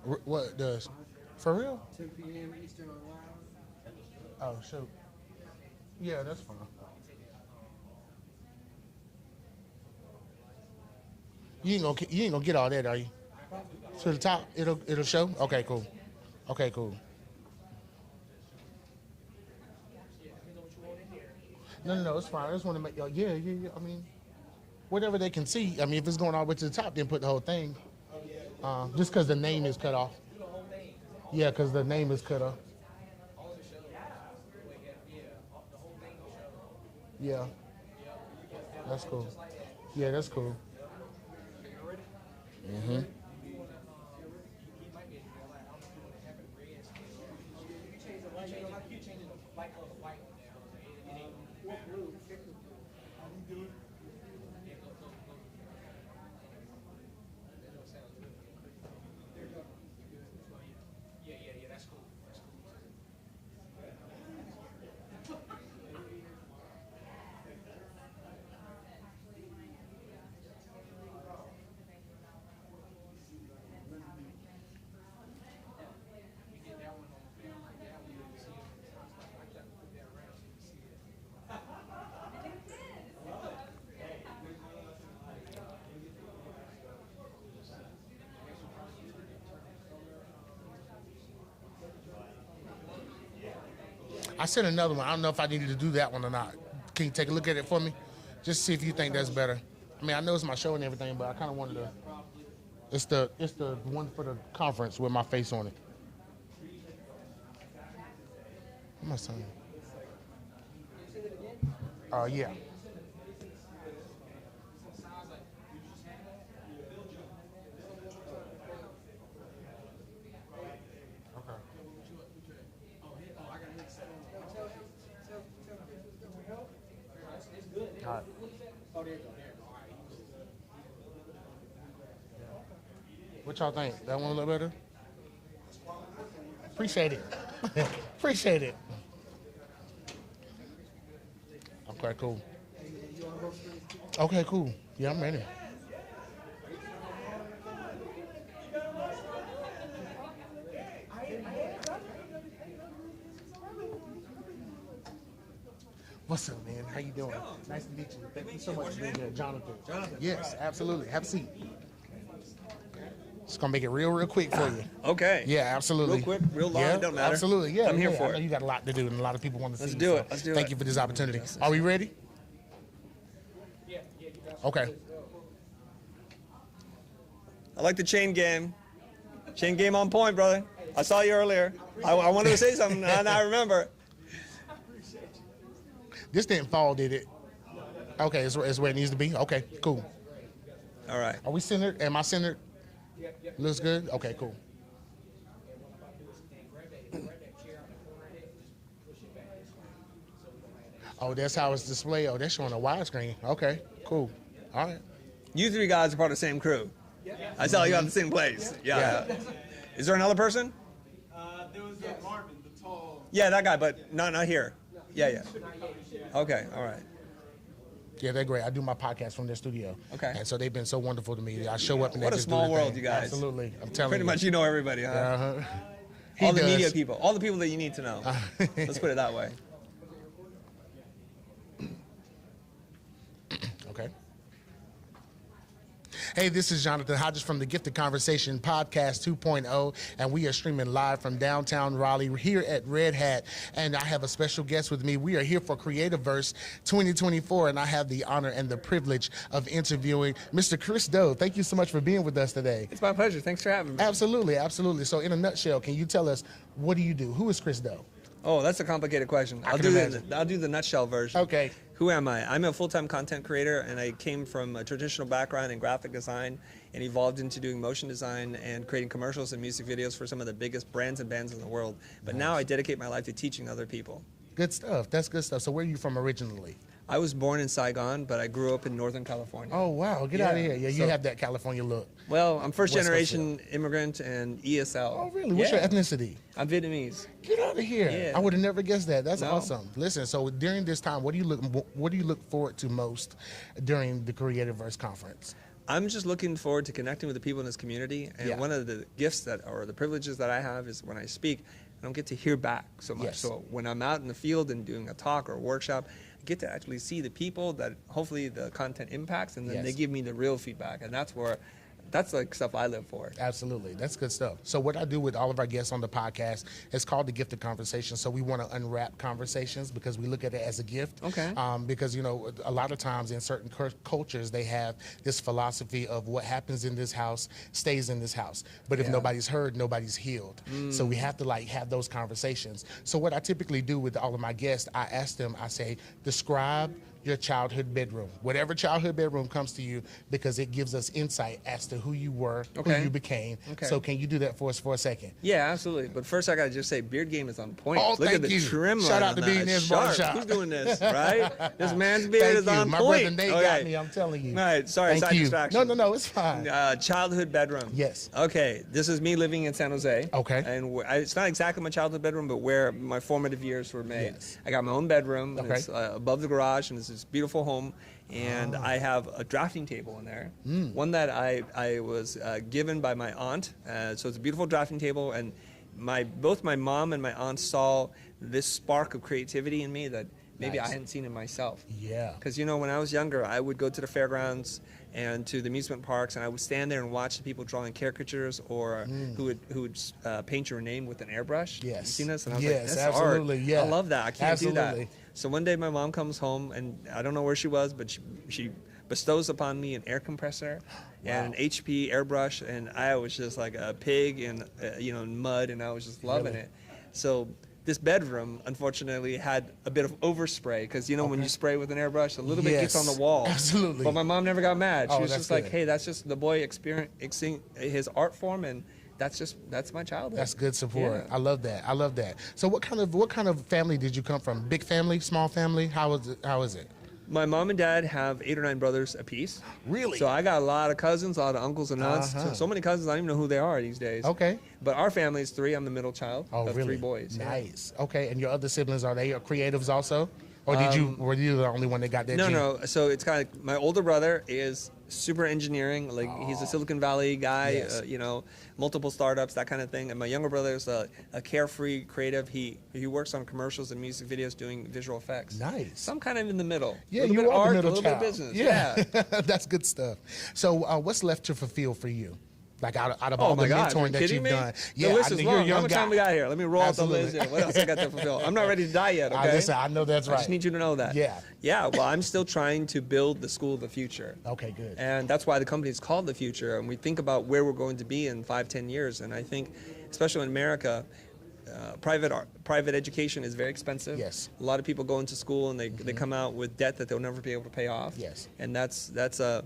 What does? For real? 10 p.m. Eastern on Loud. Oh shoot. Yeah, that's fine. You ain't gonna get all that, are you? To the top, it'll show. Okay, cool. Okay, cool. No, it's fine. I just want to make y'all. Yeah. I mean, whatever they can see. I mean, if it's going all the way to the top, then put the whole thing. Just because the name is cut off. Yeah, because the name is cut off. Yeah, that's cool. Yeah, that's cool. Mm-hmm. I sent another one. I don't know if I needed to do that one or not. Can you take a look at it for me? Just see if you think that's better. I mean, I know it's my show and everything, but I kind of wanted to. It's the one for the conference with my face on it. What am I saying? Yeah. Okay. All right. What y'all think? That one a little better? Appreciate it. Appreciate it. Okay, cool. Okay, cool. Yeah, I'm ready. What's up, man? How you doing? Nice to meet you. Thank you so much for being here, Jonathan. Jonathan. Yes, absolutely. Have a seat. Just gonna make it real quick for you. Okay. Yeah, absolutely. Real quick, real long, yeah, don't matter. Absolutely, yeah. I'm here yeah. for I know it. you got a lot to do, and a lot of people want to see. Let's you, do so it. Let's do Thank it. you for this opportunity. Are we ready? Okay. I like the chain game. Chain game on point, brother. I saw you earlier. I wanted to say something, and I remember. This didn't fall, did it? Okay, it's where it needs to be. Okay, cool. All right. Are we centered? Am I centered? Looks good? Okay, cool. Oh, that's how it's displayed. Oh, that's showing a widescreen. Okay, cool. All right. You three guys are part of the same crew. I saw you at the same place. Yeah. Is there another person? There was Marvin, the tall. Yeah, that guy, but not here. Yeah. Okay, all right. Yeah, they're great. I do my podcast from their studio. Okay. And so they've been so wonderful to me. I show up and What they a just small do their world, thing. you guys. Absolutely. I'm telling Pretty you. much you know everybody, huh? Uh-huh. All the does. media people, all the people that you need to know. Let's put it that way. Okay. Hey, this is Jonathan Hodges from the Gifted Conversation Podcast 2.0, and we are streaming live from downtown Raleigh here at Red Hat, and I have a special guest with me. We are here for Creativerse 2024, and I have the honor and the privilege of interviewing Mr. Chris Do. Thank you so much for being with us today. It's my pleasure. Thanks for having me. Absolutely, absolutely. So in a nutshell, can you tell us, what do you do? Who is Chris Do? Oh, that's a complicated question. I I'll can do imagine. I'll do the nutshell version. Okay. Who am I? I'm a full-time content creator, and I came from a traditional background in graphic design and evolved into doing motion design and creating commercials and music videos for some of the biggest brands and bands in the world. But now I dedicate my life to teaching other people. Good stuff. That's good stuff. So where are you from originally? I was born in Saigon, but I grew up in Northern California. Oh, wow. Get out of here. Yeah, you So- have that California look. Well, I'm first West Coast generation immigrant and ESL. Oh, really? What's your Yeah. ethnicity? I'm Vietnamese. Get out of here! Yeah. I would have never guessed that. That's No. awesome. Listen, so during this time, what do you look forward to most during the Creativerse conference? I'm just looking forward to connecting with the people in this community. And Yeah. one of the gifts or the privileges that I have is when I speak, I don't get to hear back so much. Yes. So when I'm out in the field and doing a talk or a workshop, I get to actually see the people that hopefully the content impacts, and then Yes. they give me the real feedback. And that's like stuff I live for. Absolutely. That's good stuff. So what I do with all of our guests on the podcast is called the Gift of Conversation. So we want to unwrap conversations because we look at it as a gift. Okay. Because, you know, a lot of times in certain cultures, they have this philosophy of what happens in this house stays in this house. But if Yeah. nobody's heard, nobody's healed. So we have to like have those conversations. So what I typically do with all of my guests, I ask them, I say, describe your childhood bedroom, whatever childhood bedroom comes to you, because it gives us insight as to who you were, Okay. who you became. Okay. So can you do that for us for a second? Yeah, absolutely. But first, I gotta just say, Beard Game is on point. Oh, Look thank at the you. trim Shout line out on to that. Beard Games Sharp. Barbershop. Who's doing this, right? This man's beard Thank is you. on My point. brother Nate got me, I'm telling you. All right, sorry, Thank side you. distraction. No, it's fine. Childhood bedroom. Yes. Okay, this is me living in San Jose. Okay. And it's not exactly my childhood bedroom, but where my formative years were made. Yes. I got my own bedroom. And Okay. it's above the garage, and it's this beautiful home. And I have a drafting table in there, one that I was given by my aunt. So it's a beautiful drafting table, and both my mom and my aunt saw this spark of creativity in me that maybe Nice. I hadn't seen in myself. Yeah. Because, you know, when I was younger, I would go to the fairgrounds and to the amusement parks, and I would stand there and watch the people drawing caricatures or who would paint your name with an airbrush. Yes. You seen this? And I was Yes, like, that's absolutely, art. yeah. I love that. I can't do Absolutely. that. So one day my mom comes home, and I don't know where she was, but she bestows upon me an air compressor and an HP airbrush, and I was just like a pig in mud, and I was just loving Really? it. So this bedroom, unfortunately, had a bit of overspray because, you know, when you spray with an airbrush, a little bit gets on Yes, the wall. absolutely. But my mom never got mad. She Oh, was that's just like, good. hey, that's just the boy experiencing his art form, and that's my childhood. That's good support. Yeah. I love that. So what kind of family did you come from? Big family, small family? How is it? My mom and dad have 8 or 9 brothers apiece. Really? So I got a lot of cousins, a lot of uncles and aunts. Uh-huh. So many cousins, I don't even know who they are these days. Okay. But our family is 3. I'm the middle child Oh, of really? 3 boys. Yeah. Nice. Okay. And your other siblings, are they creatives also? Or were you the only one that got that No, gene? no. So it's kind of my older brother is super engineering. Like he's a Silicon Valley guy. Yes. Multiple startups, that kind of thing. And my younger brother is a carefree creative. He works on commercials and music videos doing visual effects. Nice. So I'm kind of in the middle. Yeah, a little you bit are art, the middle a little child. bit of business. Yeah. That's good stuff. So what's left to fulfill for you? Like out of all Oh the my God! Are mentoring you that kidding you've me? done. The list I is know you're a long. How young much guy. time we got here? Let me roll out the list Absolutely. here. What else I got to fulfill? I'm not ready to die yet. Okay. Listen, I know that's I right. just need you to know that. Yeah. Yeah. Well, I'm still trying to build the school of the future. Okay, good. And that's why the company is called The Future. And we think about where we're going to be in 5-10 years. And I think, especially in America, private education is very expensive. Yes. A lot of people go into school and they come out with debt that they'll never be able to pay off. Yes. And that's a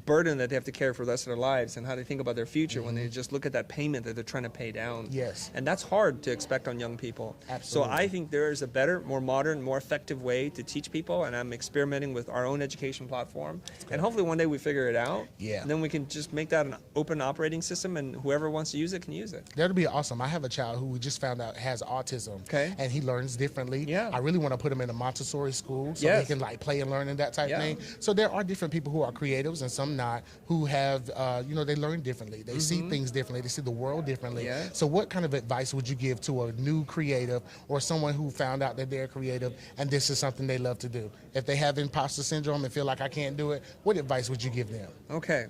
burden that they have to carry for the rest of their lives, and how they think about their future when they just look at that payment that they're trying to pay down. Yes. And that's hard to expect on young people. Absolutely. So I think there is a better, more modern, more effective way to teach people, and I'm experimenting with our own education platform. And hopefully one day we figure it out. Yeah. And then we can just make that an open operating system, and whoever wants to use it can use it. That'd be awesome. I have a child who we just found out has autism. Okay. And he learns differently. Yeah. I really want to put him in a Montessori school so Yes. they can like play and learn and that type Yeah. thing. So there are different people who are creatives and some not, who have, they learn differently. They see things differently. They see the world differently. Yeah. So what kind of advice would you give to a new creative or someone who found out that they're creative and this is something they love to do? If they have imposter syndrome and feel like I can't do it, what advice would you give them? Okay.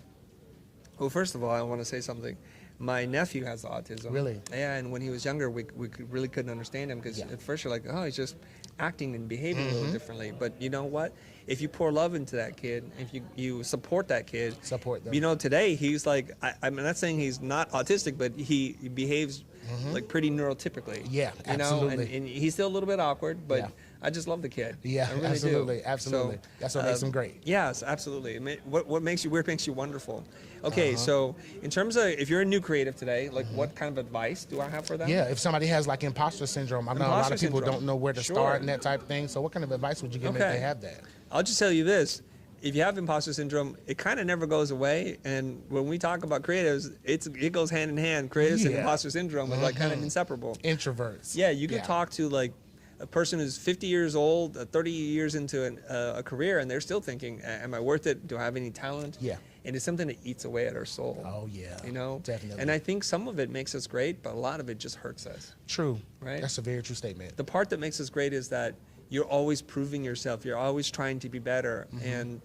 Well, first of all, I want to say something. My nephew has autism. Really? Yeah, and when he was younger, we really couldn't understand him because Yeah. at first you're like, oh, he's just acting and behaving a little differently. But you know what? If you pour love into that kid, if you support that kid, Support them. You know, today he's like, I'm not saying he's not autistic, but he behaves like pretty neurotypically. Yeah, you know, absolutely. and he's still a little bit awkward, but Yeah. I just love the kid. Yeah, I really absolutely, do. absolutely. So, That's what makes him great. Yes, absolutely. What makes you wonderful? Okay, Uh-huh. so in terms of if you're a new creative today, like what kind of advice do I have for them? Yeah, if somebody has like imposter syndrome, I know a lot Imposter of people syndrome. don't know where to Sure. start and that type of thing. So what kind of advice would you give them if Okay. they have that? I'll just tell you this. If you have imposter syndrome, it kind of never goes away. And when we talk about creatives, it goes hand in hand. Creatives and Yeah. imposter syndrome are like kind of inseparable. Introverts. Yeah, you can talk to like a person who's 50 years old, 30 years into a career, and they're still thinking, am I worth it? Do I have any talent? Yeah. And it's something that eats away at our soul. Oh, yeah. You know? Definitely. And I think some of it makes us great, but a lot of it just hurts us. True. Right? That's a very true statement. The part that makes us great is that you're always proving yourself. You're always trying to be better. And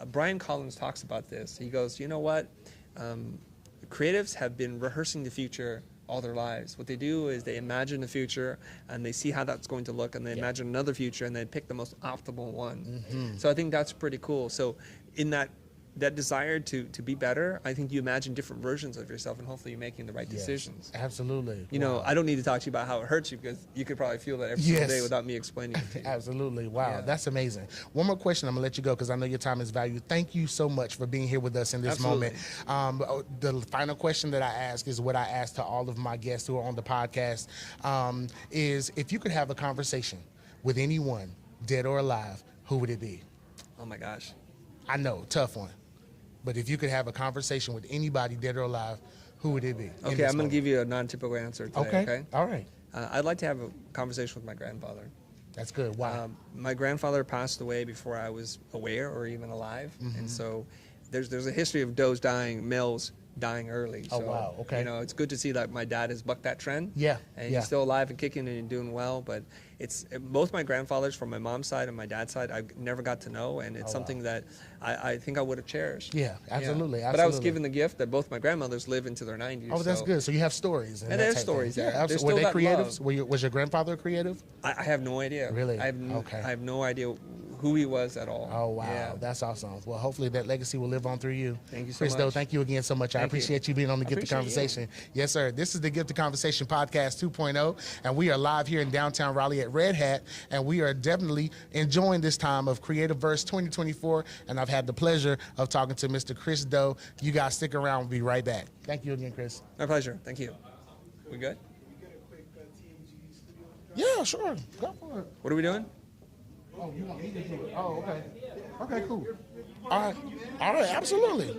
Brian Collins talks about this. He goes, you know what? Creatives have been rehearsing the future all their lives. What they do is they imagine the future and they see how that's going to look, and they imagine another future and they pick the most optimal one. So I think that's pretty cool. So in that desire to be better, I think you imagine different versions of yourself, and hopefully you're making the right decisions. Absolutely. You know, I don't need to talk to you about how it hurts you, because you could probably feel that every single day without me explaining it to you. Absolutely. Wow, Yeah. that's amazing. One more question, I'm gonna let you go because I know your time is valued. Thank you so much for being here with us in this moment. The final question that I ask is what I ask to all of my guests who are on the podcast, is if you could have a conversation with anyone, dead or alive, who would it be? Oh my gosh. I know, tough one. But if you could have a conversation with anybody, dead or alive, who would it be? Okay, I'm going to give you a non-typical answer today, okay? All right. I'd like to have a conversation with my grandfather. That's good. Wow. My grandfather passed away before I was aware or even alive, and so there's a history of does dying, males dying early. Oh, So, wow. Okay. You know, it's good to see that my dad has bucked that trend. Yeah, And yeah. he's still alive and kicking and doing well. But it's both my grandfathers from my mom's side and my dad's side, I never got to know, and it's something that I think I would have cherished. Yeah, absolutely, But I was absolutely. given the gift that both my grandmothers live into their 90s. Oh, that's so good. So you have stories. And that there's type of stories, thing. yeah. Yeah, There's absolutely. Were they still that creatives? love. Was your grandfather creative? I have no idea. Really? I have no idea who he was at all. Oh, wow. Yeah. That's awesome. Well, hopefully that legacy will live on through you. Thank you so Chris Doe, much. thank you again so much. I Thank you. appreciate you being on the I Get the appreciate Conversation. Yes, sir. This is the Get the Conversation Podcast 2.0, and we are live here in downtown Raleigh at Red Hat, and we are definitely enjoying this time of Creative Verse 2024, and I've had the pleasure of talking to Mr. Chris Doe. You guys stick around. We'll be right back. Thank you again, Chris. My pleasure. Thank you. We good? Yeah, sure. Go for it. What are we doing? Oh, you want me to do it? Oh, okay. Okay, cool. All right, absolutely.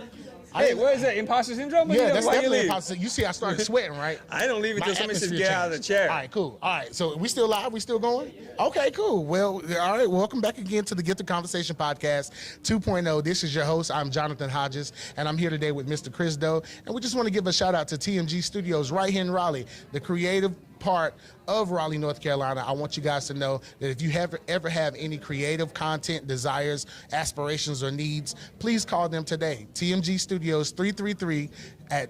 Hey, what is that? Imposter syndrome? Yeah, that's Why you definitely leave? impossible. You see, I started sweating, right? I don't leave My until somebody says atmosphere get out of the changed. chair. All right, cool. All right, so we still live? We still going? Okay, cool. Well, all right, welcome back again to the Get the Conversation Podcast 2.0. This is your host. I'm Jonathan Hodges, and I'm here today with Mr. Chris Doe. And we just want to give a shout out to TMG Studios right here in Raleigh, the creative part of Raleigh, North Carolina. I want you guys to know that if you ever have any creative content, desires, aspirations, or needs, please call them today. TMG Studios 333 at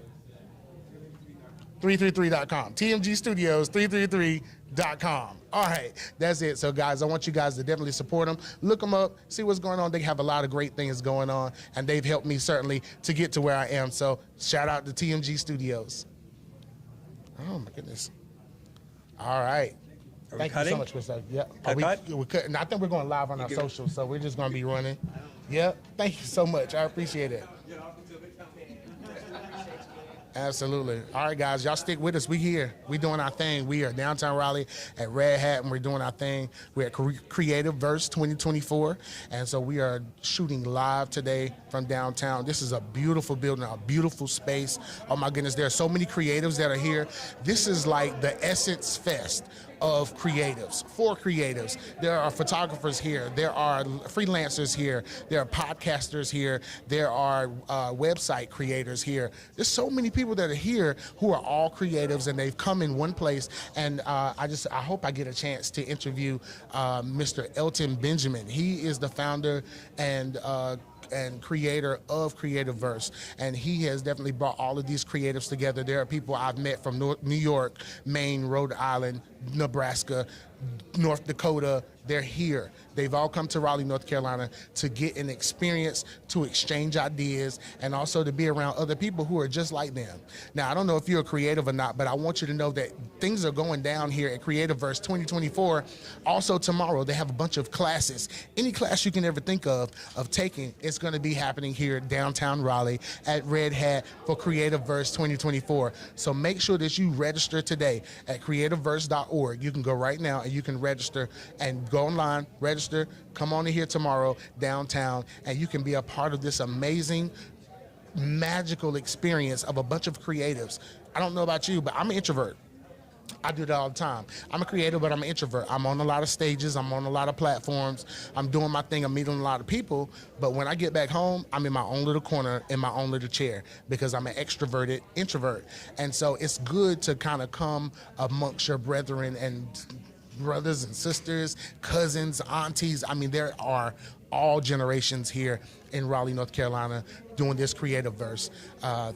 333.com. TMG Studios 333.com. All right, that's it. So, guys, I want you guys to definitely support them. Look them up, see what's going on. They have a lot of great things going on, and they've helped me certainly to get to where I am. So, shout out to TMG Studios. Oh, my goodness. All right. Are we Thank cutting? you so much, Chris. Yeah. Cut? We're cutting. I think we're going live on our good? socials, so we're just going to be running. Yep. Thank you so much. I appreciate it. Absolutely. All right, guys, y'all stick with us. We here. We doing our thing. We are downtown Raleigh at Red Hat, and we're doing our thing. We're at Creative Verse 2024, and so we are shooting live today from downtown. This is a beautiful building, a beautiful space. Oh my goodness, there are so many creatives that are here. This is like the Essence Fest of creatives, for creatives. There are photographers here. There are freelancers here. There are podcasters here. There are website creators here. There's so many people that are here who are all creatives, and they've come in one place. And I hope I get a chance to interview Mr. Elton Benjamin. He is the founder and creator of Creative Verse, and he has definitely brought all of these creatives together. There are people I've met from New York, Maine, Rhode Island, Nebraska, North Dakota. They're here. They've all come to Raleigh, North Carolina to get an experience, to exchange ideas, and also to be around other people who are just like them. Now, I don't know if you're a creative or not, but I want you to know that things are going down here at Creative Verse 2024. Also tomorrow, they have a bunch of classes. Any class you can ever think of taking, it's going to be happening here downtown Raleigh at Red Hat for Creative Verse 2024. So make sure that you register today at creativeverse.org. You can go right now and you can register and go online, register, come on in here tomorrow downtown, and you can be a part of this amazing, magical experience of a bunch of creatives. I don't know about you, but I'm an introvert. I do that all the time. I'm a creative, but I'm an introvert. I'm on a lot of stages. I'm on a lot of platforms. I'm doing my thing. I'm meeting a lot of people. But when I get back home, I'm in my own little corner, in my own little chair, because I'm an extroverted introvert. And so it's good to kind of come amongst your brethren and brothers and sisters, cousins, aunties. I mean, there are all generations here in Raleigh, North Carolina, doing this creative verse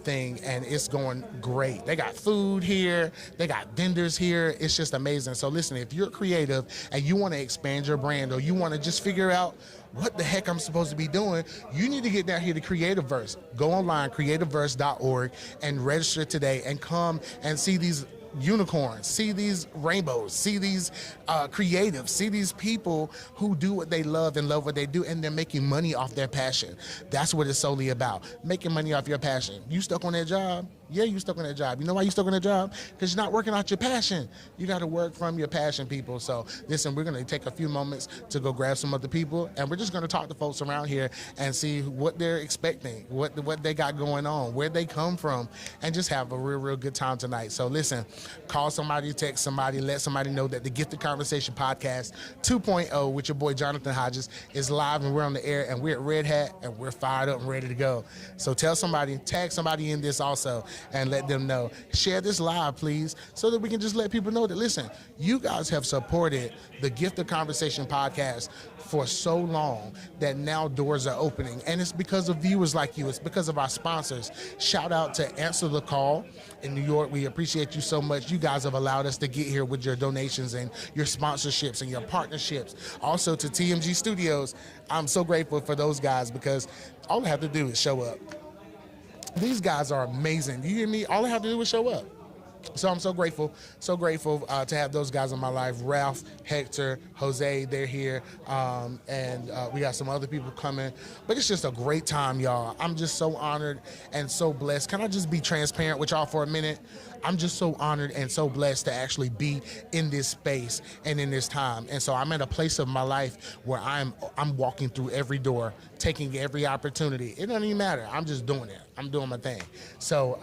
thing, and it's going great. They got food here, they got vendors here. It's just amazing. So listen, if you're creative and you want to expand your brand, or you want to just figure out what the heck I'm supposed to be doing, you need to get down here to Creativeverse. Go online, creativeverse.org, and register today, and come and see these unicorns, see these rainbows, see these creatives, see these people who do what they love and love what they do, and they're making money off their passion. That's what it's solely about, making money off your passion. You stuck on that job? Yeah, you stuck on that job. You know why you stuck on that job? Because you're not working out your passion. You got to work from your passion, people. So listen, we're going to take a few moments to go grab some other people, and we're just going to talk to folks around here and see what they're expecting, what they got going on, where they come from, and just have a real good time tonight. So listen, call somebody, text somebody, let somebody know that the Gifted Conversation Podcast 2.0 with your boy Jonathan Hodges is live, and we're on the air, and we're at Red Hat, and we're fired up and ready to go. So tell somebody, tag somebody in this also, and let them know. Share this live, please, so that we can just let people know that, listen, you guys have supported the Gifted Conversation Podcast for so long that now doors are opening. And it's because of viewers like you. It's because of our sponsors. Shout out to Answer the Call in New York. We appreciate you so much. You guys have allowed us to get here with your donations and your sponsorships and your partnerships. Also to TMG Studios. I'm so grateful for those guys, because all I have to do is show up. These guys are amazing. You hear me? All I have to do is show up. So I'm so grateful to have those guys in my life. Ralph, Hector, Jose, they're here, and we got some other people coming. But it's just a great time, y'all. I'm just so honored and so blessed. Can I just be transparent with y'all for a minute? I'm just so honored and so blessed to actually be in this space and in this time. And so I'm at a place of my life where I'm walking through every door, taking every opportunity. It doesn't even matter. I'm just doing it. I'm doing my thing. So,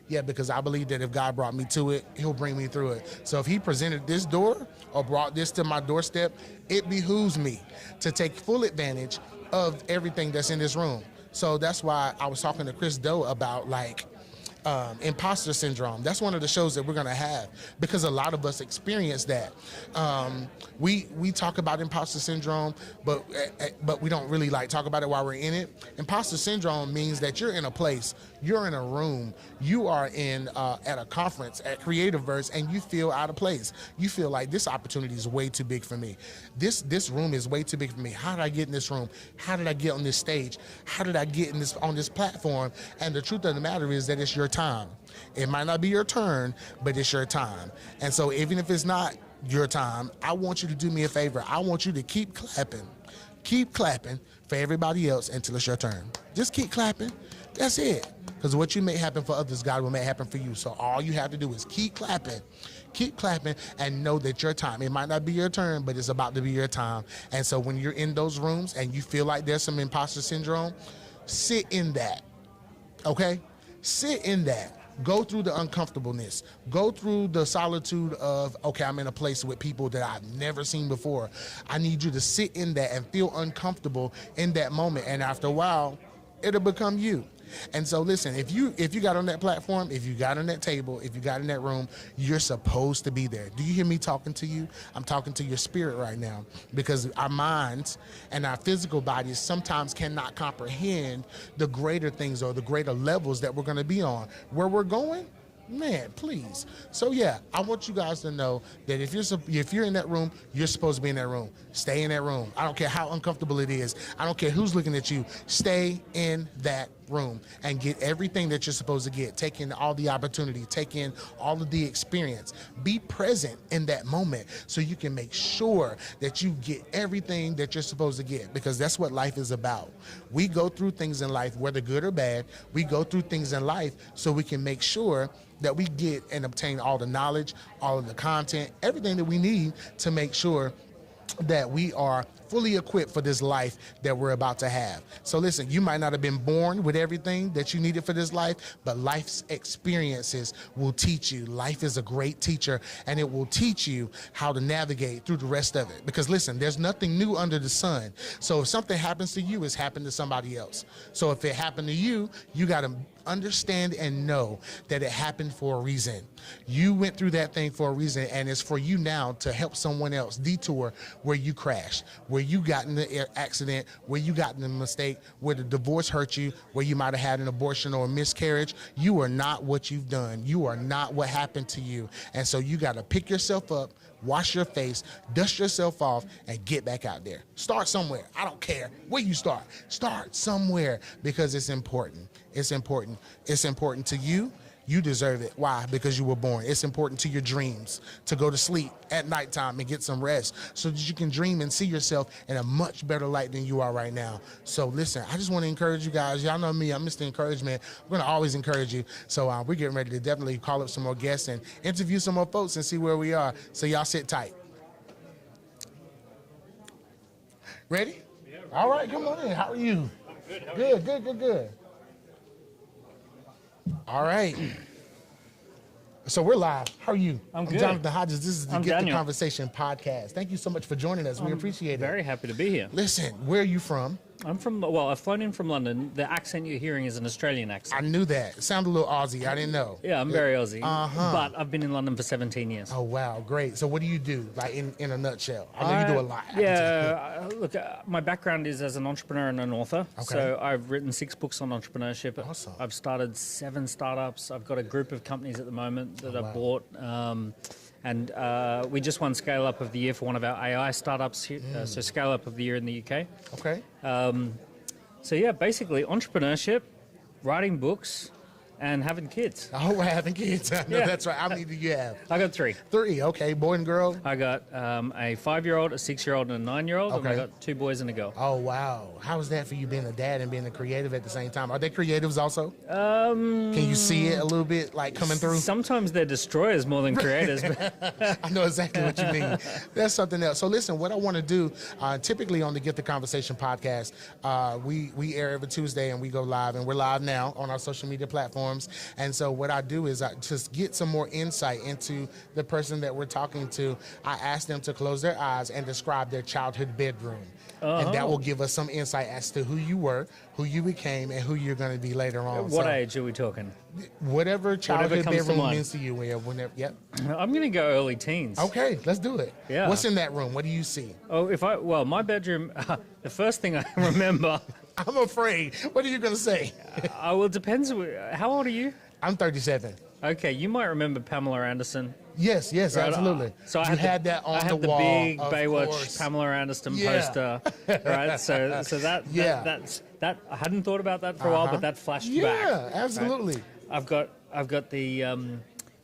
yeah, because I believe that if God brought me to it, he'll bring me through it. So if he presented this door or brought this to my doorstep, it behooves me to take full advantage of everything that's in this room. So that's why I was talking to Chris Doe about, like, imposter syndrome. That's one of the shows that we're going to have, because a lot of us experience that. We talk about imposter syndrome, but we don't really like talk about it while we're in it. Imposter syndrome means that you're in a place, you're in a room, you are in at a conference at Creativeverse, and you feel out of place. You feel like this opportunity is way too big for me. This room is way too big for me. How did I get in this room? How did I get on this stage? How did I get on this platform? And the truth of the matter is that it's your time. It might not be your turn, but it's your time. And so even if it's not your time, I want you to do me a favor. I want you to keep clapping for everybody else until it's your turn. Just keep clapping. That's it. Because what you make happen for others, God will make happen for you. So all you have to do is keep clapping, and know that your time, it might not be your turn, but it's about to be your time. And so when you're in those rooms and you feel like there's some imposter syndrome, sit in that, okay? Sit in that. Go through the uncomfortableness. Go through the solitude of, okay, I'm in a place with people that I've never seen before. I need you to sit in that and feel uncomfortable in that moment. And after a while, it'll become you. And so listen, if you got on that platform, if you got on that table, if you got in that room, you're supposed to be there. Do you hear me talking to you? I'm talking to your spirit right now, because our minds and our physical bodies sometimes cannot comprehend the greater things or the greater levels that we're going to be on. Where we're going, man, please. So yeah, I want you guys to know that if you're in that room, you're supposed to be in that room. Stay in that room. I don't care how uncomfortable it is. I don't care who's looking at you. Stay in that room and get everything that you're supposed to get. Take in all the opportunity. Take in all of the experience. Be present in that moment so you can make sure that you get everything that you're supposed to get, because that's what life is about. We go through things in life, whether good or bad. We go through things in life so we can make sure that we get and obtain all the knowledge, all of the content, everything that we need to make sure that we are fully equipped for this life that we're about to have. So listen, you might not have been born with everything that you needed for this life, but life's experiences will teach you. Life is a great teacher, and it will teach you how to navigate through the rest of it. Because listen, there's nothing new under the sun. So if something happens to you, it's happened to somebody else. So if it happened to you, you got to understand and know that it happened for a reason. You went through that thing for a reason, and it's for you now to help someone else detour where you crashed, where you got in the accident, where you got in the mistake, where the divorce hurt you, where you might have had an abortion or a miscarriage. You are not what you've done. You are not what happened to you. And so you got to pick yourself up, wash your face, dust yourself off, and get back out there. Start somewhere. I don't care where you start. Start somewhere, because it's important. It's important. It's important to you. You deserve it. Why? Because you were born. It's important to your dreams to go to sleep at nighttime and get some rest so that you can dream and see yourself in a much better light than you are right now. So listen, I just want to encourage you guys. Y'all know me. I'm Mr. Encouragement. I'm going to always encourage you. So we're getting ready to definitely call up some more guests and interview some more folks and see where we are. So y'all sit tight. Ready? Yeah. All right, come on in. How are you? I'm good. Good. All right. So we're live. How are you? I'm good. Jonathan Hodges. This is the Get the Daniel. Conversation podcast. Thank you so much for joining us. We appreciate it. Very happy to be here. Listen, where are you from? I'm from, well, I've flown in from London. The accent you're hearing is an Australian accent. I knew that. It sounded a little Aussie. I didn't know. Yeah, I'm very Aussie. Uh-huh. But I've been in London for 17 years. Oh, wow. Great. So what do you do, like in a nutshell? I know you do a lot. Look, my background is as an entrepreneur and an author. Okay. So I've written 6 books on entrepreneurship. Awesome. I've started 7 startups. I've got a group of companies at the moment that I've bought. And we just won Scale Up of the Year for one of our AI startups. So Scale Up of the Year in the UK. Okay. So yeah, basically entrepreneurship, writing books, and having kids. Oh, we're having kids. No, Yeah. that's right. How many do you have? I got 3. 3. Okay. Boy and girl. I got a 5-year-old, a 6-year-old, and a 9-year-old. And I Okay. got 2 boys and a girl. Oh, wow. How is that for you being a dad and being a creative at the same time? Are they creatives also? Can you see it a little bit, like, coming through? Sometimes they're destroyers more than creators. But I know exactly what you mean. That's something else. So listen, what I want to do, typically on the Get the Conversation podcast, we air every Tuesday and we go live, and we're live now on our social media platforms. And so what I do is I just get some more insight into the person that we're talking to. I ask them to close their eyes and describe their childhood bedroom. And that will give us some insight as to who you were, who you became, and who you're going to be later on. what So age are we talking? whatever childhood comes to bedroom mind. means to you. Whenever, yep. I'm going to go early teens. Okay, let's do it. Yeah. What's in that room? What do you see? Oh, my bedroom, the first thing I remember, I'm afraid. What are you going to say? well, it depends. How old are you? I'm 37. Okay, you might remember Pamela Anderson. Yes, Right, absolutely. So I you had that on I had the wall. big of Baywatch course. Pamela Anderson Yeah. poster, right? So Yeah. that I hadn't thought about that for a while, but that flashed back. Yeah, absolutely. I've got the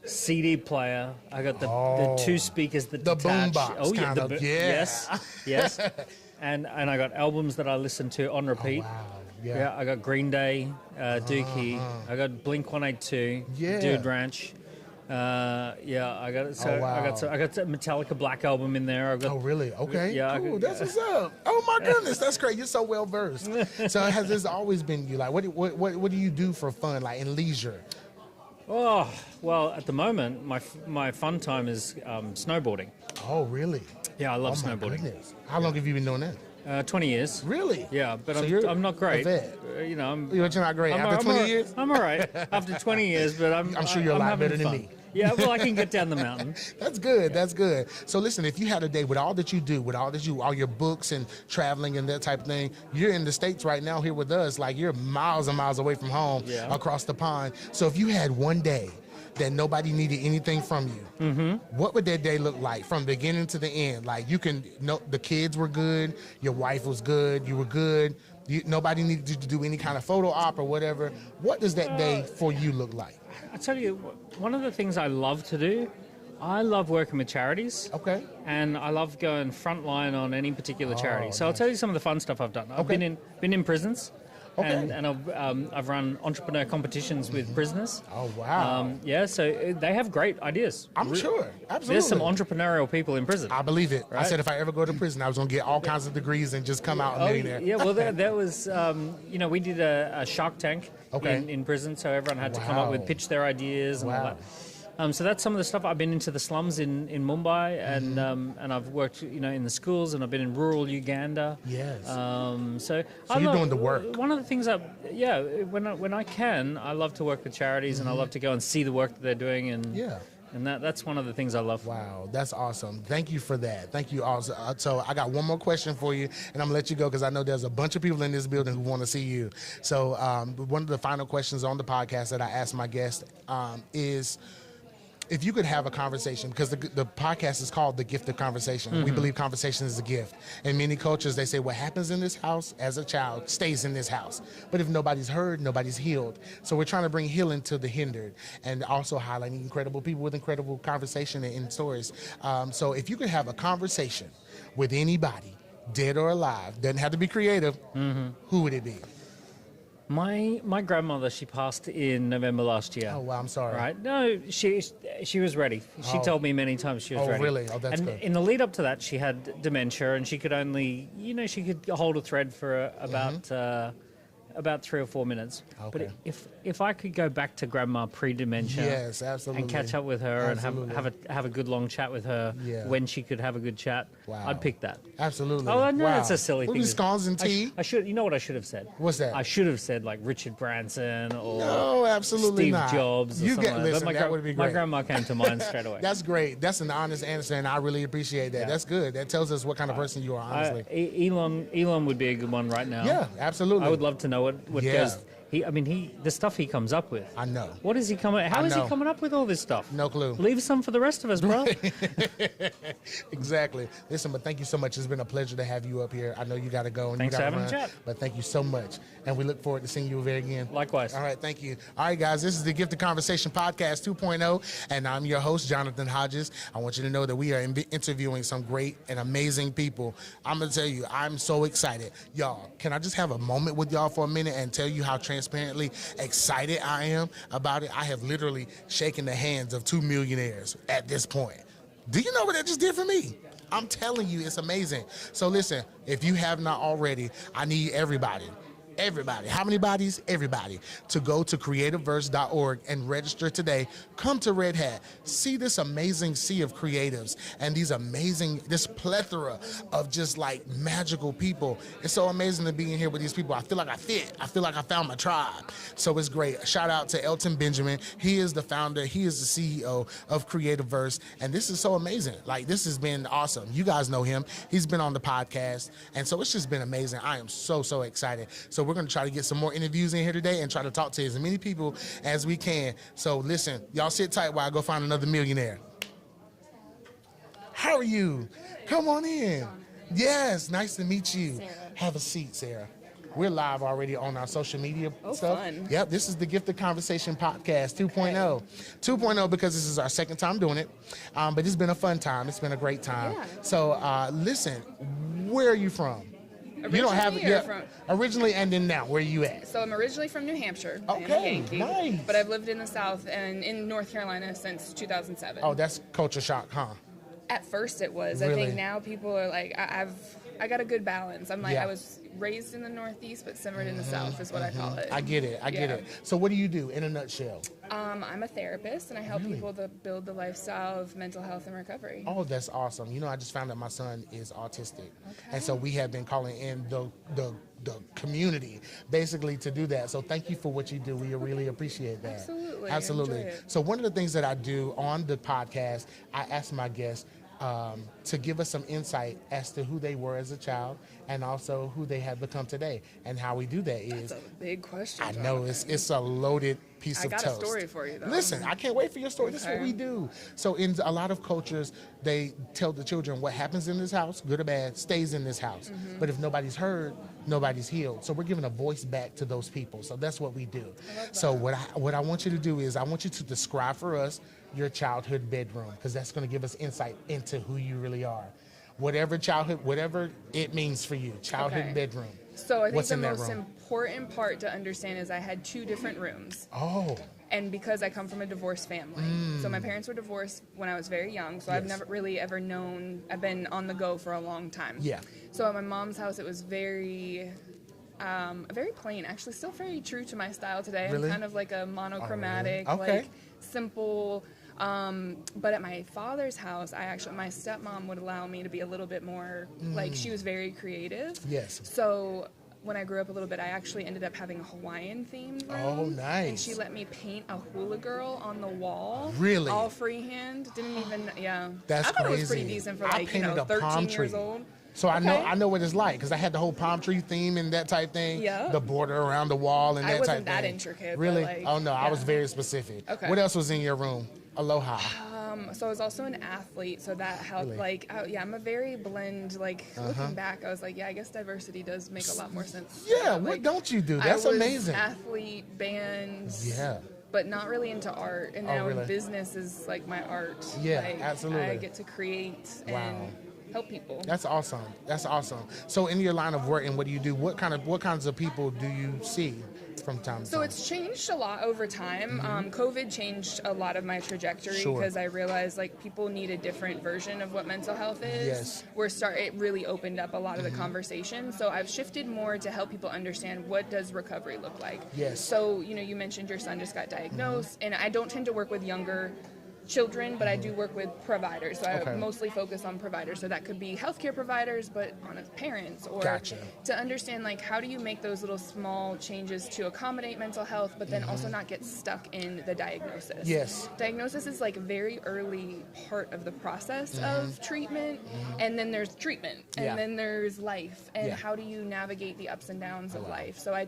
CD player. I got the 2 speakers that The detach. boombox, Oh yeah, kind of, yeah. yes. And I got albums that I listen to on repeat. Wow. Yeah, Yeah. I got Green Day, Dookie. I got Blink 182, Yeah. Dude Ranch. I got Oh, wow. I got the Metallica Black album in there. I got Oh, really? Okay. Yeah, I Cool. could- That's what's up. Oh my goodness, that's great. You're so well versed. So has this always been you? Like, what do you do for fun, like in leisure? Oh, well, at the moment, my fun time is snowboarding. Oh, really? Yeah, I love Oh my snowboarding. goodness. How long have you been doing that? 20 years. Really? Yeah, but So you're I'm not great. a vet. You know, You're not great. After 20 years? I'm all right. After 20 years, but I'm sure you're a I'm lot having better than fun. me. Yeah, well, I can get down the mountain. That's good. That's good. So listen, if you had a day with all that you do, with all that all your books and traveling and that type of thing, you're in the States right now here with us, like you're miles and miles away from home, Yeah. across the pond. So if you had one day that nobody needed anything from you, what would that day look like from beginning to the end? Like you can know the kids were good, your wife was good, you were good. Nobody needed you to do any kind of photo op or whatever. What does that day for you look like? I tell you, one of the things I love to do, I love working with charities. Okay. And I love going frontline on any particular charity. So I'll tell you some of the fun stuff I've done. I've Okay. been in prisons. and I've run entrepreneur competitions with prisoners. Oh, wow. So they have great ideas. I'm sure. Absolutely. There's some entrepreneurial people in prison. I believe it. I Right? said if I ever go to prison, I was going to get all kinds of degrees and just come out a millionaire. Yeah, well, that was, we did a Shark Tank Okay. in prison, so everyone had to come up with, Wow. pitch their ideas and all Wow. that. So that's some of the stuff. I've been into the slums in Mumbai, and I've worked, in the schools, and I've been in rural Uganda. Yes. So you're doing the work. One of the things when I can, I love to work with charities, and I love to go and see the work that they're doing, and Yeah. and that's one of the things I love. Wow, that's awesome. Thank you for that. Thank you also. So I got one more question for you, and I'm going to let you go because I know there's a bunch of people in this building who want to see you. So one of the final questions on the podcast that I ask my guests is, if you could have a conversation, because the podcast is called The Gift of Conversation. We believe conversation is a gift. In many cultures, they say what happens in this house as a child stays in this house. But if nobody's heard, nobody's healed. So we're trying to bring healing to the hindered and also highlighting incredible people with incredible conversation and stories. So if you could have a conversation with anybody, dead or alive, doesn't have to be creative, who would it be? My grandmother, she passed in November last year. Oh, wow, I'm sorry. Right? No, she was ready. She Oh. told me many times she was Oh, ready. really? Oh, that's and good. in the lead up to that, she had dementia, and she could only, she could hold a thread for about 3 or 4 minutes. Okay. But if I could go back to grandma pre-dementia, Yes, absolutely. and catch up with her Absolutely. and have a good long chat with her Yeah. when she could have a good chat, Wow. I'd pick that. Absolutely. Oh, no, Wow. it's a silly Maybe thing. scones and tea. I should. You know what I should have said? What's that? I should have said like Richard Branson or No, absolutely Steve not. Jobs. Or You something get like that. listen. But That would be my great. grandma came to mind straight away. That's great. That's an honest answer, and I really appreciate that. Yeah. That's good. That tells us what kind of person you are, honestly. Elon would be a good one right now. Yeah, absolutely. I would love to know what Yeah. goes. The stuff he comes up with. I know. What is he coming? How is he know. coming up with all this stuff? No clue. Leave some for the rest of us, bro. Exactly. Listen, but thank you so much. It's been a pleasure to have you up here. I know you got to go and Thanks you for got to having run, a chat. but thank you so much, and we look forward to seeing you over again. Likewise. All right, thank you. All right, guys, this is the Gift of Conversation Podcast 2.0, and I'm your host, Jonathan Hodges. I want you to know that we are interviewing some great and amazing people. I'm going to tell you, I'm so excited. Y'all, can I just have a moment with y'all for a minute and tell you how transparently excited I am about it? I have literally shaken the hands of 2 millionaires at this point. Do you know what that just did for me? I'm telling you, it's amazing. So listen, if you have not already, I need everybody. How many bodies? Everybody. To go to creativeverse.org and register today. Come to Red Hat. See this amazing sea of creatives and this plethora of just like magical people. It's so amazing to be in here with these people. I feel like I fit. I feel like I found my tribe. So it's great. Shout out to Elton Benjamin. He is the founder. He is the CEO of Creativeverse. And this is so amazing. Like, this has been awesome. You guys know him. He's been on the podcast. And so it's just been amazing. I am so excited. So we're going to try to get some more interviews in here today and try to talk to as many people as we can. So listen, y'all sit tight while I go find another millionaire. How are you? Come on in. Yes, nice to meet you. Sarah. Have a seat, Sarah. We're live already on our social media stuff. Fun. Yep, this is the Gift of Conversation Podcast 2.0. 2.0 because this is our second time doing it. But it's been a fun time. It's been a great time. Yeah. So listen, where are you from? You don't have Originally or from- originally and then now. Where are you at? So I'm originally from New Hampshire. I am a Okay, Yankee, nice. But I've lived in the South and in North Carolina since 2007. Oh, that's culture shock, huh? At first it was. I Really? think now people are like, I got a good balance. I'm like, Yeah. I was raised in the Northeast but simmered in the South is what I call it. I get it. I get Yeah. it. So what do you do in a nutshell? I'm a therapist and I help Really? people to build the lifestyle of mental health and recovery. Oh, that's awesome. You know, I just found out my son is autistic. And so we have been calling in the community basically to do that. So thank you for what you do. We really appreciate that. Absolutely. I Absolutely. enjoy it. So one of the things that I do on the podcast, I ask my guests to give us some insight as to who they were as a child and also who they have become today. And how we do that is, That's a big question. I know Jonathan. it's a loaded piece I of got a toast. story for you, though. Listen, I can't wait for your story. This is what Okay. we do. So in a lot of cultures, they tell the children what happens in this house, good or bad, stays in this house. Mm-hmm. But if nobody's heard, nobody's healed. So we're giving a voice back to those people. So that's what we do. So what I want you to do is I want you to describe for us your childhood bedroom, because that's going to give us insight into who you really are. whatever childhood, whatever it means for you, childhood Okay. bedroom. So I think What's the in that most room? important part to understand is I had 2 different rooms. Oh, And because I come from a divorced family, so my parents were divorced when I was very young, so I've Yes. never really ever known, I've been on the go for a long time. Yeah. So at my mom's house, it was very plain, actually still very true to my style today. Really? I'm kind of like a monochromatic, Okay. like simple. But at my father's house, my stepmom would allow me to be a little bit more, like she was very creative. Yes. So when I grew up a little bit, I actually ended up having a Hawaiian themed room. Oh, nice. And she let me paint a hula girl on the wall. Really? All freehand. Didn't even, yeah. That's I thought crazy. it was pretty decent for I like, painted a 13 palm years tree. old. So I Okay. know what it's like because I had the whole palm tree theme and that type thing. Yeah. The border around the wall and I that wasn't type that thing. intricate, but, Really? like, Oh no, I yeah. was very specific. Okay. What else was in your room? Aloha. So I was also an athlete, so that helped. Really? I'm a very blend. Like looking back, I was like, yeah, I guess diversity does make a lot more sense. Yeah, Like, what don't you do? I That's was amazing. Athlete, bands. Yeah. But not really into art, and now really? business is like my art. Yeah, Like, absolutely. I get to create Wow. and help people. That's awesome. That's awesome. So in your line of work and what do you do? What kinds of people do you see from time to So time? it's changed a lot over time. COVID changed a lot of my trajectory Sure. because I realized like people need a different version of what mental health is. Yes. It really opened up a lot of the conversation. So I've shifted more to help people understand what does recovery look like. Yes. So you mentioned your son just got diagnosed, and I don't tend to work with younger children, but I do work with providers. So Okay. I mostly focus on providers. So that could be healthcare providers, but on parents, or Gotcha. to understand like how do you make those little small changes to accommodate mental health, but then also not get stuck in the diagnosis. Yes. Diagnosis is like a very early part of the process of treatment, and then there's treatment, and Yeah. then there's life, and Yeah. how do you navigate the ups and downs of life. So I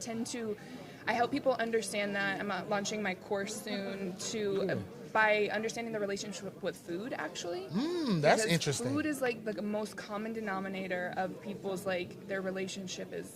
help people understand that. I'm launching my course soon by understanding the relationship with food, actually. That's Because interesting. Food is like the most common denominator of people's their relationship is.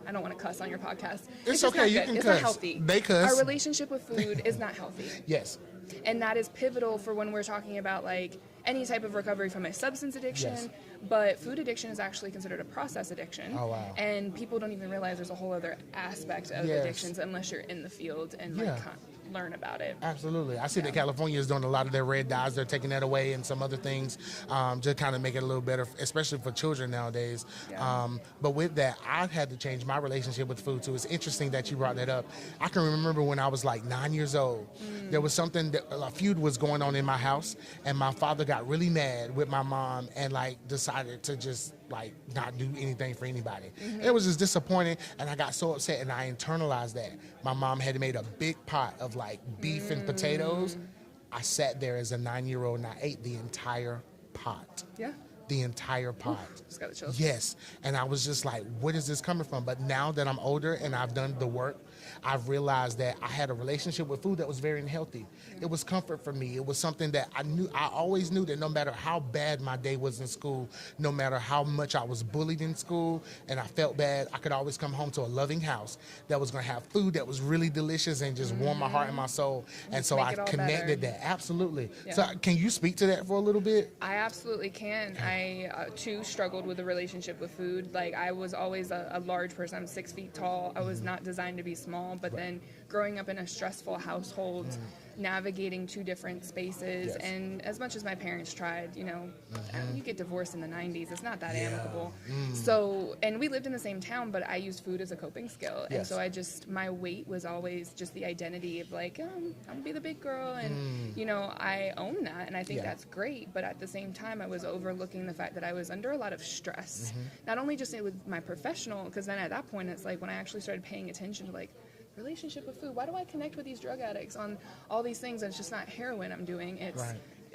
I don't want to cuss on your podcast. It's just okay, not you good. can It's cuss. not healthy. They cuss. Our relationship with food is not healthy, Yes. and that is pivotal for when we're talking about like any type of recovery from a substance addiction. Yes. But food addiction is actually considered a process addiction. Oh, wow. And people don't even realize there's a whole other aspect of Yes. addictions unless you're in the field and Yeah. learn about it. Absolutely. I see that California is doing a lot of their red dyes. They're taking that away and some other things to kind of make it a little better, especially for children nowadays. Yeah. But with that, I've had to change my relationship with food too. It's interesting that you brought that up. I can remember when I was like 9 years old, there was something that a feud was going on in my house, and my father got really mad with my mom and like decided to just like not do anything for anybody. It was just disappointing, and I got so upset, and I internalized that. My mom had made a big pot of like beef and potatoes. I sat there as a 9-year-old and I ate the entire pot. Yeah. The entire pot. Just got the chills. Yes. And I was just like, where is this coming from? But now that I'm older and I've done the work, I've realized that I had a relationship with food that was very unhealthy. It was comfort for me. It was something that I always knew that no matter how bad my day was in school, no matter how much I was bullied in school and I felt bad, I could always come home to a loving house that was going to have food that was really delicious and just warm my heart and my soul. And so make I it all connected better. that. Absolutely. Yeah. So can you speak to that for a little bit? I absolutely can. I too struggled with a relationship with food. Like I was always a large person. I'm 6 feet tall. I was not designed to be small. But then growing up in a stressful household, navigating 2 different spaces, Yes. and as much as my parents tried, you get divorced in the 90s. It's not that amicable. So, and we lived in the same town, but I used food as a coping skill. And Yes. so my weight was always just the identity of like, I'm gonna be the big girl, and I own that, and I think Yeah. that's great. But at the same time, I was overlooking the fact that I was under a lot of stress, not only just with my professional, because then at that point it's like when I actually started paying attention to like relationship with food. Why do I connect with these drug addicts on all these things? And it's just not heroin I'm doing.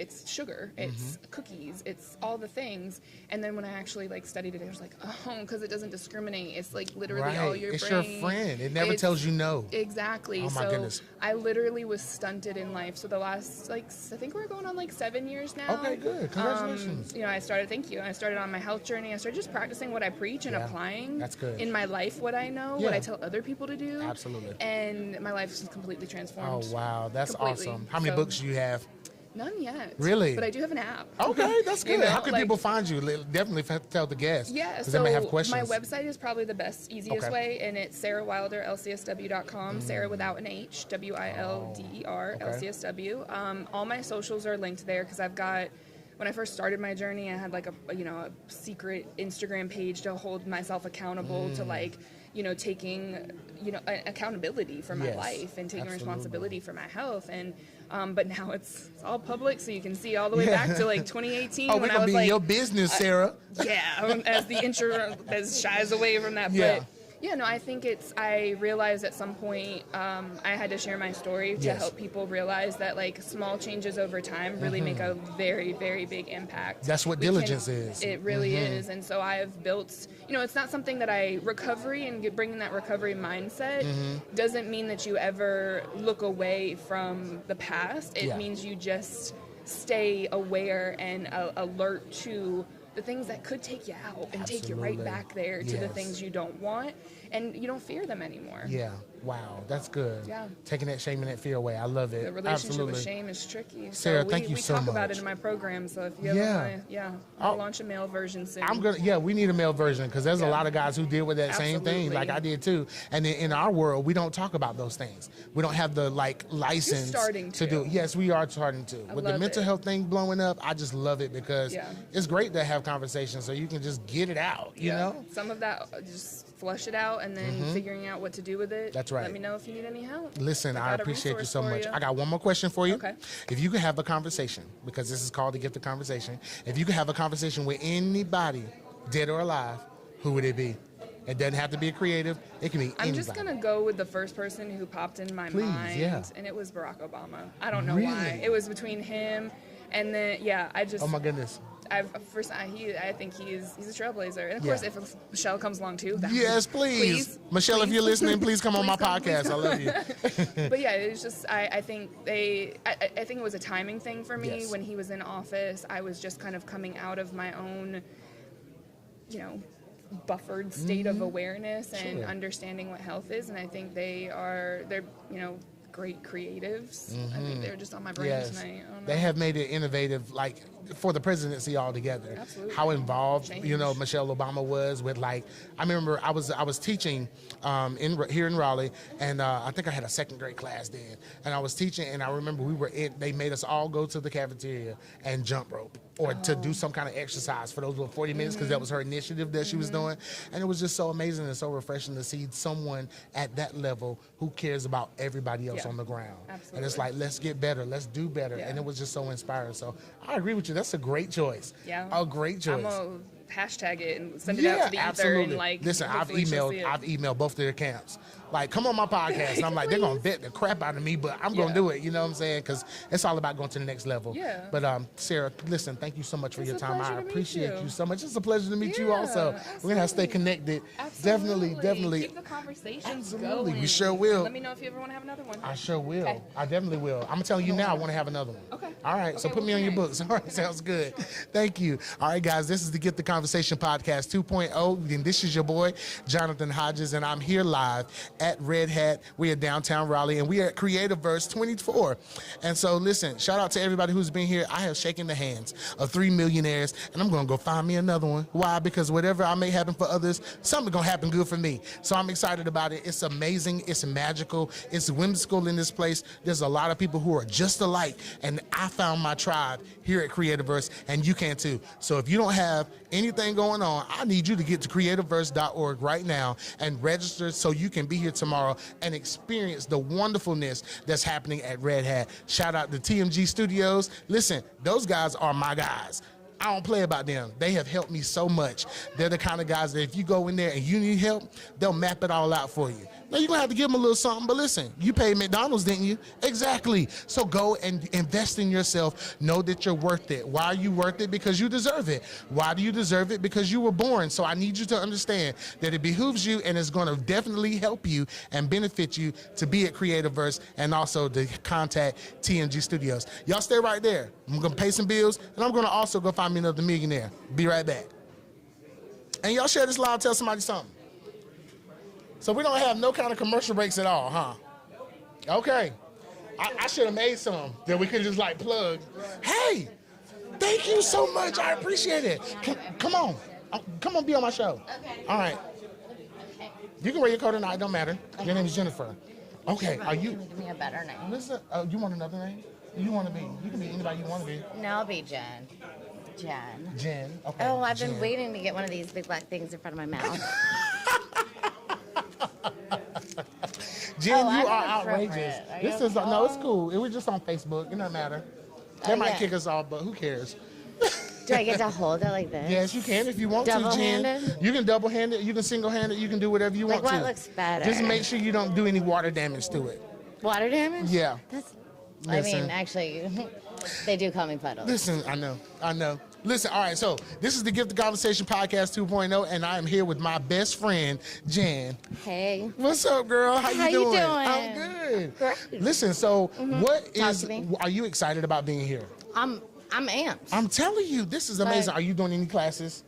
It's sugar, it's cookies, it's all the things. And then when I actually like studied it, I was like, oh, because it doesn't discriminate. It's like literally all your It's brain. your friend. It never It's- tells you no. Exactly. Oh, my so goodness. I literally was stunted in life. So the last I think we're going on like 7 years now. Okay, good. Congratulations. Thank you. I started on my health journey. I started just practicing what I preach and Yeah, applying that's good. in my life what I know, Yeah. what I tell other people to do. Absolutely. And my life is completely Oh, transformed. wow. That's Completely. awesome. How many So- books do you have? None yet. Really? But I do have an app. Okay, that's You good. know, How can like- people find you? Definitely tell the guests. Yeah, Because so they may have questions. my website is probably the best, easiest Okay. way, and it's sarahwilderlcsw.com. Sarah without an H, WILDER, okay. LCSW. All my socials are linked there because I've got. When I first started my journey, I had like a secret Instagram page to hold myself accountable to like, taking, accountability for my Yes, life and taking absolutely. responsibility for my health. And but now it's all public, so you can see all the way back to like 2018 Oh, when we're I gonna was be like, your business, Sarah. yeah, as the intro as shies away from that. Yeah. But yeah, no, I think I realized at some point I had to share my story to Yes. help people realize that like small changes over time really make a very, very big impact. That's what We can- diligence is. It really is. And so I've built, it's not something that recovery and bringing that recovery mindset doesn't mean that you ever look away from the past. It Yeah. means you just stay aware and alert to the things that could take you out and take you right Absolutely. back there to the Yes. things you don't want, and you don't fear them anymore. Yeah. Wow. That's good. Yeah. Taking that shame and that fear away. I love it. The relationship Absolutely. with shame is tricky. Sarah, so thank you we so talk about much. it in my program. So if you ever Yeah. I'll I'll- launch a male version soon. We need a male version because there's a Yeah. lot of guys who deal with that same thing, Absolutely. like I did too. And in our world, we don't talk about those things. We don't have the license starting to to. do. Yes, we are starting to. With the love mental it. health thing blowing up, I just love it because Yeah. it's great to have conversations so you can just get it out. You know. some of that just flush it out and then figuring out what to do with it. That's right. Let me know if you need any help. Listen, I got a appreciate you resource so for much. you. I got one more question for you. Okay. If you could have a conversation, because this is called the gift of conversation, if you could have a conversation with anybody, dead or alive, who would it be? It doesn't have to be a creative. It can be anybody. I'm just gonna go with the first person who popped in my Please, mind, yeah. and it was Barack Obama. I don't know Really? why. It was between him and then Oh my goodness. I think he's a trailblazer, and of Yeah. course, if Michelle comes along too, that Yes, please. Michelle, if you're listening, please come on my Please come, please podcast. I love you. But yeah, it's just I think I think it was a timing thing for me. Yes. When he was in office, I was just kind of coming out of my own, buffered state of awareness and Sure. understanding what health is, and I think they're great creatives. I think they're just on my brain Yes. tonight. I don't know. They have made it innovative, like for the presidency altogether. Absolutely. How involved, Change. Michelle Obama was with I remember I was teaching here in Raleigh, and I think I had a second grade class then, and I was teaching, and I remember they made us all go to the cafeteria and jump rope or to do some kind of exercise for those little 40 minutes because that was her initiative that she was doing, and it was just so amazing and so refreshing to see someone at that level who cares about everybody else Yeah. on the ground. And it's Absolutely. like, let's get better, let's do better, Yeah. and it was just so inspiring. So I agree with you. That's a great choice. Yeah. A great choice. I'm gonna hashtag it and send it out to the ether and Listen, I've hopefully she'll see it. emailed both their camps. Like, come on my podcast. And I'm like, they're gonna vet the crap out of me, but I'm gonna Yeah. do it. You know what I'm saying? Because it's all about going to the next level. Yeah. But Sarah, listen, thank you so much for It's your a time. pleasure I to meet appreciate you. you so much. It's a pleasure to meet you Yeah, also. We're gonna have to stay absolutely. connected. Absolutely. Definitely. Keep the conversations Absolutely. going. We sure will. Let me know if you ever want to have another one. I sure will. Okay. I definitely will. I'm telling you now, I want to have another one. Okay. All right. So Okay, put me we'll on your connect. books. All right. Sounds good. Thank you. All right, guys. This is the Get the Conversation Podcast 2.0. And this is your boy, Jonathan Hodges. And I'm here live at Red Hat. We are downtown Raleigh. And we are at Creativeverse 24. And so, listen, shout out to everybody who's been here. I have shaken the hands of 3 millionaires. And I'm going to go find me another one. Why? Because whatever I may happen for others, something's going to happen good for me. So I'm excited about it. It's amazing. It's magical. It's whimsical in this place. There's a lot of people who are just alike. And I found my tribe here at Creativeverse, and you can too. So if you don't have anything going on, I need you to get to creativeverse.org right now and register so you can be here tomorrow and experience the wonderfulness that's happening at Red Hat. Shout out to TMG Studios. Listen, those guys are my guys. I don't play about them. They have helped me so much. They're the kind of guys that if you go in there and you need help, they'll map it all out for you. Now, you're going to have to give them a little something, but listen, you paid McDonald's, didn't you? Exactly. So go and invest in yourself. Know that you're worth it. Why are you worth it? Because you deserve it. Why do you deserve it? Because you were born. So I need you to understand that it behooves you and it's going to definitely help you and benefit you to be at Creativeverse and also to contact TMG Studios. Y'all stay right there. I'm going to pay some bills, and I'm going to also go find me another millionaire. Be right back. And y'all share this live, tell somebody something. So we don't have no kind of commercial breaks at all, huh? Okay. I should have made some that we could just like plug. Hey, thank you so much. I appreciate it. Come on. Come on, be on my show. Okay. All right. You can wear your coat or not. It don't matter. Your name is Jennifer. Okay. Are you? Give me a better name. Listen. You want another name? You want to be? You can be anybody you want to be. No, I'll be Jen. Jen. Jen. Okay. Oh, I've been Jen. waiting to get one of these big black things in front of my mouth. Jen, Oh, you I'm are inappropriate. outrageous. Are This you is no, it's cool. It was just on Facebook. It doesn't matter. They Oh, might yeah. kick us off, but who cares? Do I get to hold it like this? Yes, you can if you want to, Jen. Double-handed? You can double-handed. You can single-handed. You can do whatever you Like want what to. looks better? Just make sure you don't do any water damage to it. Water damage? Yeah. That's. Listen. I mean, actually, they do call me Puddles. Listen, I know. Listen, all right, so this is the Gift of Conversation Podcast 2.0, and I am here with my best friend, Jan. Hey. What's up, girl? How How you you doing? doing? I'm good. Great. Listen, so what Talk is? to me. Are you excited about being here? I'm amped. I'm telling you, this is amazing. Like- Are you doing any classes?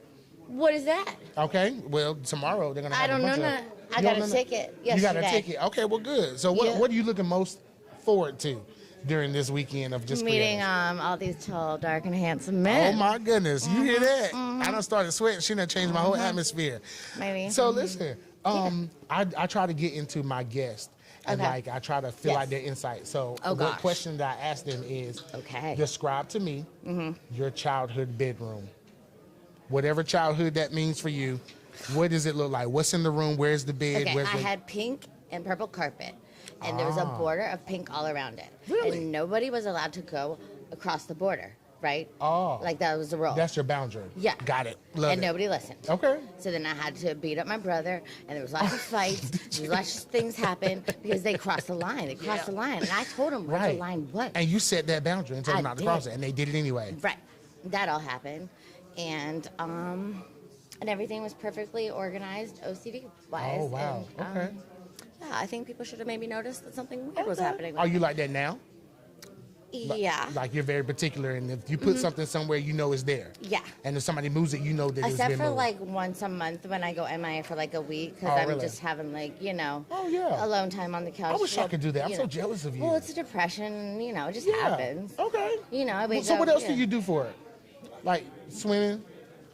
What is that? Okay, well, tomorrow they're gonna have I don't a bunch know. of. I You got don't a know- ticket You got a yesterday. ticket. Okay, well, good. So what Yeah. what are you looking most forward to during this weekend of just Meeting creating? all these tall, dark, and handsome Oh men. my goodness, you hear that? I done started sweating. She done changed my whole atmosphere. Maybe. So listen, I try to get into my guest. And Okay. like I try to fill Yes. out their insight. So Oh, the gosh. question that I asked them is, Okay. describe to me your childhood bedroom. Whatever childhood that means for you, what does it look like? What's in the room? Where's the bed? Okay, Where's I the... had pink and purple carpet, and there was a border of pink all around it. Really? And nobody was allowed to go across the border, right? Oh. Like that was the rule. That's your boundary. Yeah. Got it. Love and it. nobody listened. Okay. So then I had to beat up my brother, and there was lots of fights. There was lots of things happen because they crossed the line. They crossed the line, and I told them where Right. the line was. And you set that boundary and told them I not to cross did. it, and they did it anyway. Right. That all happened, and everything was perfectly organized OCD wise. Oh, wow. And, Okay. yeah, I think people should have maybe noticed that something weird was happening. Are you like that now? Yeah. Like you're very particular, and if you put something somewhere, you know it's there. Yeah. And if somebody moves it, you know that it's Except been for moved. like once a month when I go MIA for like a week because Oh, I'm really? just having like, Oh, yeah. alone time on the couch. I wish I Well, could do that. I'm you so know. jealous of you. Well, it's a depression, it just Yeah. happens. Okay. I wake So up, what else yeah. do you do for it? Like swimming,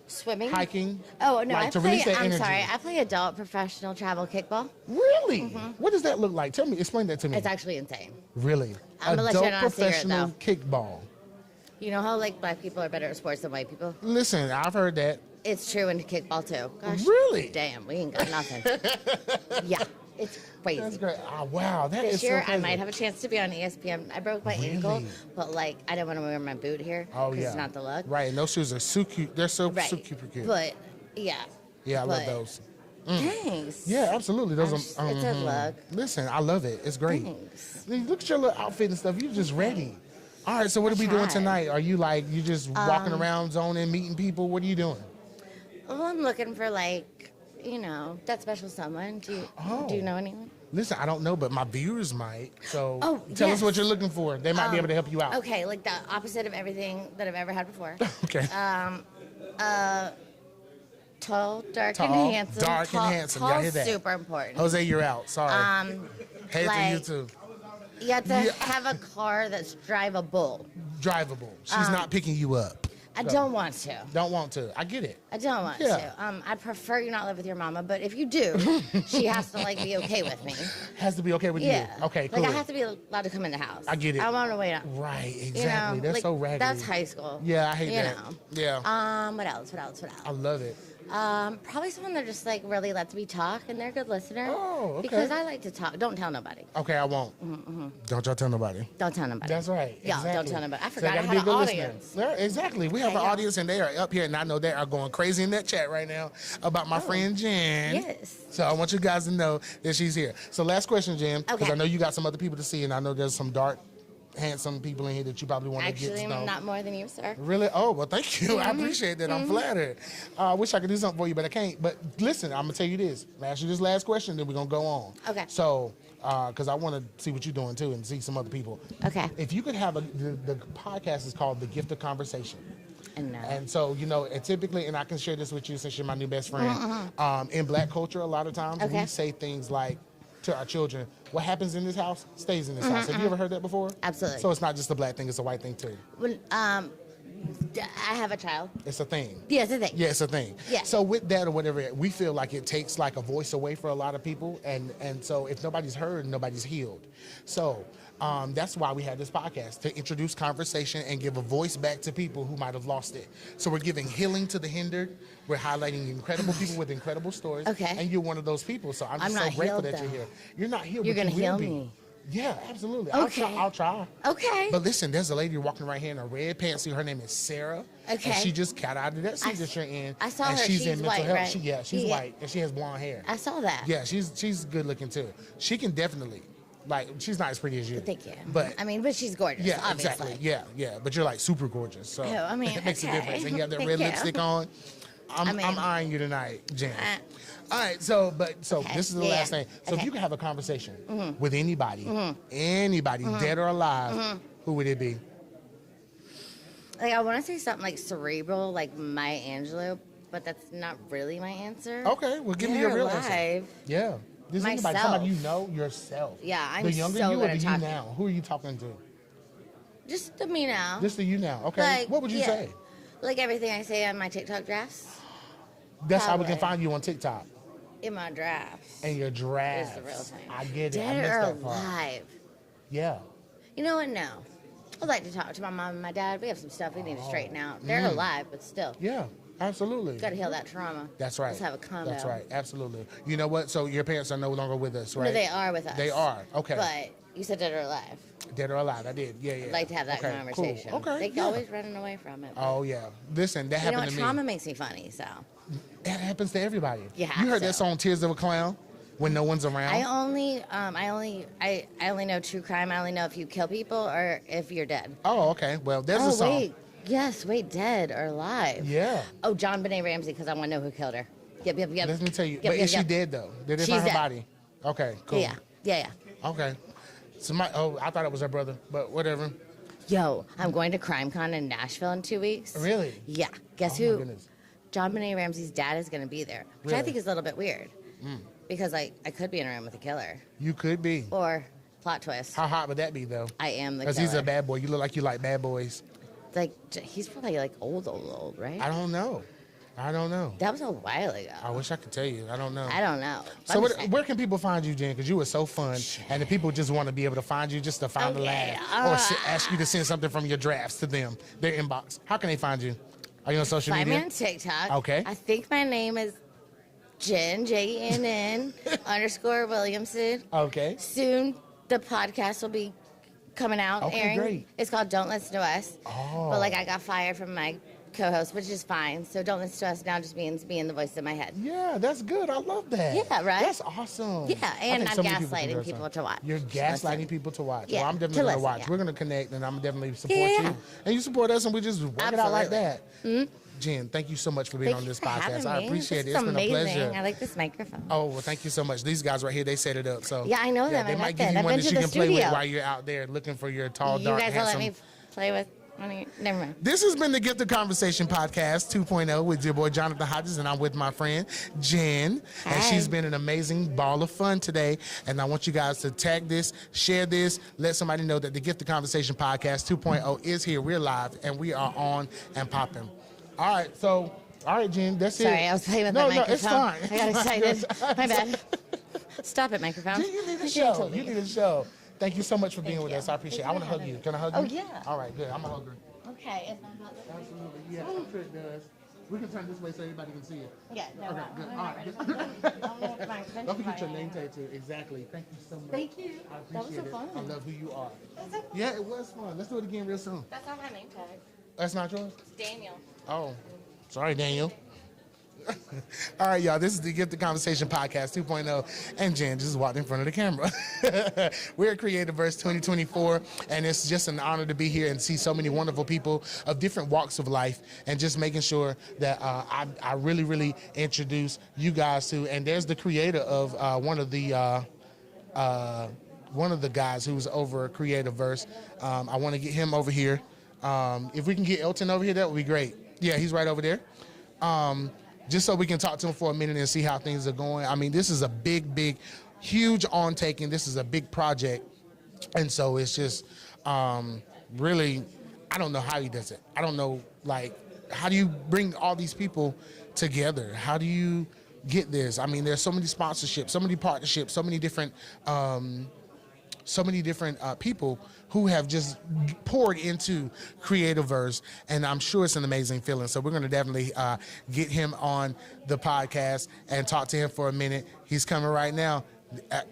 Swimming? hiking? Oh, no, like I to play, release that I'm energy. sorry, I play adult professional travel kickball. Really? What does that look like? Tell me. Explain that to me. It's actually insane. Really? I'm gonna let you Adult in on a secret, professional though. kickball. You know how like black people are better at sports than white people? Listen, I've heard that. It's true in kickball too. Gosh, Really? damn, we ain't got nothing. Yeah, it's crazy. That's great. Oh, wow, that is This year so I crazy. might have a chance to be on ESPN. I broke my ankle, Really? but like I didn't want to wear my boot here Oh because yeah. it's not the look. Right, and those shoes are so cute. They're so Right. super cute. But yeah. Yeah, I love but- those. Thanks. Yeah, absolutely. Those It's are. a look. Listen, I love it. It's great. Thanks. Look at your little outfit and stuff. You're just ready. All right, so what are we doing tried. tonight? Are you like you just walking around, zoning, meeting people? What are you doing? Well, I'm looking for like, that special someone. Do you know anyone? Listen, I don't know, but my viewers might. So Oh, tell us yes. what you're looking for. They might be able to help you out. Okay, like the opposite of everything that I've ever had before. Okay. Tall, dark, Tall, and handsome. dark, and Tall- handsome. Y'all Tall's hear that? super important. Jose, you're out. Sorry. Hey to you like- too. You have to Yeah. have a car that's drivable. Drivable. She's not picking you up. I don't want to. Don't want to. I get it. I don't want Yeah. to. I prefer you not live with your mama, but if you do, she has to like be okay with me. Has to be okay with Yeah. you. Okay, cool. Like I have to be allowed to come in the house. I get it. I want to wait on. Right, You exactly. know, That's like, so raggedy. That's high school. Yeah, I hate you that. know. Yeah. What else? What else? What I else? love it. Probably someone that just like really lets me talk and they're a good listener. Oh, okay. Because I like to talk. Don't tell nobody. Okay, I won't. Don't y'all tell nobody. Don't tell nobody. That's right. Yeah, exactly. don't tell nobody. I So forgot I gotta had be a an good listener. audience. Yeah, exactly. We have I an know. audience, and they are up here, and I know they are going crazy in that chat right now about my friend Jen. Yes. So I want you guys to know that she's here. So last question, Jen, because Okay. I know you got some other people to see, and I know there's some dark, handsome people in here that you probably want to get Actually, to know. not more than you, sir. Really? Oh, well, thank you. Mm-hmm. I appreciate that. I'm flattered. I wish I could do something for you, but I can't. But listen, I'm going to tell you this. I'm ask you this last question, then we're going to go on. Okay. So, because I want to see what you're doing, too, and see some other people. Okay. If you could have the podcast is called The Gift of Conversation. And And so, and typically, and I can share this with you since you're my new best friend, in Black culture, a lot of times, we Okay. say things like, to our children, what happens in this house stays in this house. Have you ever heard that before? Absolutely. So it's not just a black thing; it's a white thing too. When, I have a child. It's a thing. Yeah, it's a thing. Yeah, it's a thing. Yeah. So with that or whatever, we feel like it takes like a voice away for a lot of people, and so if nobody's heard, nobody's healed. So that's why we had this podcast, to introduce conversation and give a voice back to people who might have lost it. So we're giving healing to the hindered. We're highlighting incredible people with incredible stories. Okay. And you're one of those people. So I'm just not so grateful healed, that you're though. here. You're not healed, You're but gonna you will heal be. me. Yeah, absolutely. Okay. I'll try. Okay. But listen, there's a lady walking right here in a red pantsuit. Her name is Sarah. Okay. And she just got out of that seat that you're in. I saw and her. she's She's in mental white, health. right? She's Yeah. white, and she has blonde hair. I saw that. Yeah, she's good looking too. She can definitely, like, she's not as pretty as you. Thank you. But I mean, but she's gorgeous. yeah, obviously. exactly. Yeah. But you're like super gorgeous. So Oh, I mean, it makes a okay. difference. And you have that Thank red you. lipstick on. I'm mean- eyeing you tonight, Jen. All right, Okay. this is the Yeah. last thing. So if Okay. you could have a conversation with anybody, dead or alive, who would it be? Like, I want to say something like cerebral, like Maya Angelou, but that's not really my answer. Okay, well, give me Dead your or real answer. alive. Yeah. This is anybody, Myself. somebody you know, yourself. Yeah, I'm the younger so you good or the at you talking. now? Who are you talking to? Just to me now. Just the you now. Okay. Like, What would you yeah. say? Like everything I say on my TikTok drafts, That's how we can Probably. find you on TikTok in my drafts. and your drafts. Is the real thing. I get it. I Dead missed or that part. alive? Yeah. You know what? No. I'd like to talk to my mom and my dad. We have some stuff we need to straighten out. They're alive, but still. Yeah. Absolutely. Got to heal that trauma. That's right. Let's have a combo. That's right. Absolutely. You know what? So your parents are no longer with us, right? No, they are with us. They are. Okay. But you said dead or alive. Dead or alive. I did. Yeah. I'd like to have that Okay, conversation. Cool. Okay. They can yeah. always running away from it. Oh yeah. Listen, that you know happened what? to me. Trauma makes me funny, so. That happens to everybody. You have heard to. that song "Tears of a Clown" when no one's around. I only know true crime. I only know if you kill people or if you're dead. Oh, okay. Well, there's a Oh song. wait, yes, wait, dead or alive? Yeah. Oh, John Benet Ramsey, because I want to know who killed her. Yep. Let me tell you. Yep, But yep, is she yep. dead though? Did they She's find her dead. body? Okay. Cool. Yeah. Okay. So I thought it was her brother, but whatever. Yo, I'm going to CrimeCon in Nashville in 2 weeks. Really? Yeah. Guess Oh, my who? goodness. John Benet Ramsey's dad is going to be there, which I Really? think is a little bit weird. Because I could be in a room with a killer. You could be. Or plot twist. How hot would that be though? I am the Because killer. he's a bad boy. You look like you like bad boys. Like he's probably like old, right? I don't know. That was a while ago. I wish I could tell you. I don't know. I don't know. So I'm just saying. where can people find you, Jen? Because you were so fun, and the people just want to be able to find you just to find a Okay, laugh, or ask you to send something from your drafts to them, their inbox. How can they find you? Are you on social Find me media? on TikTok. Okay. I think my name is Jen, JENN _ Williamson. Okay. Soon the podcast will be coming out, Okay, airing. great. It's called Don't Listen to Us. Oh. But like I got fired from my co-host, which is fine. So Don't Listen to Us now just means being the voice in my head. Yeah, that's good. I love that. Yeah, right? That's awesome. Yeah, I and think I'm so many gaslighting can do people that. to watch. You're gaslighting Listen. people to watch. Yeah, Well, I'm to definitely going to listen, watch. yeah. We're going to connect, and I'm definitely support Yeah. you. And you support us, and we just work it out like Absolutely. that. Jen, thank you so much for being Thank on you this for having podcast. I me. appreciate This it. is It's been a amazing. pleasure. I like this microphone. Oh, well, thank you so much. These guys right here, they set it up. So Yeah, I know them. They I might got give that. you I've one been that to you the can play with studio. while you're out there looking for your tall, You dark, guys will let handsome. me play with one of your, never mind. This has been the Gifted Conversation Podcast 2.0 with your boy Jonathan Hodges, and I'm with my friend Jen. And Hi. she's been an amazing ball of fun today. And I want you guys to tag this, share this, let somebody know that the Gifted Conversation Podcast 2.0 is here. We're live, and we are on and popping. All right, Jen, that's it. Sorry, I was playing with no, my no, microphone. it's fine. I got excited. My bad. Stop it, microphone. Jen, you need a You're show. tilting You me. need a show. Thank you so much for being with you. us. I appreciate it. I want to hug you. Can I hug you? Oh, yeah. All right, good. I'm going to hug her. Okay, it's not about the Absolutely. Yeah, I'm sure it does. We can turn this way so everybody can see it. Yeah, no, Okay, no, good. I'm All not right. ready for it. Don't forget your name tag too. Exactly. Thank you so much. Thank you. I That was appreciate so it. fun. I love who you are. That's so fun. Yeah, it was fun. Let's do it again real soon. That's not my name tag. That's not yours? It's Daniel. Oh, sorry, Daniel. All right, y'all. This is the Get the Conversation Podcast 2.0, and Jen just walked in front of the camera. We're at Creativeverse 2024, and it's just an honor to be here and see so many wonderful people of different walks of life, and just making sure that I really, really introduce you guys to. And there's the creator of one of the guys who's over Creativeverse. I want to get him over here. If we can get Elton over here, that would be great. Yeah, he's right over there. Just so we can talk to him for a minute and see how things are going. I mean, this is a big, huge on taking. This is a big project. And so it's just really, I don't know how he does it. I don't know, like, how do you bring all these people together? How do you get this? I mean, there's so many sponsorships, so many partnerships, so many different people who have just poured into Creativerse, and I'm sure it's an amazing feeling. So we're going to definitely get him on the podcast and talk to him for a minute. He's coming right now.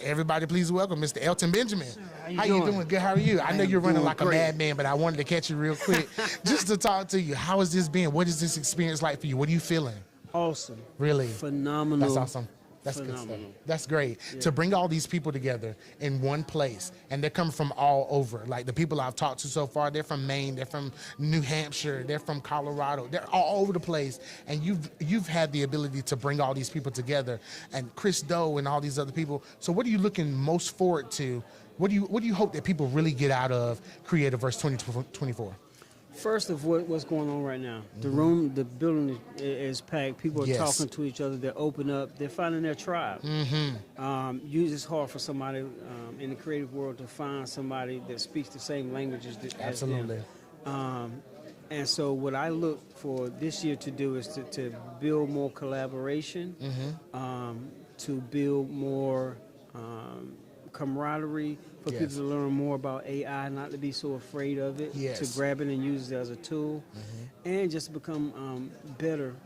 Everybody, please welcome Mr. Elton Benjamin. How you doing? Good. How are you? I know you're running like a madman, but I wanted to catch you real quick just to talk to you. How has this been? What is this experience like for you? What are you feeling? Awesome. Really? Phenomenal. That's awesome. That's good stuff. That's great. Yeah. To bring all these people together in one place, and they're coming from all over. Like the people I've talked to so far, they're from Maine, they're from New Hampshire, they're from Colorado. They're all over the place, and you've had the ability to bring all these people together, and Chris Do and all these other people. So what are you looking most forward to? What do you hope that people really get out of Creativerse 2024? First of what's going on right now, the building is packed. People are talking to each other. They're open up. They're finding their tribe. It's hard for somebody in the creative world to find somebody that speaks the same languages as them. And so what I look for this year to do is to build more collaboration, to build more camaraderie, for people to learn more about AI, not to be so afraid of it, to grab it and use it as a tool, and just become better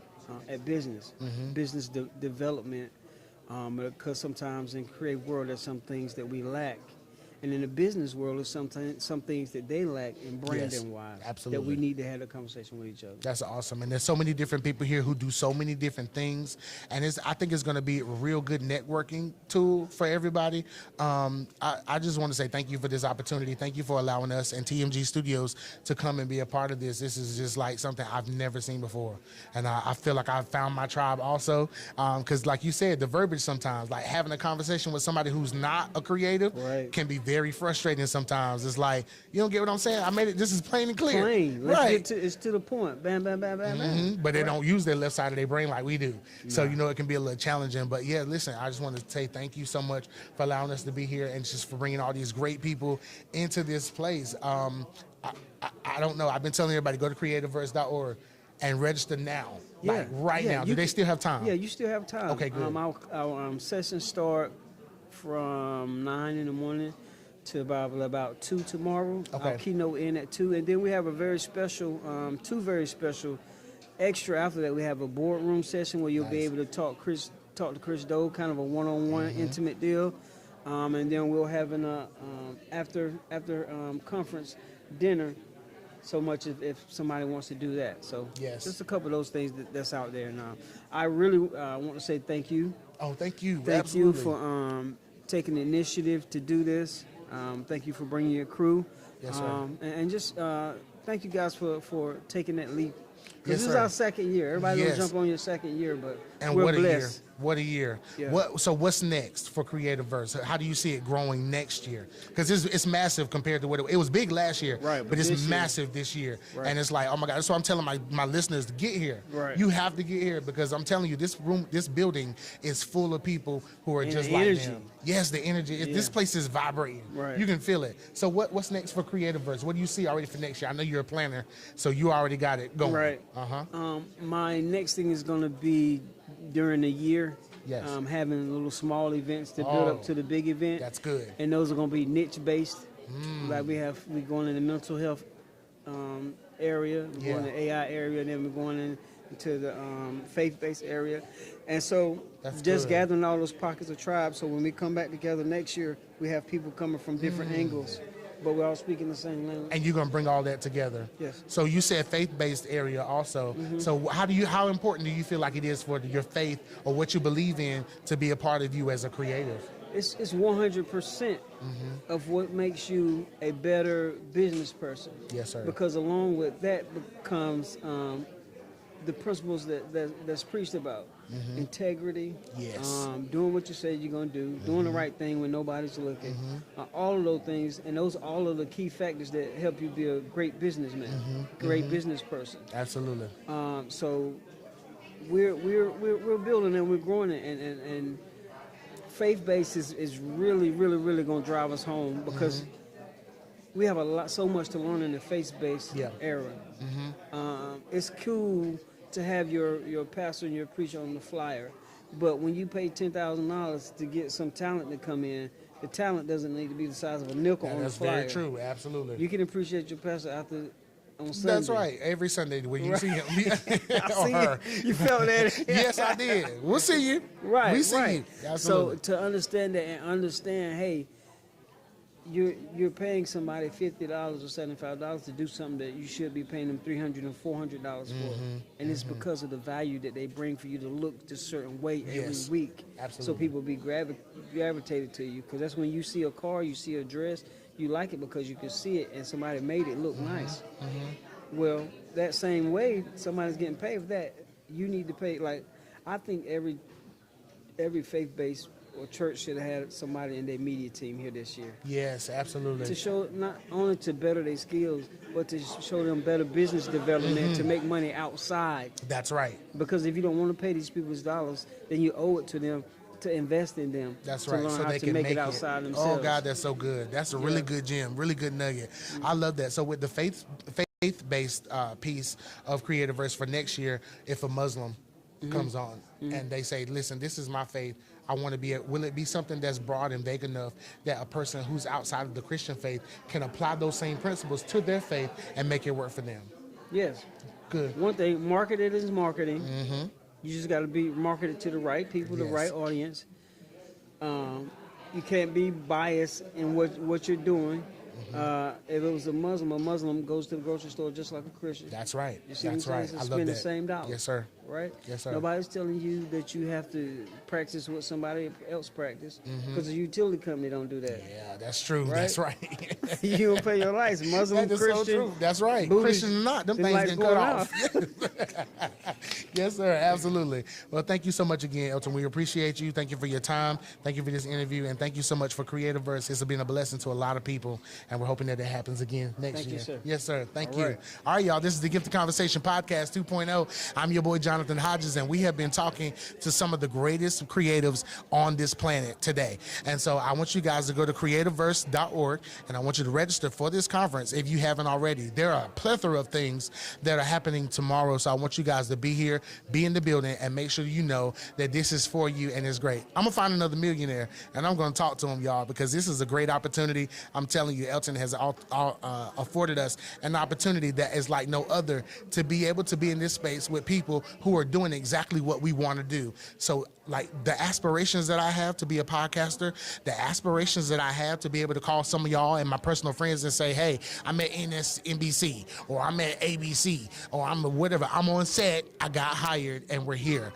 at business, business development, because sometimes in the creative world there's some things that we lack. And in the business world, there's some things that they lack in branding-wise that we need to have a conversation with each other. That's awesome. And there's so many different people here who do so many different things. And I think it's going to be a real good networking tool for everybody. I just want to say thank you for this opportunity. Thank you for allowing us and TMG Studios to come and be a part of this. This is just like something I've never seen before. And I feel like I've found my tribe also. Because like you said, the verbiage sometimes, like having a conversation with somebody who's not a creative can be very frustrating sometimes. It's like, you don't get what I'm saying? I made it, this is plain and clear. Plain. Let's get it's to the point. Bam, bam, bam, bam, bam. But they don't use their left side of their brain like we do. So, it can be a little challenging. But yeah, listen, I just want to say thank you so much for allowing us to be here and just for bringing all these great people into this place. I don't know. I've been telling everybody, go to creativerse.org and register now. Like right now. Do they still have time? Yeah, you still have time. Okay, good. Our sessions start from 9 in the morning to about 2 tomorrow. Okay. Our keynote in at 2, and then we have a very special, two very special extra after that. We have a boardroom session where you'll be able to talk to Chris Do, kind of a one-on-one intimate deal, and then we'll have an after conference dinner. So much if somebody wants to do that. So just a couple of those things that's out there now. I really want to say thank you. Oh, thank you. Thank you for taking the initiative to do this. Thank you for bringing your crew. Yes, sir. And just thank you guys for taking that leap. This is our second year. Everybody will jump on your second year, but we're blessed. What a year. Yeah. So what's next for Creativerse? How do you see it growing next year? Because it's massive compared to what it was big last year, but it's massive this year. Right. And it's like, oh my God. That's why I'm telling my listeners to get here. Right. You have to get here because I'm telling you, this building is full of people who are just like them. Yes, the energy. This place is vibrating. Right. You can feel it. So what's next for Creativerse? What do you see already for next year? I know you're a planner, so you already got it going. Right. My next thing is going to be during the year, having little small events to build up to the big event. That's good. And those are going to be niche based. Like we're going in the mental health area, we're going in the AI area, and then we're going into the faith-based area. And so gathering all those pockets of tribes, so when we come back together next year, we have people coming from different angles, but we're all speaking the same language. And you're going to bring all that together. Yes. So you said faith-based area also. So how important do you feel like it is for your faith or what you believe in to be a part of you as a creative? It's 100% of what makes you a better business person. Yes, sir. Because along with that comes the principles that's preached about. Integrity, doing what you say you're going to do, doing the right thing when nobody's looking, all of those things, and those are all of the key factors that help you be a great businessman, great business person. Absolutely. So we're building and we're growing it, and faith base is really, really, really going to drive us home because we have so much to learn in the faith-based era. It's cool to have your pastor and your preacher on the flyer, but when you pay $10,000 to get some talent to come in, the talent doesn't need to be the size of a nickel on the flyer. That's very true. Absolutely. You can appreciate your pastor on Sunday. That's right. Every Sunday when you see him. I or see her. you felt that. Yes, I did. We'll see you. Right. We see right. you. Absolutely. So to understand that and understand, hey, you're paying somebody $50 or $75 to do something that you should be paying them $300 and $400 for, and it's because of the value that they bring for you to look this certain way every week. Absolutely. So people be gravitated to you, because that's when you see a car, you see a dress, you like it because you can see it and somebody made it look nice. Well, that same way, somebody's getting paid for that. You need to pay. Like, I think every faith-based or church should have had somebody in their media team here this year. Yes, absolutely. To show, not only to better their skills, but to show them better business development to make money outside. That's right. Because if you don't want to pay these people's dollars, then you owe it to them to invest in them. That's to right. learn So how they to can make it outside themselves. Oh God, that's so good. That's a really good gem, really good nugget. I love that. So with the faith-based piece of Creativerse for next year, if a Muslim comes on and they say, listen, this is my faith, I want to be, will it be something that's broad and vague enough that a person who's outside of the Christian faith can apply those same principles to their faith and make it work for them? Yes. Good. One thing, marketing is marketing. You just got to be marketed to the right people, the right audience. You can't be biased in what you're doing. If it was a Muslim goes to the grocery store just like a Christian. That's right. You see That's what I'm right. saying? I love Spend that. the same dollar. Yes, sir. Right? Yes, sir. Nobody's telling you that you have to practice what somebody else practice, because the utility company don't do that. Yeah, that's true. Right? That's right. You don't pay your lights. Muslim, That is Christian. so true. That's right. Buddhist, Christian or not, them them things lights getting cut going off. Yes, sir. Absolutely. Well, thank you so much again, Elton. We appreciate you. Thank you for your time. Thank you for this interview. And thank you so much for Creativerse. It's been a blessing to a lot of people. And we're hoping that it happens again next year. Thank you, sir. Yes, sir. Thank All you. right. All right, y'all. This is the Gift of Conversation Podcast 2.0. I'm your boy, Jonathan Hodges, and we have been talking to some of the greatest creatives on this planet today. And so I want you guys to go to creativerse.org, and I want you to register for this conference if you haven't already. There are a plethora of things that are happening tomorrow, so I want you guys to be here, be in the building, and make sure you know that this is for you and it's great. I'm going to find another millionaire, and I'm going to talk to him, y'all, because this is a great opportunity. I'm telling you, Elton has afforded us an opportunity that is like no other, to be able to be in this space with people who are doing exactly what we want to do. So like the aspirations that I have to be a podcaster, the aspirations that I have to be able to call some of y'all and my personal friends and say, hey, I'm at NBC, or I'm at ABC, or I'm whatever, I'm on set, I got hired, and we're here.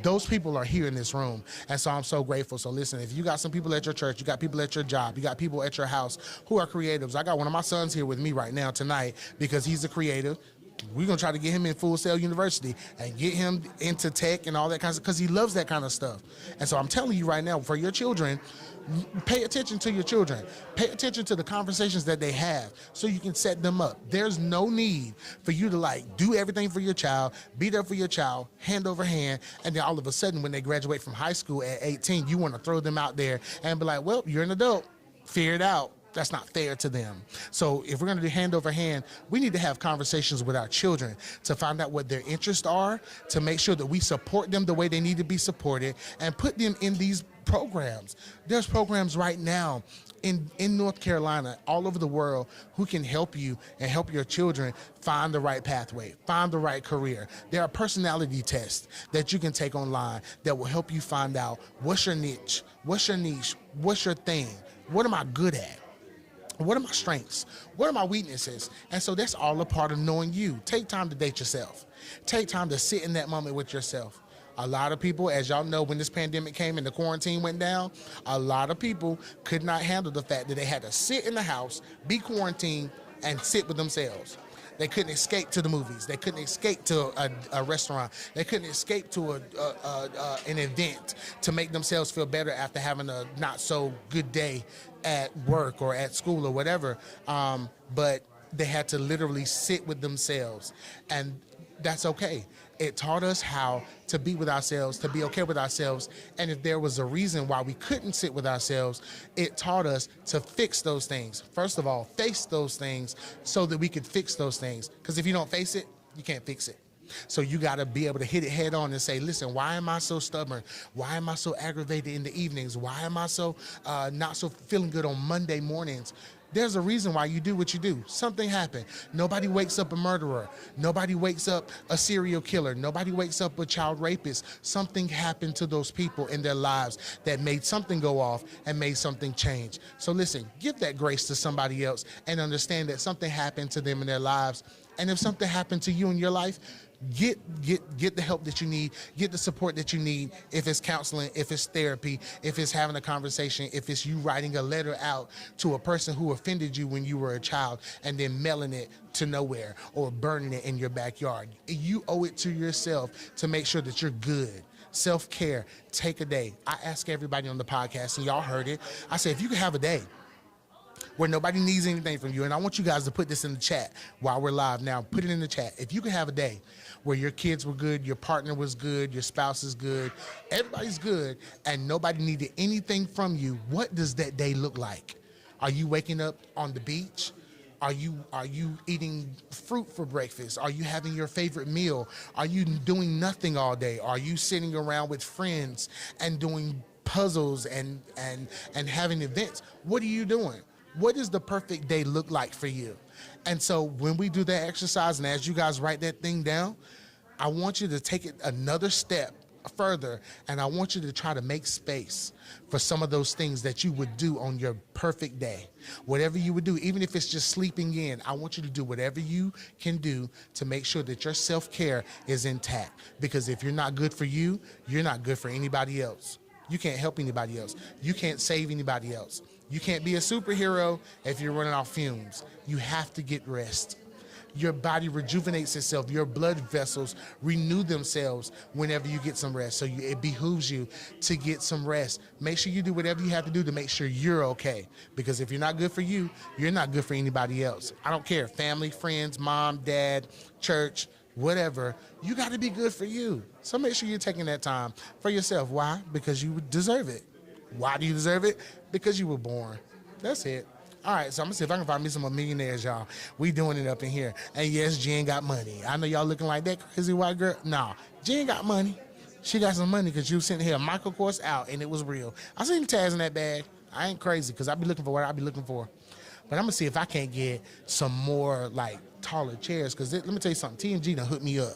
Those people are here in this room, and so I'm so grateful. So listen, if you got some people at your church, you got people at your job, you got people at your house who are creatives. I got one of my sons here with me right now tonight because he's a creative. We're going to try to get him in Full Sail University and get him into tech and all that kind of stuff, because he loves that kind of stuff. And so I'm telling you right now, for your children, pay attention to your children. Pay attention to the conversations that they have so you can set them up. There's no need for you to like do everything for your child, be there for your child, hand over hand, and then all of a sudden when they graduate from high school at 18, you want to throw them out there and be like, well, you're an adult, figure it out. That's not fair to them. So if we're going to do hand over hand, we need to have conversations with our children to find out what their interests are, to make sure that we support them the way they need to be supported, and put them in these programs. There's programs right now in North Carolina, all over the world, who can help you and help your children find the right pathway, find the right career. There are personality tests that you can take online that will help you find out what's your niche, what's your thing, what am I good at? What are my strengths? What are my weaknesses? And so that's all a part of knowing you. Take time to date yourself. Take time to sit in that moment with yourself. A lot of people, as y'all know, when this pandemic came and the quarantine went down, a lot of people could not handle the fact that they had to sit in the house, be quarantined, and sit with themselves. They couldn't escape to the movies. They couldn't escape to a restaurant. They couldn't escape to an event to make themselves feel better after having a not so good day at work or at school or whatever. But They had to literally sit with themselves, and that's okay. It taught us how to be with ourselves, to be okay with ourselves, and if there was a reason why we couldn't sit with ourselves, it taught us to fix those things. First of all, face those things so that we could fix those things, because if you don't face it, you can't fix it. So you got to be able to hit it head on and say, listen, why am I so stubborn? Why am I so aggravated in the evenings? Why am I so not so feeling good on Monday mornings? There's a reason why you do what you do. Something happened. Nobody wakes up a murderer. Nobody wakes up a serial killer. Nobody wakes up a child rapist. Something happened to those people in their lives that made something go off and made something change. So listen, give that grace to somebody else and understand that something happened to them in their lives. And if something happened to you in your life, get the help that you need, get the support that you need. If it's counseling, if it's therapy, if it's having a conversation, if it's you writing a letter out to a person who offended you when you were a child and then mailing it to nowhere or burning it in your backyard. You owe it to yourself to make sure that you're good. Self-care, take a day. I ask everybody on the podcast, and y'all heard it. I say, if you could have a day where nobody needs anything from you, and I want you guys to put this in the chat while we're live now. Put it in the chat. If you could have a day where your kids were good, your partner was good, your spouse is good, everybody's good, and nobody needed anything from you, what does that day look like? Are you waking up on the beach? Are you eating fruit for breakfast? Are you having your favorite meal? Are you doing nothing all day? Are you sitting around with friends and doing puzzles and having events? What are you doing? What does the perfect day look like for you? And so when we do that exercise, and as you guys write that thing down, I want you to take it another step further, and I want you to try to make space for some of those things that you would do on your perfect day. Whatever you would do, even if it's just sleeping in, I want you to do whatever you can do to make sure that your self-care is intact. Because if you're not good for you, you're not good for anybody else. You can't help anybody else. You can't save anybody else. You can't be a superhero if you're running off fumes. You have to get rest. Your body rejuvenates itself. Your blood vessels renew themselves whenever you get some rest. So it behooves you to get some rest. Make sure you do whatever you have to do to make sure you're okay. Because if you're not good for you, you're not good for anybody else. I don't care. Family, friends, mom, dad, church, whatever. You got to be good for you. So make sure you're taking that time for yourself. Why? Because you deserve it. Why do you deserve it? Because you were born. That's it. All right, so I'm going to see if I can find me some more millionaires, y'all. We doing it up in here. And yes, Jen got money. I know y'all looking like that crazy white girl. Nah, Jen got money. She got some money because you sent her a Michael Kors out, and it was real. I seen the tags in that bag. I ain't crazy because I be looking for what I be looking for. But I'm going to see if I can't get some more, like, taller chairs because let me tell you something. TMG done hooked me up.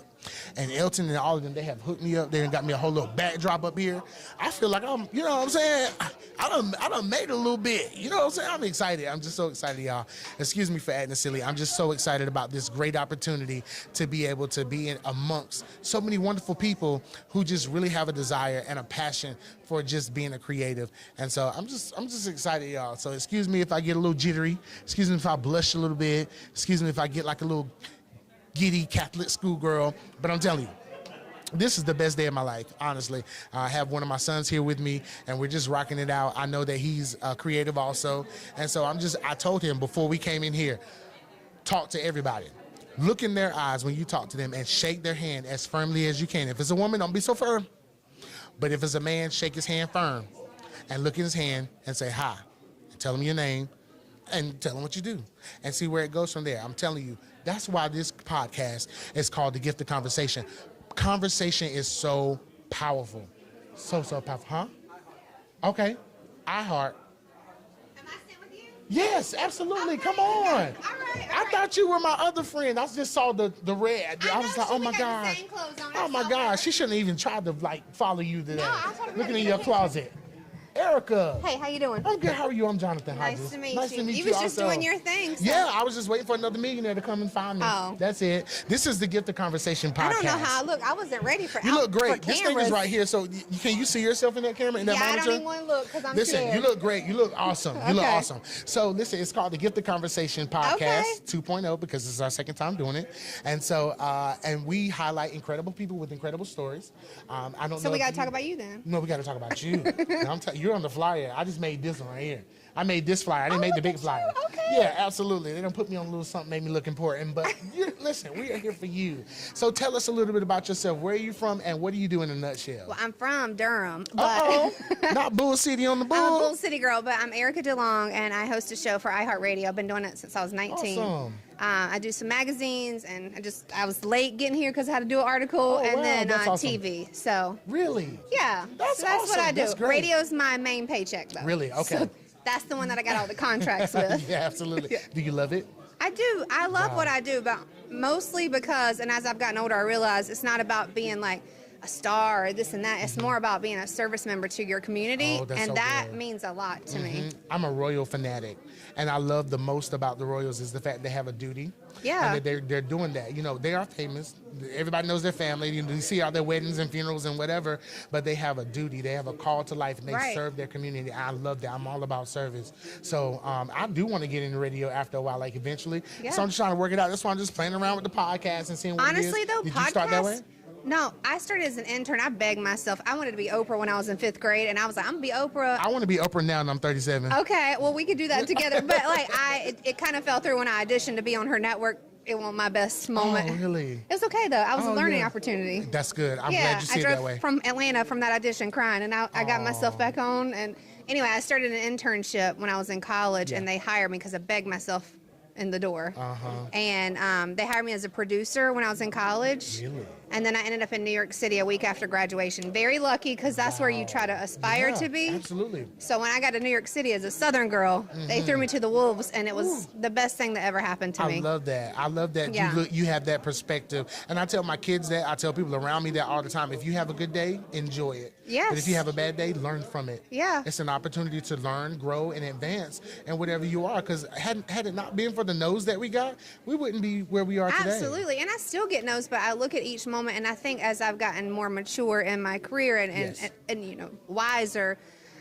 And Elton and all of them, they have hooked me up there and got me a whole little backdrop up here. I feel like I'm, you know what I'm saying? I done made it a little bit. You know what I'm saying? I'm excited. I'm just so excited, y'all. Excuse me for acting silly. I'm just so excited about this great opportunity to be able to be amongst so many wonderful people who just really have a desire and a passion for just being a creative. And so I'm just excited, y'all. So excuse me if I get a little jittery. Excuse me if I blush a little bit. Excuse me if I get like a little giddy Catholic schoolgirl, but I'm telling you, this is the best day of my life, honestly. I have one of my sons here with me, and we're just rocking it out. I know that he's creative also, and so I told him before we came in here, talk to everybody. Look in their eyes when you talk to them and shake their hand as firmly as you can. If it's a woman, don't be so firm. But if it's a man, shake his hand firm and look in his hand and say hi. And tell him your name and tell him what you do and see where it goes from there. I'm telling you, that's why this podcast is called The Gift of Conversation. Conversation is so powerful. So powerful. Huh? Okay. I heart. Am I sitting with you? Yes, absolutely. Okay, Come on. All right. I thought you were my other friend. I just saw the red. I was like, oh my God. Oh my God. She shouldn't even try to follow you today. No, I told her Looking to in get your a closet. Erica. Hey, how you doing? I'm good. How are you? I'm Jonathan Nice Hodges. to meet Nice you. to meet you. You was just also. doing your thing. So. Yeah, I was just waiting for another millionaire to come and find me. Oh. That's it. This is the Gift of Conversation podcast. I don't know how I look. I wasn't ready for. You look great. For This thing is cameras. right here. So can you see yourself in that camera? In that Yeah, monitor? I don't even want to look because I'm Listen, scared. you look great. You look awesome. You look Okay. awesome. So listen, it's called the Gift of Conversation podcast Okay. 2.0 because this is our second time doing it. And so, and we highlight incredible people with incredible stories. I don't know. So we if got to you- talk about you then. No, we got to talk about you. You're on the flyer. I just made this one right here. I made this flyer. I didn't make the big flyer. Okay. Yeah, absolutely. They don't put me on a little something, made me look important. But listen, we are here for you. So tell us a little bit about yourself. Where are you from, and what do you do in a nutshell? Well, I'm from Durham, but Uh-oh. Not Bull City on the Bull. I'm a Bull City girl, but I'm Erica DeLong, and I host a show for iHeartRadio. I've been doing it since I was 19. Awesome. I do some magazines, and I was late getting here because I had to do an article, Oh, and wow, then that's awesome. TV. So Really? yeah, That's so that's what awesome. I do. That's great. Radio's my main paycheck, though. Really? Okay. So that's the one that I got all the contracts with. Yeah, absolutely. Do you love it? I do. I love Wow. what I do, but mostly because, and as I've gotten older, I realize it's not about being like a star or this and that. It's more about being a service member to your community, Oh, that's and so that good. means a lot to me. I'm a Royal fanatic, and I love the most about the Royals is the fact they have a duty. Yeah. And that they're doing that. You know, they are famous. Everybody knows their family. You know, you see all their weddings and funerals and whatever, but they have a duty. They have a call to life, and they Right. serve their community. I love that. I'm all about service. So I do want to get into radio after a while, like eventually. Yeah. So I'm just trying to work it out. That's why I'm just playing around with the podcast and seeing what Honestly, it is. though, Did you start that way? podcasts. No, I started as an intern. I begged myself. I wanted to be Oprah when I was in 5th grade, and I was like, I'm gonna be Oprah. I want to be Oprah now, and I'm 37. Okay, well, we could do that together. But like, it kind of fell through when I auditioned to be on her network. It wasn't my best moment. Oh, really? It's okay though. I was a Oh, learning yeah. opportunity. That's good. I'm Yeah, glad you see I it drove that way. from Atlanta from that audition crying, and I got myself back on. And anyway, I started an internship when I was in college, and they hired me because I begged myself in the door. And they hired me as a producer when I was in college. Really? And then I ended up in New York City a week after graduation. Very lucky because that's where you try to aspire Yeah, to be. Absolutely. So when I got to New York City as a Southern girl, they threw me to the wolves, and it was the best thing that ever happened to me. I love that. I love that Yeah. you have that perspective. And I tell my kids that. I tell people around me that all the time. If you have a good day, enjoy it. Yes. But if you have a bad day, learn from it. Yeah. It's an opportunity to learn, grow, and advance in whatever you are. Because had it not been for the no's that we got, we wouldn't be where we are today. Absolutely. And I still get no's, but I look at each moment, and I think as I've gotten more mature in my career and Yes. you know, wiser,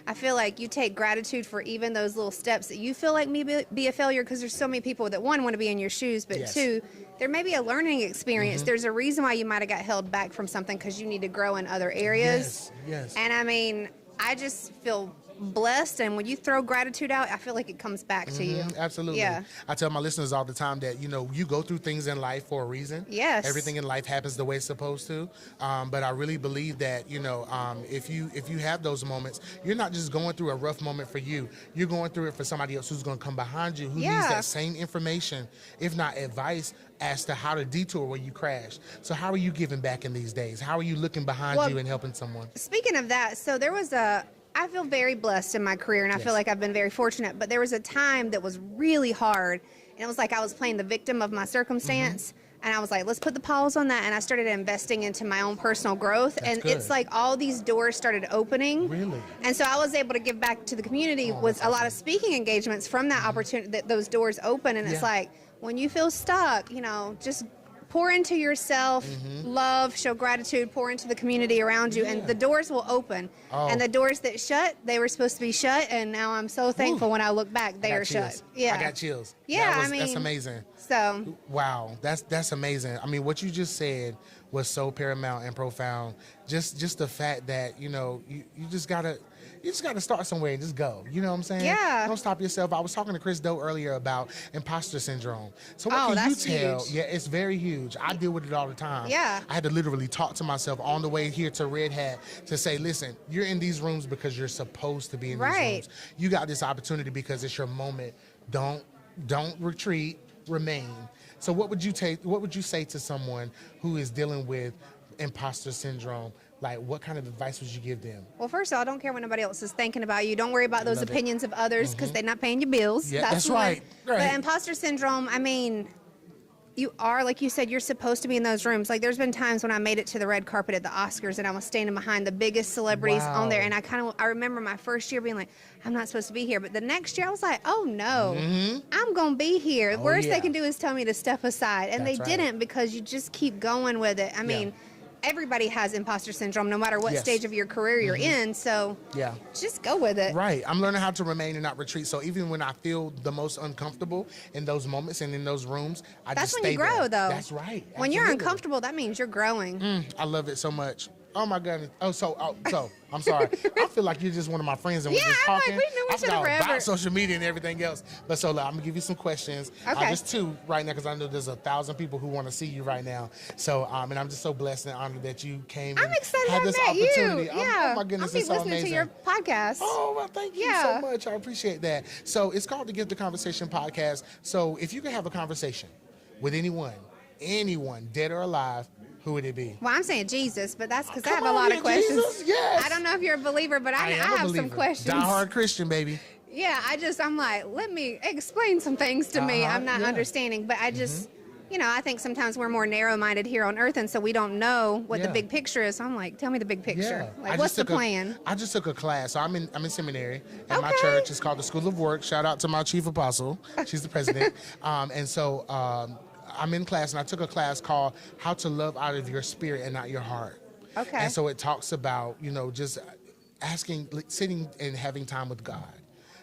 I feel like you take gratitude for even those little steps that you feel like maybe be a failure, because there's so many people that, one, want to be in your shoes, but Yes. two, there may be a learning experience. There's a reason why you might have got held back from something, because you need to grow in other areas. Yes. And I mean, I just feel blessed, and when you throw gratitude out, I feel like it comes back to you. Absolutely. Yeah. I tell my listeners all the time that, you know, you go through things in life for a reason. Yes. Everything in life happens the way it's supposed to. But I really believe that, you know, if you have those moments, you're not just going through a rough moment for you. You're going through it for somebody else who's going to come behind you, who needs Yeah. that same information, if not advice, as to how to detour where you crashed. So how are you giving back in these days? How are you looking behind Well, you and helping someone? Speaking of that, so there was I feel very blessed in my career, and I Yes. feel like I've been very fortunate, but there was a time that was really hard, and it was like I was playing the victim of my circumstance. And I was like, let's put the pause on that. And I started investing into my own personal growth. And good. it's like all these doors started opening. Really? And so I was able to give back to the community with a lot of speaking engagements from that opportunity, that those doors open. And it's Yeah. like, when you feel stuck, you know, just pour into yourself, love, show gratitude, pour into the community around you, and the doors will open. Oh. And the doors that shut, they were supposed to be shut, and now I'm so thankful when I look back, they I got are shut. chills. Yeah. I got chills. Yeah, That's I mean, amazing. So, Wow, that's amazing. I mean, what you just said was so paramount and profound. Just the fact that, you know, you just gotta start somewhere and just go. You know what I'm saying? Yeah. Don't stop yourself. I was talking to Chris Doe earlier about imposter syndrome. So what Oh, can that's you tell? huge. Yeah, it's very huge. I deal with it all the time. Yeah. I had to literally talk to myself on the way here to Red Hat to say, listen, you're in these rooms because you're supposed to be in these Right. rooms. You got this opportunity because it's your moment. Don't retreat, remain. So what would you say to someone who is dealing with imposter syndrome? Like, what kind of advice would you give them? well, first of all, I don't care what nobody else is thinking about you. Don't worry about those love it. opinions of others, because they're not paying your bills. Yeah, that's one. right. Right. But imposter syndrome, I mean, you are, like you said, you're supposed to be in those rooms. Like, there's been times when I made it to the red carpet at the Oscars, and I was standing behind the biggest celebrities on there, Wow. and I remember my first year being like, I'm not supposed to be here. But the next year I was like, oh no, I'm gonna be here. The worst yeah. they can do is tell me to step aside, and That's they right. didn't, because you just keep going with it. I mean, everybody has imposter syndrome, no matter what Yes. stage of your career you're in. So Yeah. just go with it. Right. I'm learning how to remain and not retreat. So even when I feel the most uncomfortable in those moments and in those rooms, I That's just when stay you grow, there. though. That's right. When you're Absolutely. uncomfortable, that means you're growing. I love it so much. Oh my goodness. So I'm sorry. I feel like you're just one of my friends and we're Yeah, just I'm like, talking. we knew each I forgot other forever. about social media and everything else. But so I'm gonna give you some questions. Okay. Just 2 right now because I know there's 1,000 people who want to see you right now. So and I'm just so blessed and honored that you came. I'm and excited had I this met you. opportunity. Yeah. Oh my goodness, I'll be it's so listening amazing. to your podcast. Oh, well, thank you Yeah. so much. I appreciate that. So it's called the Give the Conversation podcast. So if you could have a conversation with anyone, dead or alive, who would it be? Well, I'm saying Jesus, but that's because I Come have a on lot here, of questions. Jesus. Yes. I don't know if you're a believer, but I am a have some believer. questions. Die-hard Christian, baby. Yeah, I'm like, let me explain some things to me. I'm not yeah. understanding, but I just, I think sometimes we're more narrow-minded here on earth, and so we don't know what the Yeah. big picture is. So I'm like, tell me the big picture. I Like, just what's the took plan? I just took a class. So I'm in seminary at my Okay. church. It's called the School of Work. Shout out to my chief apostle. She's the president. And so I'm in class, and I took a class called How to Love Out of Your Spirit and Not Your Heart. Okay. And so it talks about, just sitting and having time with God.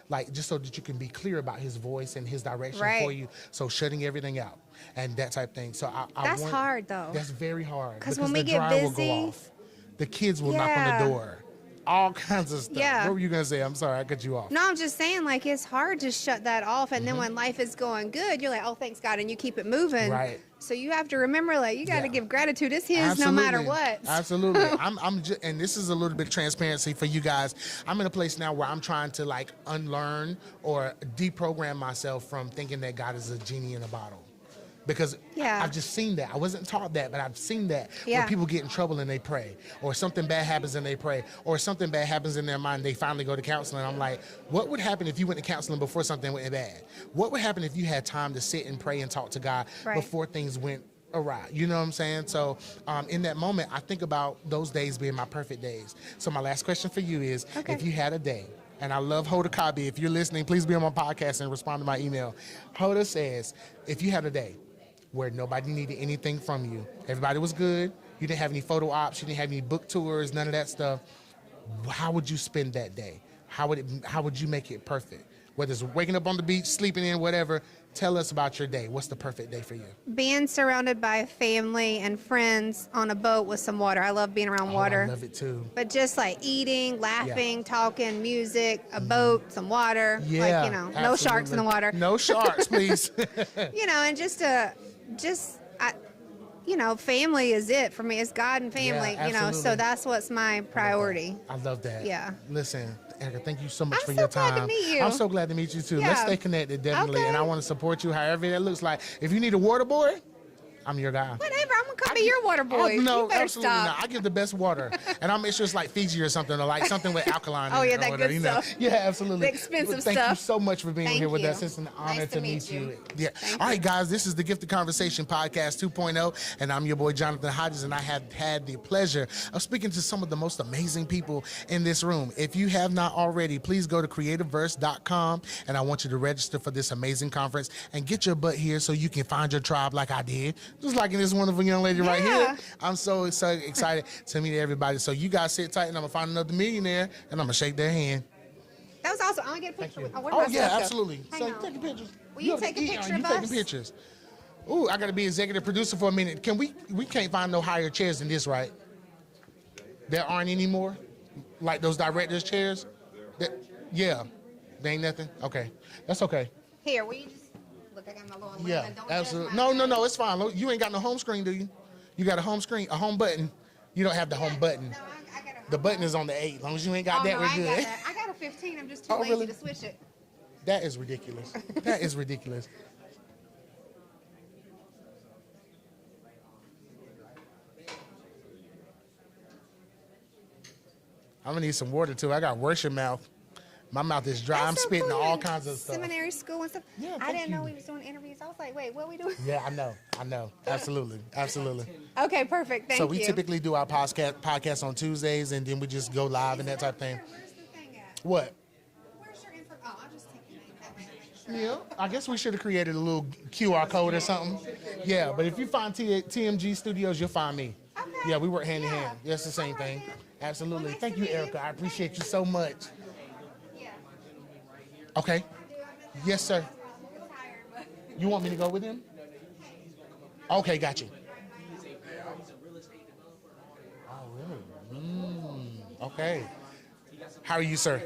Like, just so that you can be clear about his voice and his direction Right. for you. So shutting everything out and that type of thing. So That's hard, though. That's very hard. 'Cause because when we the get dryer will busy- go off. The kids will knock on Yeah. the door. All kinds of stuff. Yeah. What were you going to say? I'm sorry, I cut you off. No, I'm just saying, like, it's hard to shut that off. And then when life is going good, you're like, oh, thanks, God, and you keep it moving. Right. So you have to remember, like, you got to Yeah. give gratitude. It's His no matter what. Absolutely. And this is a little bit transparency for you guys. I'm in a place now where I'm trying to like unlearn or deprogram myself from thinking that God is a genie in a bottle. Because Yeah. I've just seen that. I wasn't taught that, but I've seen that Yeah. where people get in trouble and they pray, or something bad happens and they pray, or something bad happens in their mind, they finally go to counseling. I'm like, what would happen if you went to counseling before something went bad? What would happen if you had time to sit and pray and talk to God Right. before things went awry? You know what I'm saying? So in that moment, I think about those days being my perfect days. So my last question for you is, Okay. if you had a day, and I love Hoda Kotb, if you're listening, please be on my podcast and respond to my email. Hoda says, if you had a day where nobody needed anything from you, everybody was good, you didn't have any photo ops, you didn't have any book tours, none of that stuff, how would you spend that day? How would you make it perfect? Whether it's waking up on the beach, sleeping in, whatever, tell us about your day. What's the perfect day for you? Being surrounded by family and friends on a boat with some water. I love being around water. Oh, I love it too. But just like eating, laughing, talking, music, a boat, some water. Yeah, Like, no sharks in the water. No sharks, please. And family is it for me. It's God and family, Yeah, so absolutely. that's what's my priority. I love that. Yeah. Listen, Erica, thank you so much I'm for so your glad time. to meet you. I'm so glad to meet you too. Let's Yeah. stay connected, definitely. Okay. And I want to support you however that looks like. If you need a water boy, I'm your guy. Whatever, I'm gonna come be your water boy. No, You better absolutely stop. not. I give the best water, and I'll make sure it's like Fiji or something, or like something with alkaline. Oh, in it yeah, or that whatever, good stuff. Yeah, absolutely. The expensive Thank you stuff. so much for being Thank here with you. us. It's an honor Nice to to meet meet you. you. Yeah. Thank All right, you. guys, this is the Gift of Conversation podcast 2.0, and I'm your boy Jonathan Hodges, and I have had the pleasure of speaking to some of the most amazing people in this room. If you have not already, please go to creativeverse.com, and I want you to register for this amazing conference and get your butt here so you can find your tribe like I did, just like in this wonderful young lady right here. Yeah. I'm so excited to meet everybody. So you guys sit tight, and I'm gonna find another millionaire, and I'm gonna shake their hand. That was awesome. I want to get a picture with. Where Oh my yeah, stuff go? absolutely. Hang So on. taking pictures. Will you have take a to- picture you of taking us? pictures. Ooh, I gotta be executive producer for a minute. We can't find no higher chairs than this, right? There aren't any more? Like those directors' chairs? Yeah. There ain't nothing? Okay. That's okay. Here, will you just look? I got my little. Yeah, Don't judge absolutely. my- No, it's fine. You ain't got no home screen, do you? You got a home screen, a home button. You don't have the home button. No, I got a. The button is on the 8. As long as you ain't got that, no, we're I ain't got good. that. I got a 15. I'm just too Oh, lazy really? to switch it. That is ridiculous. That is ridiculous. I'm gonna need some water too. I got worship mouth. My mouth is dry. That's I'm so spitting cool. all kinds of stuff. Seminary school and stuff. Yeah, I thank didn't know you. we was doing interviews. I was like, wait, what are we doing? Yeah, I know. Absolutely. Okay, perfect. Thank So you. we typically do our podcast on Tuesdays, and then we just go live and that type of thing. Where's the thing at? What? Where's your info? Oh, I'll just take your name. That way I make sure. Yeah, I guess we should have created a little QR code or something. Yeah, but if you find TMG Studios, you'll find me. Okay. Yeah, we work hand in Yeah. hand. Yes, the same All right, thing. then. Absolutely. Well, nice Thank to you, meet you. Erica. I appreciate you so much. Yeah. Okay. Yes, sir. I'm tired, but. You want me to go with him? Okay, got you. Oh, really? Okay. How are you, sir?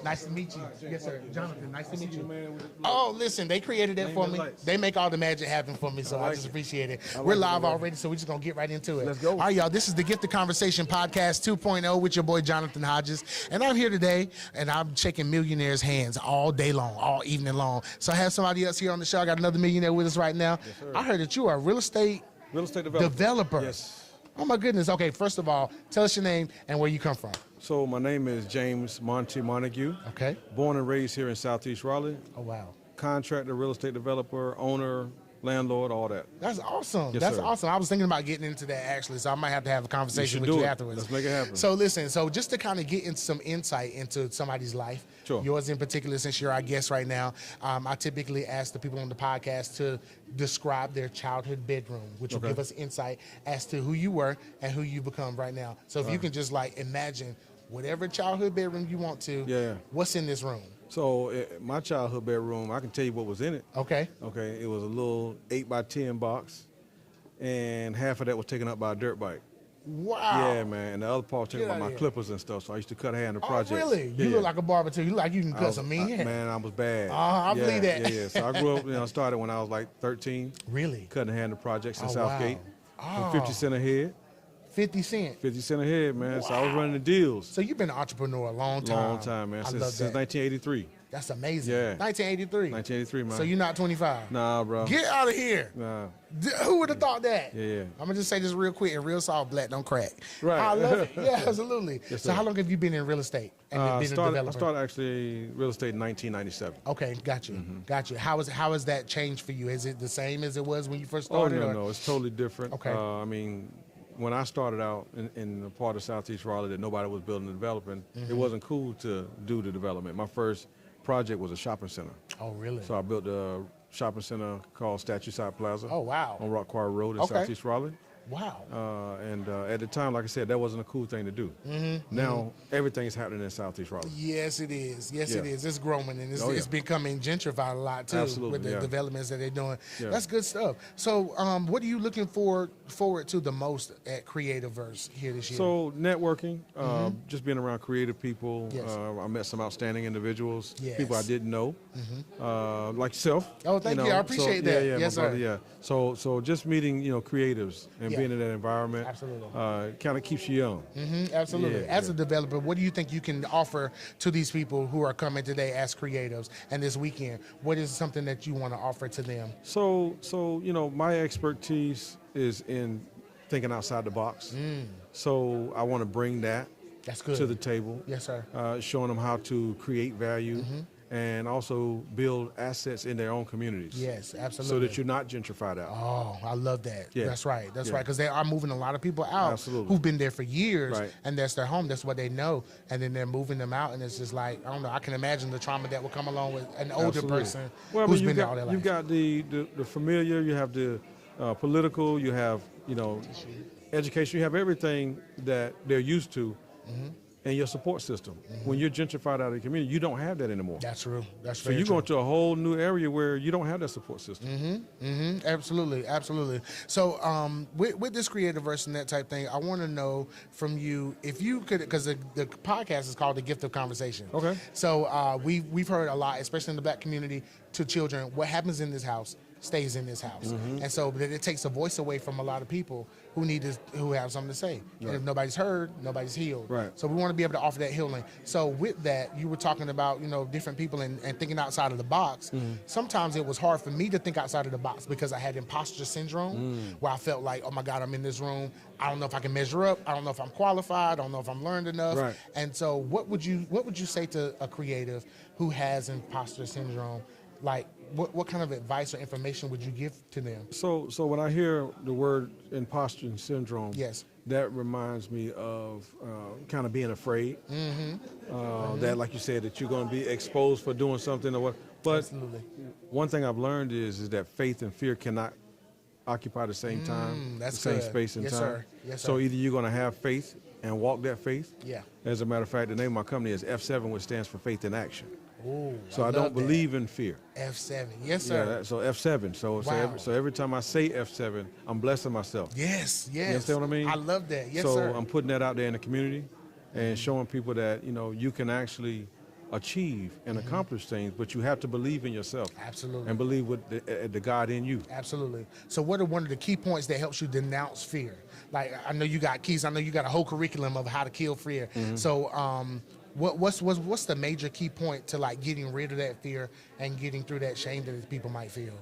Nice to meet you. Yes, sir. Jonathan, nice to meet you. Oh, listen, they created that for me. They make all the magic happen for me, so I just appreciate it. We're live already, so we're just going to get right into it. Let's go. All right, y'all, this is the Gifted Conversation Podcast 2.0 with your boy, Jonathan Hodges. And I'm here today, and I'm shaking millionaires' hands all day long, all evening long. So I have somebody else here on the show. I got another millionaire with us right now. Yes, I heard that you are a real estate developer. Yes. Oh, my goodness. Okay, first of all, tell us your name and where you come from. So my name is James Monty Montague. Okay. Born and raised here in Southeast Raleigh. Oh, wow. Contractor, real estate developer, owner, landlord, all that. That's awesome. Yes, That's sir. awesome. I was thinking about getting into that actually, so I might have to have a conversation with do you it. afterwards. Let's make it happen. So listen, so just to kind of get into some insight into somebody's life, Sure. yours in particular, since you're our guest right now, I typically ask the people on the podcast to describe their childhood bedroom, which will Okay. give us insight as to who you were and who you become right now. So if you can just like imagine whatever childhood bedroom you want to, Yeah. what's in this room? So my childhood bedroom, I can tell you what was in it. Okay. Okay, it was a little 8x10 box, and half of that was taken up by a dirt bike. Wow. Yeah, man. And the other part was taken Get by outta my here. clippers and stuff. So I used to cut hair in the Oh, projects. really? Yeah, You yeah. look like a barber too. You look like you can I cut was- some mean hair. Man, I was bad. I believe that. Yeah, yeah. So I grew up, started when I was like 13. Really? Cutting hair in the projects in Oh, Southgate. wow. For 50 cent a head. 50 Cent. 50 cent a head, man. So I was running the deals. So you've been an entrepreneur a long time. Long time, man. I Since, love since that. 1983. That's amazing. Yeah. 1983. 1983, man. So you're not 25. Nah, bro. Get out of here. Nah. Who would have thought that? Yeah, yeah. I'm gonna just say this real quick and real soft, black don't crack. Right. I love it. Yeah, absolutely. Yes, so sir. how long have you been in real estate and I been a started developer? actually real estate in 1997. Okay, got you. Mm-hmm. Got you. How has that changed for you? Is it the same as it was when you first Oh, started? no. It's totally different. Okay. I mean, when I started out in a part of Southeast Raleigh that nobody was building and developing, Mm-hmm. it wasn't cool to do the development. My first project was a shopping center. Oh, really? So I built a shopping center called Statue Side Plaza. Oh, wow. On Rock Quarry Road in Okay. Southeast Raleigh. Wow. And at the time, like I said, that wasn't a cool thing to do. Now, everything's happening in Southeast Raleigh. Yes, it is. Yes, Yeah. it is. It's growing and it's, Oh, yeah. it's becoming gentrified a lot too Absolutely, with the yeah. developments that they're doing. Yeah. That's good stuff. So, what are you looking forward to the most at Creativeverse here this year? So networking, just being around creative people. Yes. I met some outstanding individuals, Yes. people I didn't know, like yourself. Oh, thank you. I appreciate that. Yeah, Yes, my brother, sir. yeah. So just meeting, creatives and Yeah. being in that environment, Absolutely. kind of keeps you young. Absolutely. Yeah, As yeah. a developer, what do you think you can offer to these people who are coming today as creatives and this weekend? What is something that you want to offer to them? So my expertise is in thinking outside the box. So I want to bring that That's good. to the table. Yes, sir. Showing them how to create value and also build assets in their own communities. Yes, absolutely. So that you're not gentrified out. Oh, I love that. Yeah. That's right. That's Yeah. right. Because they are moving a lot of people out Absolutely. who've been there for years, Right. and that's their home. That's what they know, and then they're moving them out, and it's just like I don't know. I can imagine the trauma that will come along with an older Absolutely. person Well, I who's mean, been there all their life. you've got the familiar, you have the political, you have education, you have everything that they're used to, and your support system. When you're gentrified out of the community, you don't have that anymore. That's true. That's So very you true. go into a whole new area where you don't have that support system. Absolutely, absolutely. So, with this Creativeverse and that type thing, I want to know from you if you could, because the podcast is called The Gift of Conversation. Okay. So we've heard a lot, especially in the Black community, to children. What happens in this house stays in this house, and so that it takes a voice away from a lot of people who have something to say. And if nobody's heard, nobody's healed. Right. So we want to be able to offer that healing. So with that, you were talking about different people and thinking outside of the box. Sometimes it was hard for me to think outside of the box because I had imposter syndrome, where I felt like, oh my God, I'm in this room. I don't know if I can measure up. I don't know if I'm qualified. I don't know if I'm learned enough. Right. And so what would you say to a creative who has imposter syndrome? Like, what kind of advice or information would you give to them? So when I hear the word imposter syndrome, Yes. that reminds me of kind of being afraid. That, like you said, that you're going to be exposed for doing something or what. But Absolutely. one thing I've learned is that faith and fear cannot occupy the same time, that's the same good. space and Yes, time. sir. Yes, So sir. either you're going to have faith and walk that faith. Yeah. As a matter of fact, the name of my company is F7, which stands for Faith in Action. Ooh, So I love don't that. believe in fear. F7. Yes, Yeah, sir. so F7. Wow. So every time I say F7, I'm blessing myself. Yes, yes. You understand what I mean? I love that. Yes, so sir. I'm putting that out there in the community, and showing people that, you can actually achieve and accomplish things, but you have to believe in yourself. Absolutely. And believe with the God in you. Absolutely. So what are one of the key points that helps you denounce fear? Like, I know you got keys. I know you got a whole curriculum of how to kill fear. So what's the major key point to like getting rid of that fear and getting through that shame that people might feel?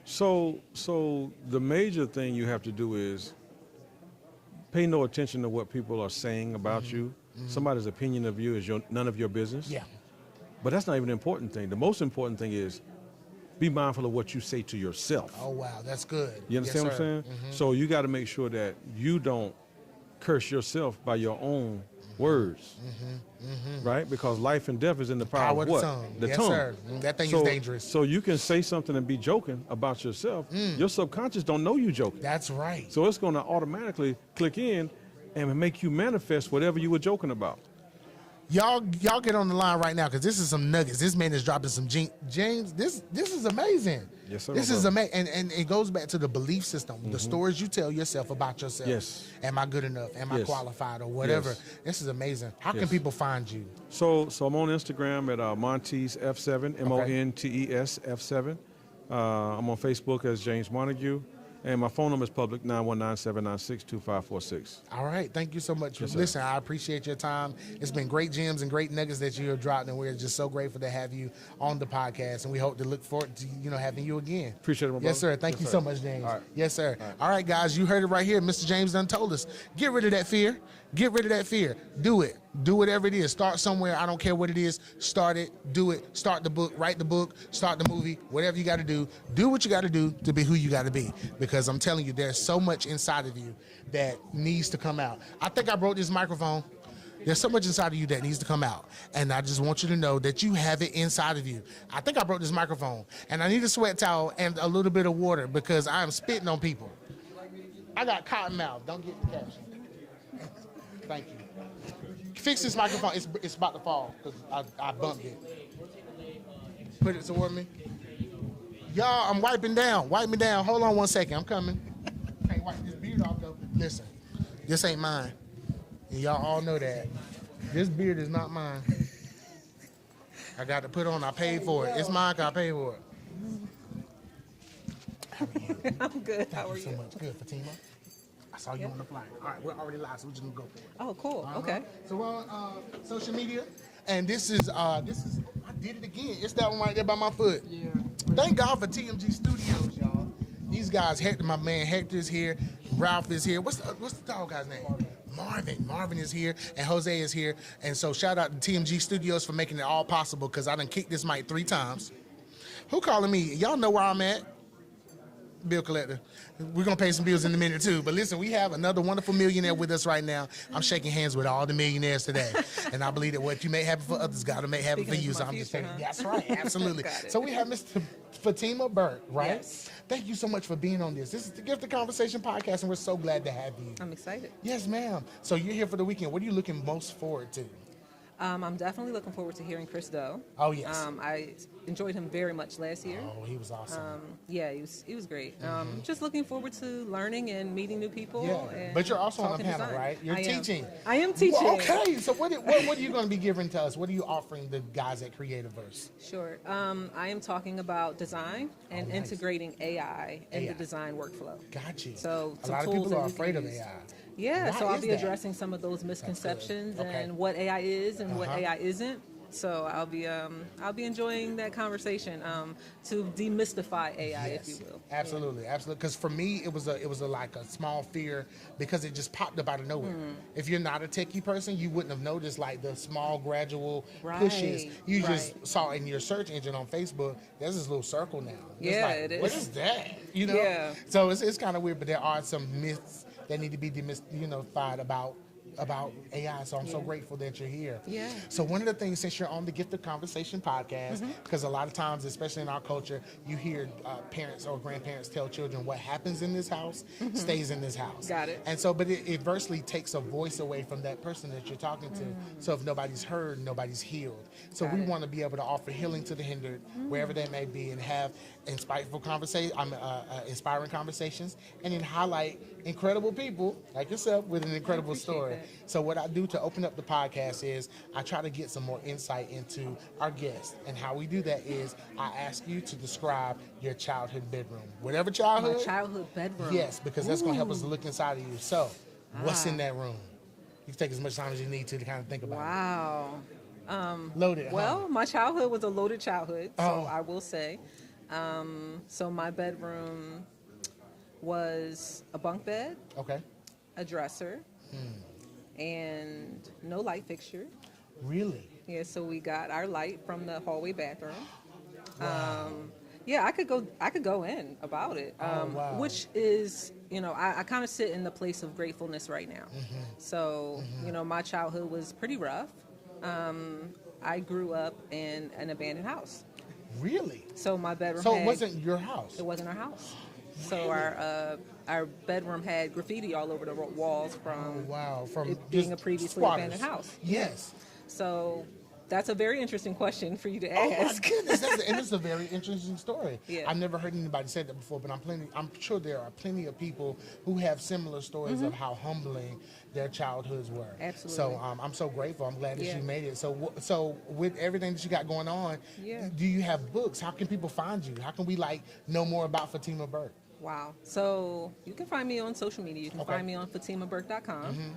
So the major thing you have to do is pay no attention to what people are saying about you. Somebody's opinion of you is none of your business. Yeah. But that's not even the important thing. The most important thing is be mindful of what you say to yourself. Oh, wow. That's good. You understand what I'm saying? So you got to make sure that you don't curse yourself by your own words, right? Because life and death is in the power of the what? tongue. The Yes, tongue. sir. That thing is dangerous. So you can say something and be joking about yourself. Your subconscious don't know you joking. That's right. So it's going to automatically click in and make you manifest whatever you were joking about. Y'all get on the line right now because this is some nuggets. This man is dropping some James. This is amazing. Yes, sir. This is amazing, and it goes back to the belief system, the stories you tell yourself about yourself. Yes. Am I good enough? Am I Yes. qualified or whatever? Yes. This is amazing. How can Yes. people find you? So I'm on Instagram at Montes F7, Montes F7. I'm on Facebook as James Montague. And my phone number is public, 919-796-2546. All right. Thank you so much. Yes, sir. Listen, I appreciate your time. It's been great gems and great nuggets that you have dropped, and we're just so grateful to have you on the podcast. And we hope to look forward to having you again. Appreciate it, my Yes, brother. sir. Thank Yes, you sir. so much, James. All right. Yes, sir. All right, guys. You heard it right here. Mr. James done told us. Get rid of that fear. Get rid of that fear. Do it. Do whatever it is. Start somewhere. I don't care what it is. Start it. Do it. Start the book. Write the book. Start the movie. Whatever you got to do. Do what you got to do to be who you got to be. Because I'm telling you, there's so much inside of you that needs to come out. I think I broke this microphone. There's so much inside of you that needs to come out. And I just want you to know that you have it inside of you. I think I broke this microphone. And I need a sweat towel and a little bit of water because I am spitting on people. I got cotton mouth. Don't get the caption. Thank you. Fix this microphone. It's about to fall because I bumped it. Put it toward me. Y'all, I'm wiping down. Wipe me down. Hold on one second. I'm coming. Can't wipe this beard off though. Listen, this ain't mine. And y'all all know that. This beard is not mine. I got to put on. I paid for it. It's mine 'cause I paid for it. I'm good. How are Thank you so you? much. Good, Fatima. I saw you on the flyer. All right, we're already live, so we're just gonna go for it. Oh, cool. Uh-huh. Okay. So we're on social media, and this is I did it again. It's that one right there by my foot. Yeah. Thank God for TMG Studios, y'all. These guys, Hector, my man Hector's here. Ralph is here. What's the dog guy's name? Marvin. Marvin is here, and Jose is here. And so shout out to TMG Studios for making it all possible because I done kicked this mic 3 times. Who calling me? Y'all know where I'm at. Bill collector. We're going to pay some bills in a minute, too. But listen, we have another wonderful millionaire with us right now. I'm shaking hands with all the millionaires today. And I believe that what you make happen for others, God will make happen for Speaking you. into So my I'm just future, saying, huh? that's right. Absolutely. Got it. So we have Mr. Fatima Burke, right? Yes. Thank you so much for being on this. This is the Gift of Conversation podcast, and we're so glad to have you. I'm excited. Yes, ma'am. So you're here for the weekend. What are you looking most forward to? I'm definitely looking forward to hearing Chris Doe. Oh, yes. I enjoyed him very much last year. Oh, he was awesome. Yeah, he was great. Just looking forward to learning and meeting new people. Yeah, and but you're also on the talking panel, design. right? You're I am. teaching. I am teaching. Well, okay, so what are you going to be giving to us? What are you offering the guys at Creativeverse? Sure. I am talking about design and nice. integrating AI in AI. the design workflow. Got you. So a some lot of tools people that are we can afraid of use. AI. Yeah, Why so I'll is be that? addressing some of those misconceptions Okay. and what AI is and what Uh-huh. AI isn't. So I'll be enjoying that conversation to demystify AI, if you will. Absolutely, absolutely. Because for me, it was like a small fear because it just popped up out of nowhere. If you're not a techie person, you wouldn't have noticed like the small gradual pushes. Right, You right. just saw in your search engine on Facebook. There's this little circle now. It's Yeah, like, it is. What is that? You know. Yeah. So it's kind of weird, but there are some myths that need to be demystified about AI, so I'm so grateful that you're here. Yeah. So one of the things, since you're on the Gift of Conversation podcast, because a lot of times, especially in our culture, you hear parents or grandparents tell children what happens in this house stays in this house. Got it. And so, but it adversely takes a voice away from that person that you're talking to. So if nobody's heard, nobody's healed. So Got we it. want to be able to offer healing to the hindered, wherever that may be, and have inspiring conversations, and then highlight incredible people like yourself with an incredible story. it. So what I do to open up the podcast is I try to get some more insight into our guests. And how we do that is I ask you to describe your childhood bedroom. Whatever childhood. My childhood bedroom. Yes, because that's going to help us look inside of you. So what's in that room? You can take as much time as you need to kind of think about it. Wow. Loaded. Well, my childhood was a loaded childhood, so Oh. I will say. So my bedroom was a bunk bed, Okay. a dresser, and no light fixture. Really? Yeah, so we got our light from the hallway bathroom. Yeah, I could go in about it, wow. which is, I kind of sit in the place of gratefulness right now. So, my childhood was pretty rough. I grew up in an abandoned house. Really? So my bedroom. So it wasn't your house? It wasn't our house. So our bedroom had graffiti all over the walls from From it being a just previously squatters. abandoned house. Yes. So that's a very interesting question for you to Oh my ask. goodness, and it's a very interesting story. Yeah. I've never heard anybody say that before, but I'm sure there are plenty of people who have similar stories of how humbling their childhoods were. Absolutely. So I'm so grateful. I'm glad that Yeah. you made it. So with everything that you got going on, Yeah. do you have books? How can people find you? How can we know more about Fatima Burke? Wow. So you can find me on social media. You can Okay. find me on FatimaBurke.com.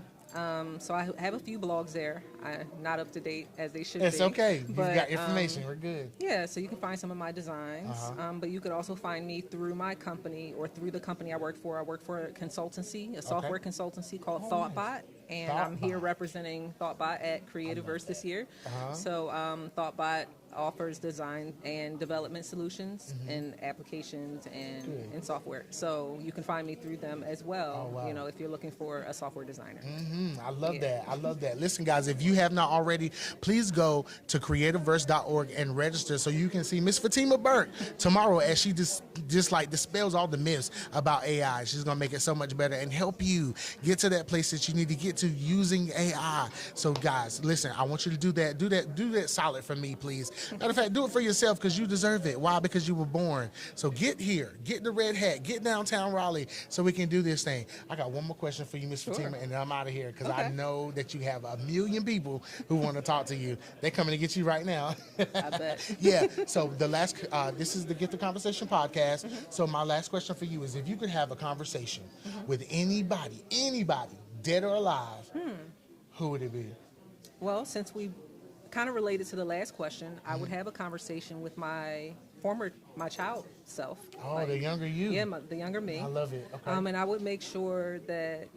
So I have a few blogs there. I'm not up to date as they should It's be. okay. You've but, got information. We're good. Yeah, so you can find some of my designs, but you could also find me through my company or through the company I work for. I work for a consultancy, a software consultancy called ThoughtBot, and I'm here ThoughtBot. representing ThoughtBot at Creativeverse this year. So ThoughtBot offers design and development solutions and applications and software. So you can find me through them as well, Oh, wow. if you're looking for a software designer. I love Yeah. that. I love that. Listen, guys, if you have not already, please go to creativeverse.org and register so you can see Miss Fatima Burke tomorrow as she just dispels all the myths about AI. She's going to make it so much better and help you get to that place that you need to get to using AI. So, guys, listen, I want you to do that. Do that solid for me, please. Matter of fact, do it for yourself because you deserve it. Why? Because you were born. So get here, get the red hat, get downtown Raleigh so we can do this thing. I got one more question for you, Miss Fatima, and then I'm out of here because I Okay. know that you have a million people who want to talk to you. They're coming to get you right now. I bet. Yeah. So this is the Get the Conversation podcast. So my last question for you is if you could have a conversation with anybody, dead or alive, who would it be? Well, since we kind of related to the last question, I would have a conversation with my child self. Oh, the younger you. Yeah, the younger me. I love it. Okay. And I would make sure that,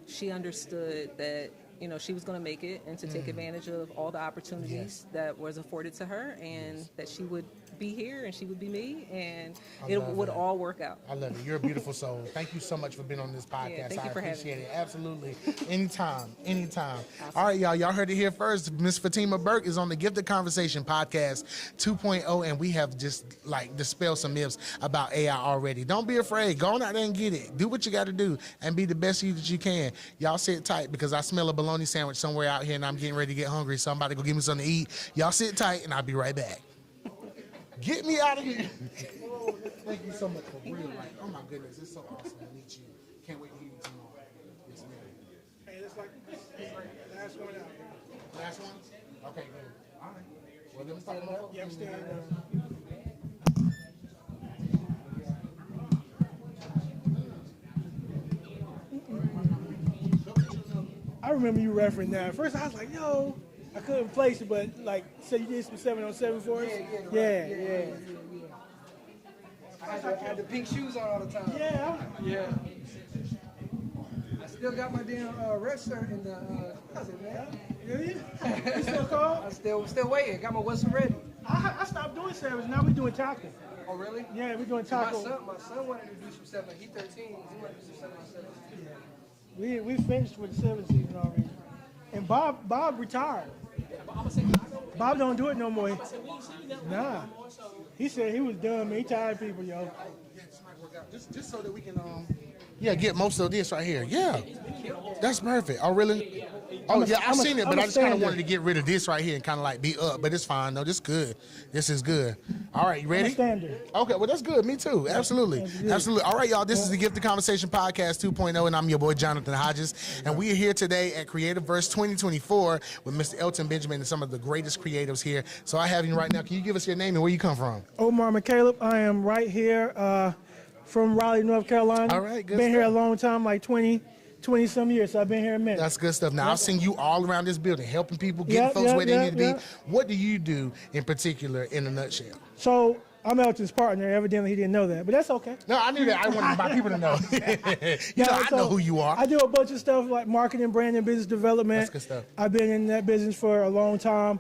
she understood that, she was going to make it and to take advantage of all the opportunities that was afforded to her and that she would be here and she would be me and it love would that. all work out. I love it. You're a beautiful soul. Thank you so much for being on this podcast. thank you I for having appreciate me. it. Absolutely. Anytime. All right, y'all. Y'all heard it here first. Miss Fatima Burke is on the Gifted Conversation podcast 2.0, and we have just dispelled some myths about AI already. Don't be afraid. Go on out there and get it. Do what you got to do and be the best you that you can. Y'all sit tight because I smell a bologna sandwich somewhere out here and I'm getting ready to get hungry. Somebody go give me something to eat. Y'all sit tight and I'll be right back. Get me out of here. Thank you so much for real. Oh my goodness, it's so awesome to meet you. Can't wait to hear you tomorrow. Yes, ma'am. Hey, it's like last one out. Last one? Okay, good. All right. Well, let me start it up. Yeah, I'm standing I remember you referencing that. At first, I was like, yo, I couldn't place it, but so you did some 707 for us? Yeah. I had the pink shoes on all the time. Yeah. I still got my damn red shirt in the closet, man. Really? You still call? I'm still waiting. Got my whistle ready. I stopped doing service. Now we're doing taco. Oh, really? Yeah, we're doing My taco. son wanted to do some 7. He 13. He wanted to do some 7. We finished with the 7 season already. And Bob retired. Bob don't do it no more. Nah. He said he was done, man. He tired of people, yo. Just so that we can get most of this right here. Yeah. That's perfect. Oh, really? Oh, yeah, I've seen it, but I just kind of wanted to get rid of this right here and kind of be up, but it's fine. No, this good. This is good. All right, you ready? I'm a standard. Okay, well, that's good. Me too. Absolutely. Absolutely. All right, y'all. This is the Gifted Conversation Podcast 2.0, and I'm your boy, Jonathan Hodges. And we are here today at Creative Verse 2024 with Mr. Elton Benjamin and some of the greatest creatives here. So I have you right now. Can you give us your name and where you come from? Omar McCaleb. I am right here from Raleigh, North Carolina. All right, good Been here a stuff. long time, like 20-some years, so I've been here a minute. That's good stuff. Now, I've seen you all around this building, helping people, getting folks where they need to be. What do you do in particular in a nutshell? So I'm Elton's partner. Evidently, he didn't know that, but that's okay. No, I knew that. I wanted my people to know. I know who you are. I do a bunch of stuff like marketing, branding, business development. That's good stuff. I've been in that business for a long time.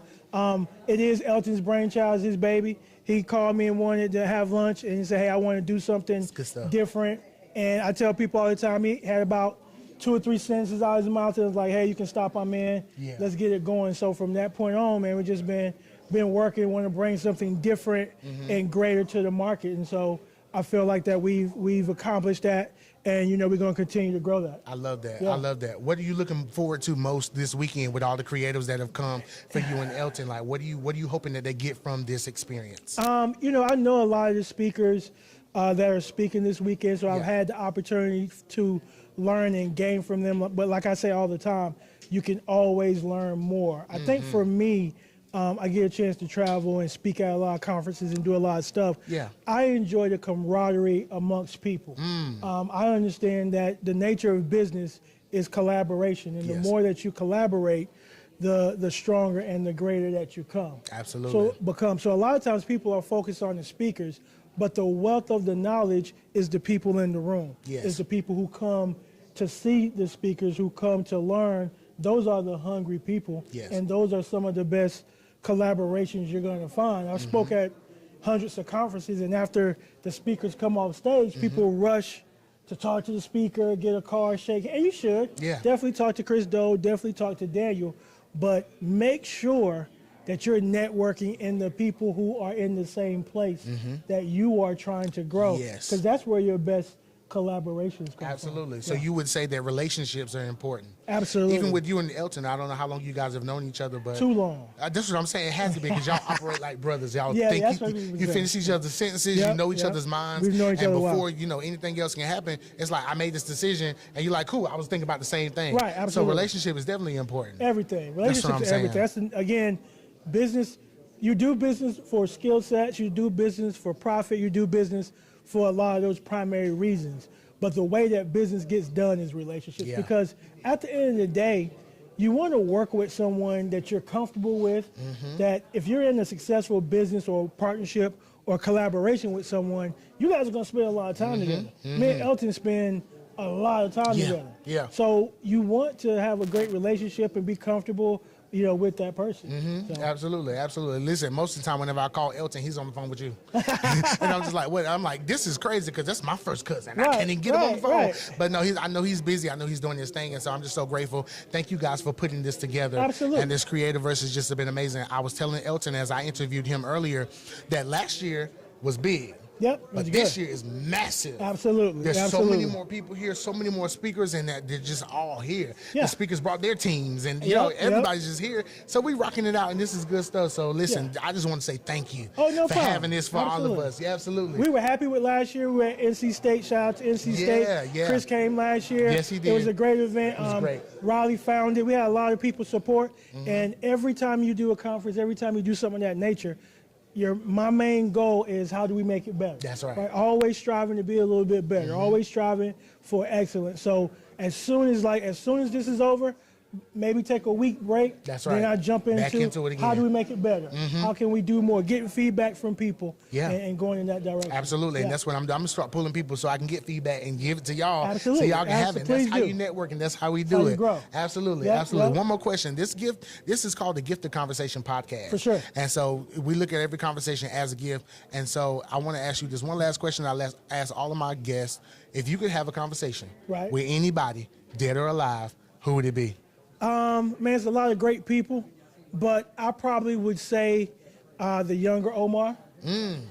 It is Elton's brainchild, his baby. He called me and wanted to have lunch, and he said, hey, I want to do something different. And I tell people all the time, he had about 2 or 3 sentences out of his mouth and was like, hey, you can stop our man. Yeah. Let's get it going. So from that point on, man, we've just been working, want to bring something different and greater to the market. And so I feel like that we've accomplished that, and we're going to continue to grow that. I love that. Yeah. I love that. What are you looking forward to most this weekend with all the creatives that have come for you and Elton? Like, what are you hoping that they get from this experience? I know a lot of the speakers that are speaking this weekend, so I've had the opportunity to learn and gain from them. But like I say all the time, you can always learn more. I think for me, I get a chance to travel and speak at a lot of conferences and do a lot of stuff. Yeah. I enjoy the camaraderie amongst people. I understand that the nature of business is collaboration, and the more that you collaborate, the stronger and the greater that you come. Absolutely. So a lot of times people are focused on the speakers, but the wealth of the knowledge is the people in the room. Yes. It's the people who come to see the speakers, who come to learn. Those are the hungry people. Yes. And those are some of the best collaborations you're going to find. I spoke at hundreds of conferences, and after the speakers come off stage, people rush to talk to the speaker, get a card, shake, and you should. Yeah. Definitely talk to Chris Doe, definitely talk to Daniel, but make sure that you're networking in the people who are in the same place that you are trying to grow. Yes. Because that's where your best collaborations come Absolutely. from. So you would say that relationships are important. Absolutely. Even with you and Elton, I don't know how long you guys have known each other, but Too long. That's what I'm saying. It has to be because y'all operate like brothers. Y'all Yeah, think that's what we you say. finish each other's sentences. You know each other's minds. We've known each and other a while. before anything else can happen, it's like I made this decision, and you're like, cool. I was thinking about the same thing. Right, absolutely. So relationship is definitely important. Everything. That's what I'm Relationships are saying. everything. That's, again, business. You do business for skill sets. You do business for profit. You do business for a lot of those primary reasons. But the way that business gets done is relationships. Yeah. Because at the end of the day, you want to work with someone that you're comfortable with, that if you're in a successful business or partnership or collaboration with someone, you guys are going to spend a lot of time together. Me and Elton spend a lot of time together. Yeah. So you want to have a great relationship and be comfortable, with that person. So- Absolutely, absolutely. Listen, most of the time whenever I call Elton, he's on the phone with you. And I'm just like, what? I'm like, this is crazy because that's my first cousin. I can't even get him on the phone. But no, I know he's busy. I know he's doing his thing. And so I'm just so grateful. Thank you guys for putting this together. Absolutely. And this Creative Verse has just been amazing. I was telling Elton as I interviewed him earlier that last year was big. Yep. But that's this good. year is massive. Absolutely. There's absolutely. so many more people here, so many more speakers, and that they're just all here. Yeah. The speakers brought their teams, and everybody's just here. So we rocking it out, and this is good stuff. So listen, I just want to say thank you Oh, no for problem. having this for all of us. Yeah, absolutely. We were happy with last year. We were at NC State. Shout out to NC State. Yeah. Chris came last year. Yes, he did. It was a great event. It was great. Raleigh found it. We had a lot of people support. And every time you do a conference, every time you do something of that nature, my main goal is how do we make it better? That's right. Always striving to be a little bit better. Always striving for excellence. So as soon as this is over, maybe take a week break. That's right. Then I jump Back into it how again. do we make it better? How can we do more? Getting feedback from people and going in that direction. Absolutely, Yeah. and that's what I'm gonna start pulling people so I can get feedback and give it to y'all, Absolutely. so y'all can have it. Absolutely. That's how Please you do. network, and that's how we That's do how you it. grow. Absolutely, Yep, absolutely. yep. One more question. This is called the Gifted Conversation Podcast. For sure. And so we look at every conversation as a gift. And so I want to ask you this one last question. I'll ask all of my guests: if you could have a conversation Right. with anybody, dead or alive, who would it be? Man, there's a lot of great people, but I probably would say the younger Omar.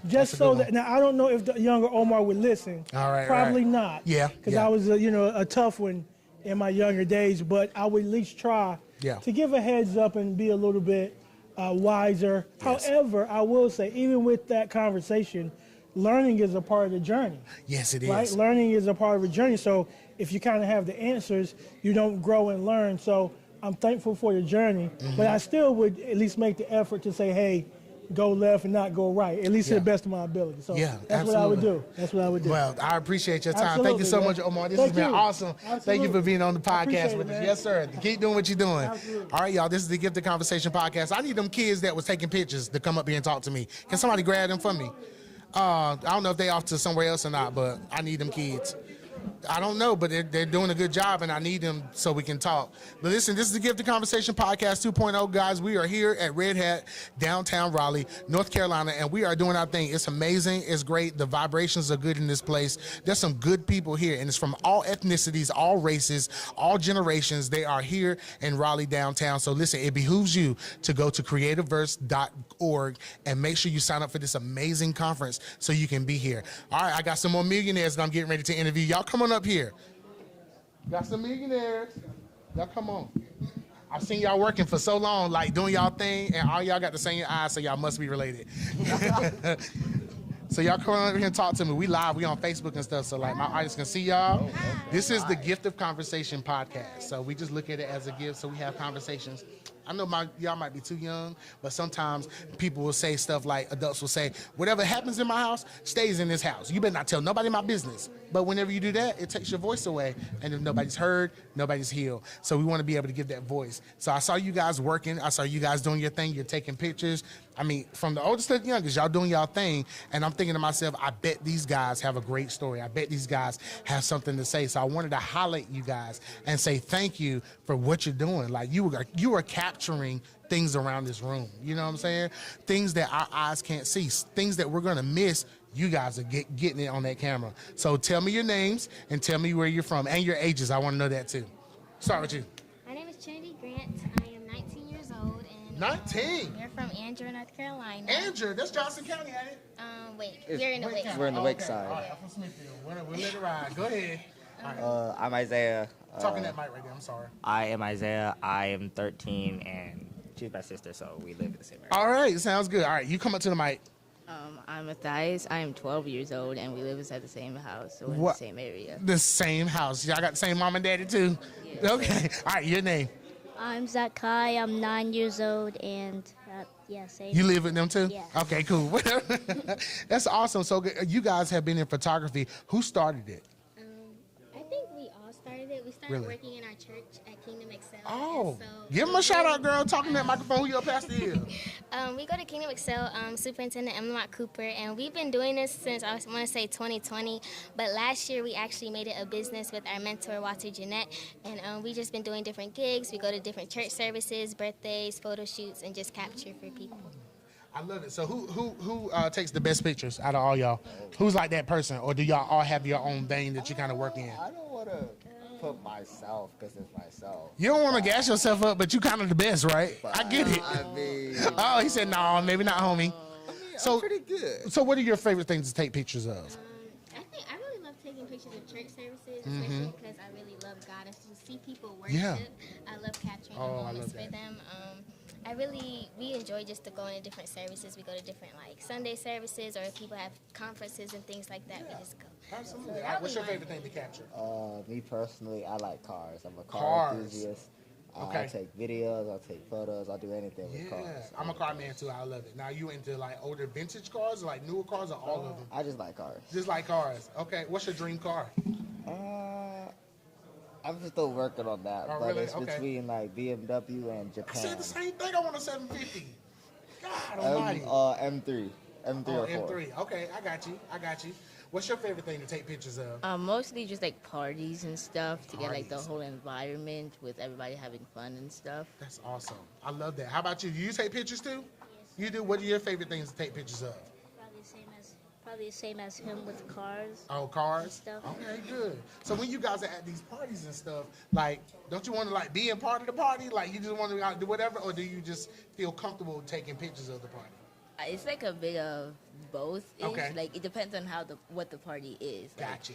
Just so that now I don't know if the younger Omar would listen. All right, probably right. not. Yeah, because yeah. I was a tough one in my younger days, but I would at least try Yeah. to give a heads up and be a little bit wiser. Yes. However, I will say, even with that conversation, learning is a part of the journey. Yes, it is. Right? Learning is a part of the journey. So if you kind of have the answers, you don't grow and learn. So I'm thankful for the journey, but I still would at least make the effort to say, hey, go left and not go right, at least to the best of my ability. So that's what I would do. That's what I would do. Well, I appreciate your time. Absolutely, Thank you so man. much, Omar. This Thank has been you. awesome. Thank you Absolutely. for being on the I appreciate podcast it, with us. man. Yes, sir. Keep doing what you're doing. Absolutely. All right, y'all. This is the Gifted Conversation podcast. I need them kids that was taking pictures to come up here and talk to me. Can somebody grab them for me? I don't know if they off to somewhere else or not, but I need them kids. I don't know, but they're doing a good job, and I need them so we can talk. But listen, this is the Gifted Conversation Podcast 2.0, guys. We are here at Red Hat, downtown Raleigh, North Carolina, and we are doing our thing. It's amazing. It's great. The vibrations are good in this place. There's some good people here, and it's from all ethnicities, all races, all generations. They are here in Raleigh, downtown. So listen, it behooves you to go to creativeverse.org and make sure you sign up for this amazing conference so you can be here. All right, I got some more millionaires that I'm getting ready to interview. Y'all come on up here. Got some millionaires. Y'all come on. I've seen y'all working for so long, like doing y'all thing, and all y'all got the same eyes, so y'all must be related. So y'all come over here and talk to me. We live, we on Facebook and stuff, so like my audience can see y'all. This is the Gift of Conversation podcast. So we just look at it as a gift, so we have conversations. I know y'all might be too young, but sometimes people will say stuff like, adults will say, whatever happens in my house stays in this house. You better not tell nobody my business. But whenever you do that, it takes your voice away. And if nobody's heard, nobody's healed. So we want to be able to give that voice. So I saw you guys working. I saw you guys doing your thing. You're taking pictures. I mean, from the oldest to the youngest, y'all doing y'all thing. And I'm thinking to myself, I bet these guys have a great story. I bet these guys have something to say. So I wanted to highlight you guys and say thank you for what you're doing. Like you are capturing things around this room. You know what I'm saying? Things that our eyes can't see. Things that we're going to miss. You guys are getting it on that camera. So tell me your names and tell me where you're from and your ages. I want to know that too. Start with you. My name is Trinity Grant. I am 19 years old. And 19? We're from Andrew, North Carolina. Andrew, that's Johnson County, ain't it? Wait, we're in the Wake. We're in the Wake side. All right, I'm from Smithfield. We'll let it ride. Go ahead. All right. I'm Isaiah. Talking that mic right there. I'm sorry. I am Isaiah. I am 13, and she's my sister, so we live in the same area. All right, sounds good. All right, you come up to the mic. I'm Matthias. I am 12 years old, and we live inside the same house, so we're in What? the same area. The same house. Y'all got the same mom and daddy too? Yes. Okay. All right, your name. I'm Zakai. I'm 9 years old, and same. You live with them too? Yeah. Okay, cool. That's awesome. So you guys have been in photography. Who started it? I think we all started it. We started Really? working in our church at Kingdom Excel. Oh, and so give them a shout out, girl. Talking that microphone. Who your pastor is? We go to Kingdom Excel, Superintendent Emma Cooper, and we've been doing this since, I want to say 2020, but last year we actually made it a business with our mentor, Walter Jeanette, and we just been doing different gigs. We go to different church services, birthdays, photo shoots, and just capture for people. I love it. So who takes the best pictures out of all y'all? Who's like that person, or do y'all all have your own thing that you kind of work in? I don't want to put myself because it's myself. You don't want to gas yourself up, but you kind of the best, right? I get it. I mean, Oh, he said, no, maybe not, homie. So, I'm pretty good. So what are your favorite things to take pictures of? I really love taking pictures of church services, especially because I really love God and to see people worship. Yeah. I love capturing Oh, I the love moments that. for them. We enjoy just to go into different services. We go to different like Sunday services, or if people have conferences and things like that, we just go. Absolutely. All right, what's your favorite thing to capture? Me personally, I like cars. I'm a car Cars. enthusiast. Okay. I take videos, I'll take photos, I'll do anything with Yeah, cars. I'm a car man too. I love it. Now you into like older vintage cars, or like newer cars, or all of them? I just like cars. Just like cars. Okay. What's your dream car? I'm still working on that, Oh, but really? it's Okay. between like BMW and I Japan. said the same thing. I want a 750. God almighty. M3. M3 Oh, or 4. M3. Okay, I got you. What's your favorite thing to take pictures of? Mostly just like parties and stuff to get like the Parties. whole environment with everybody having fun and stuff. That's awesome. I love that. How about you? Do you take pictures too? You do. What are your favorite things to take pictures of? Probably the same as him with cars. Oh, cars? Stuff. Okay, good. So when you guys are at these parties and stuff, like, don't you want to like be a part of the party? Like, you just want to do whatever, or do you just feel comfortable taking pictures of the party? It's like a bit of both. Okay. Like it depends on what the party is. Like, Gotcha.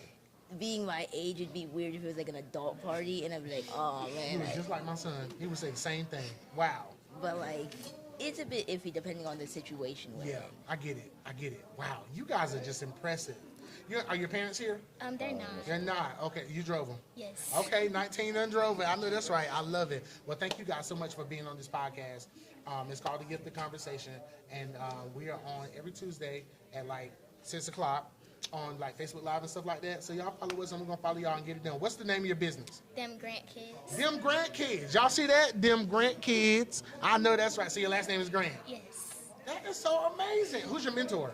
being my age, it'd be weird if it was like an adult party, and I'd be like, oh He man. was just like my son. He would say the same thing. Wow. But like it's a bit iffy depending on the situation we're in. I get it. Wow, you guys are just impressive. Are your parents here? They're not. They're not. Okay, you drove them. Yes. Okay, 19 done drove it. I know that's right. I love it. Well, thank you guys so much for being on this podcast. It's called The Gift of Conversation, and we are on every Tuesday at like 6 o'clock on like Facebook Live and stuff like that. So y'all follow us, and we're gonna follow y'all and get it done. What's the name of your business? Them Grant Kids. Them Grant Kids. Y'all see that? Them Grant Kids. I know that's right. So your last name is Grant. Yes. That is so amazing. Who's your mentor?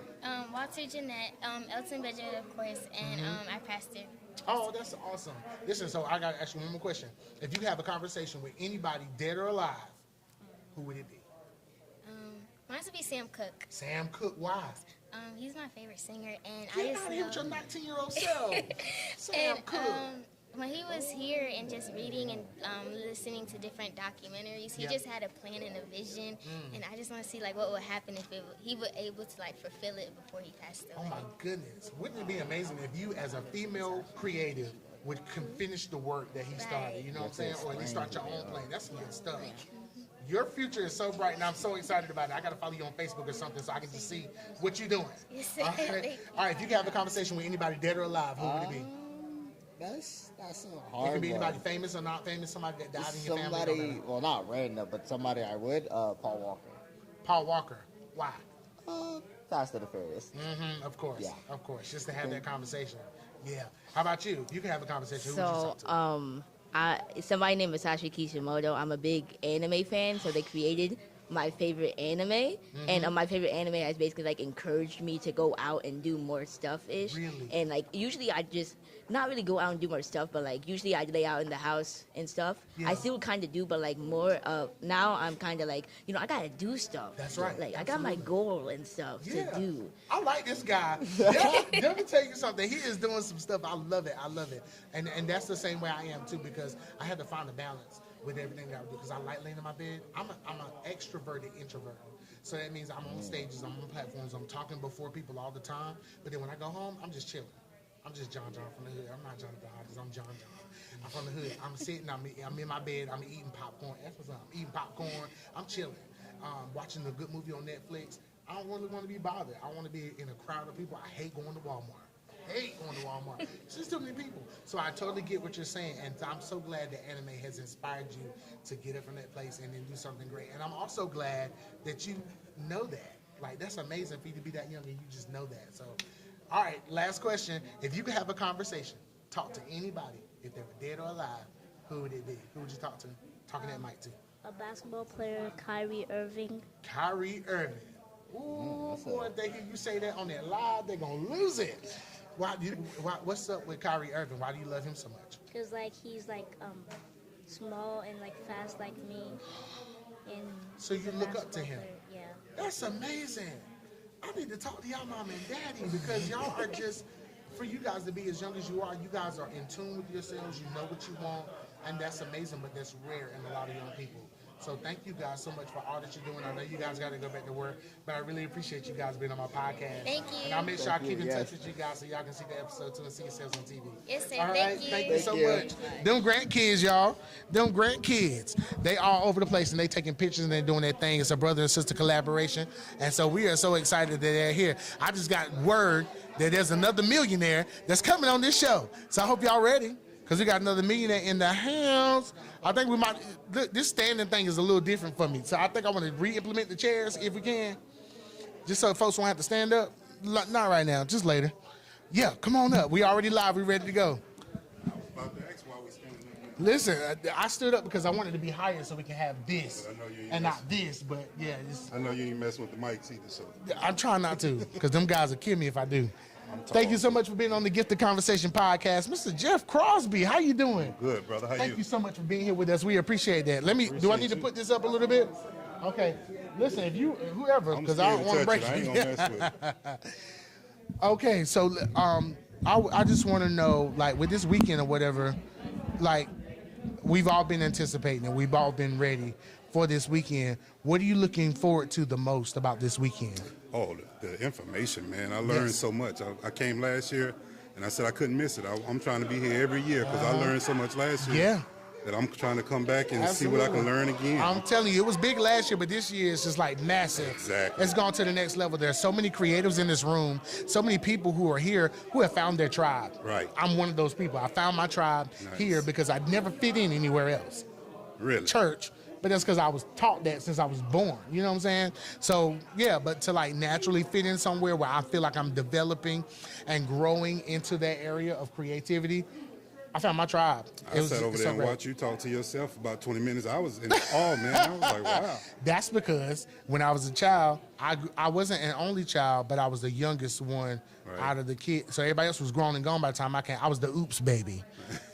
Walter Jeanette, Elton Benjamin, of course, and our pastor. Oh, that's awesome. Listen, so I got to ask you one more question. If you have a conversation with anybody, dead or alive, who would it be? Mine would be Sam Cooke. Sam Cooke, why? He's my favorite singer, and Get I just out of here with your 19-year-old self. Sam Cooke. When he was here and just reading and listening to different documentaries, he just had a plan and a vision, and I just want to see like what would happen if he were able to like fulfill it before he passed away. Oh my goodness! Wouldn't it be amazing if you, as a female creative, would finish the work that he started? You know what I'm saying, or at least start your own plan. That's some good stuff. Your future is so bright, and I'm so excited about it. I got to follow you on Facebook or something so I can just see what you're doing. Yes, All right. If you could have a conversation with anybody, dead or alive, who would it be? That's a It hard can be one. anybody famous or not famous, somebody that died in your family. Somebody, well, not random, but somebody I would, Paul Walker. Paul Walker. Why? Fast and the Furious. Of course. Yeah. Of course. Just to have that conversation. Yeah. How about you? You can have a conversation. Who would you So, talk to? somebody named Masashi Kishimoto. I'm a big anime fan, so they created my favorite anime, and my favorite anime has basically like encouraged me to go out and do more stuff-ish. Really? And like usually I just not really go out and do more stuff, but like usually I lay out in the house and stuff. Yeah. I still kind of do, but like more now I'm kind of like, I gotta do stuff. That's right. Like I got my goal and stuff Yeah. to do. I like this guy. Let me tell you something. He is doing some stuff. I love it. I love it. And that's the same way I am too, because I had to find a balance with everything that I do, because I like laying in my bed. I'm an extroverted introvert. So that means I'm on stages, I'm on platforms, I'm talking before people all the time. But then when I go home, I'm just chilling. I'm just John from the hood. I'm not Jonathan Hodges. I'm John. I'm from the hood. I'm sitting. I'm in my bed. I'm eating popcorn. That's what's up. I'm eating popcorn. I'm chilling. Watching a good movie on Netflix. I don't really want to be bothered. I want to be in a crowd of people. I hate going to Walmart. It's just too many people. So I totally get what you're saying, and I'm so glad that anime has inspired you to get up from that place and then do something great. And I'm also glad that you know that. Like, that's amazing for you to be that young and you just know that. So, all right, last question. If you could have a conversation, talk to anybody, if they were dead or alive, who would it be? Who would you talk to? Talking that mic to? A basketball player, Kyrie Irving. Kyrie Irving. Ooh, boy, if they hear you say that on that live, they're going to lose it. What's up with Kyrie Irving? Why do you love him so much? Because he's small and fast like me. And so you look up to him. Yeah. That's amazing. I need to talk to y'all mom and daddy, because y'all are just, for you guys to be as young as you guys are in tune with yourselves. You know what you want, and that's amazing, but that's rare in a lot of young people. So thank you guys so much for all that you're doing. I know you guys got to go back to work, but I really appreciate you guys being on my podcast. Thank you. And I'll make sure I keep in touch with you guys so y'all can see the episode too and see yourselves on TV. Yes, sir. All right? Thank you. so much. Them Grant Kids, y'all. Them Grant Kids. They all over the place, and they taking pictures and they're doing their thing. It's a brother and sister collaboration. And so we are so excited that they're here. I just got word that there's another millionaire that's coming on this show. So I hope y'all ready, because we got another millionaire in the house. I think we might, this standing thing is a little different for me. So I think I want to re-implement the chairs if we can. Just so folks won't have to stand up. Not right now, just later. Yeah, come on up. We already live, we ready to go. Listen, I stood up because I wanted to be higher so we can have this and not this, but yeah. I know you ain't messing with the mics either, so. I'm trying not to, because them guys will kill me if I do. Thank you so much for being on the Gift of Conversation podcast. Mr. Jeff Crosby, how you doing? Good, brother. How Thank you so much for being here with us. We appreciate that. Do I need to put this up a little bit? Okay. Listen, if you, whoever, because I don't want to break it. I ain't gonna mess with it. Okay, so I just want to know, like, with this weekend or whatever, like, we've all been anticipating and we've all been ready for this weekend. What are you looking forward to the most about this weekend? Oh, the information, man. I learned so much. I came last year, and I said I couldn't miss it. I'm trying to be here every year because I learned so much last year. Yeah. that I'm trying to come back and Absolutely. see what I can learn again. I'm telling you, it was big last year, but this year it's just like massive. Exactly. It's gone to the next level. There's so many creatives in this room, so many people who are here who have found their tribe. Right. I'm one of those people. I found my tribe here because I never fit in anywhere else. Really? Church. But that's because I was taught that since I was born. You know what I'm saying? So, yeah, but to like naturally fit in somewhere where I feel like I'm developing and growing into that area of creativity, I found my tribe. I sat over there and watched you talk to yourself about 20 minutes. I was in awe, man. I was like, wow. That's because when I was a child, I wasn't an only child, but I was the youngest one out of the kids. So everybody else was grown and gone by the time I came. I was the oops baby,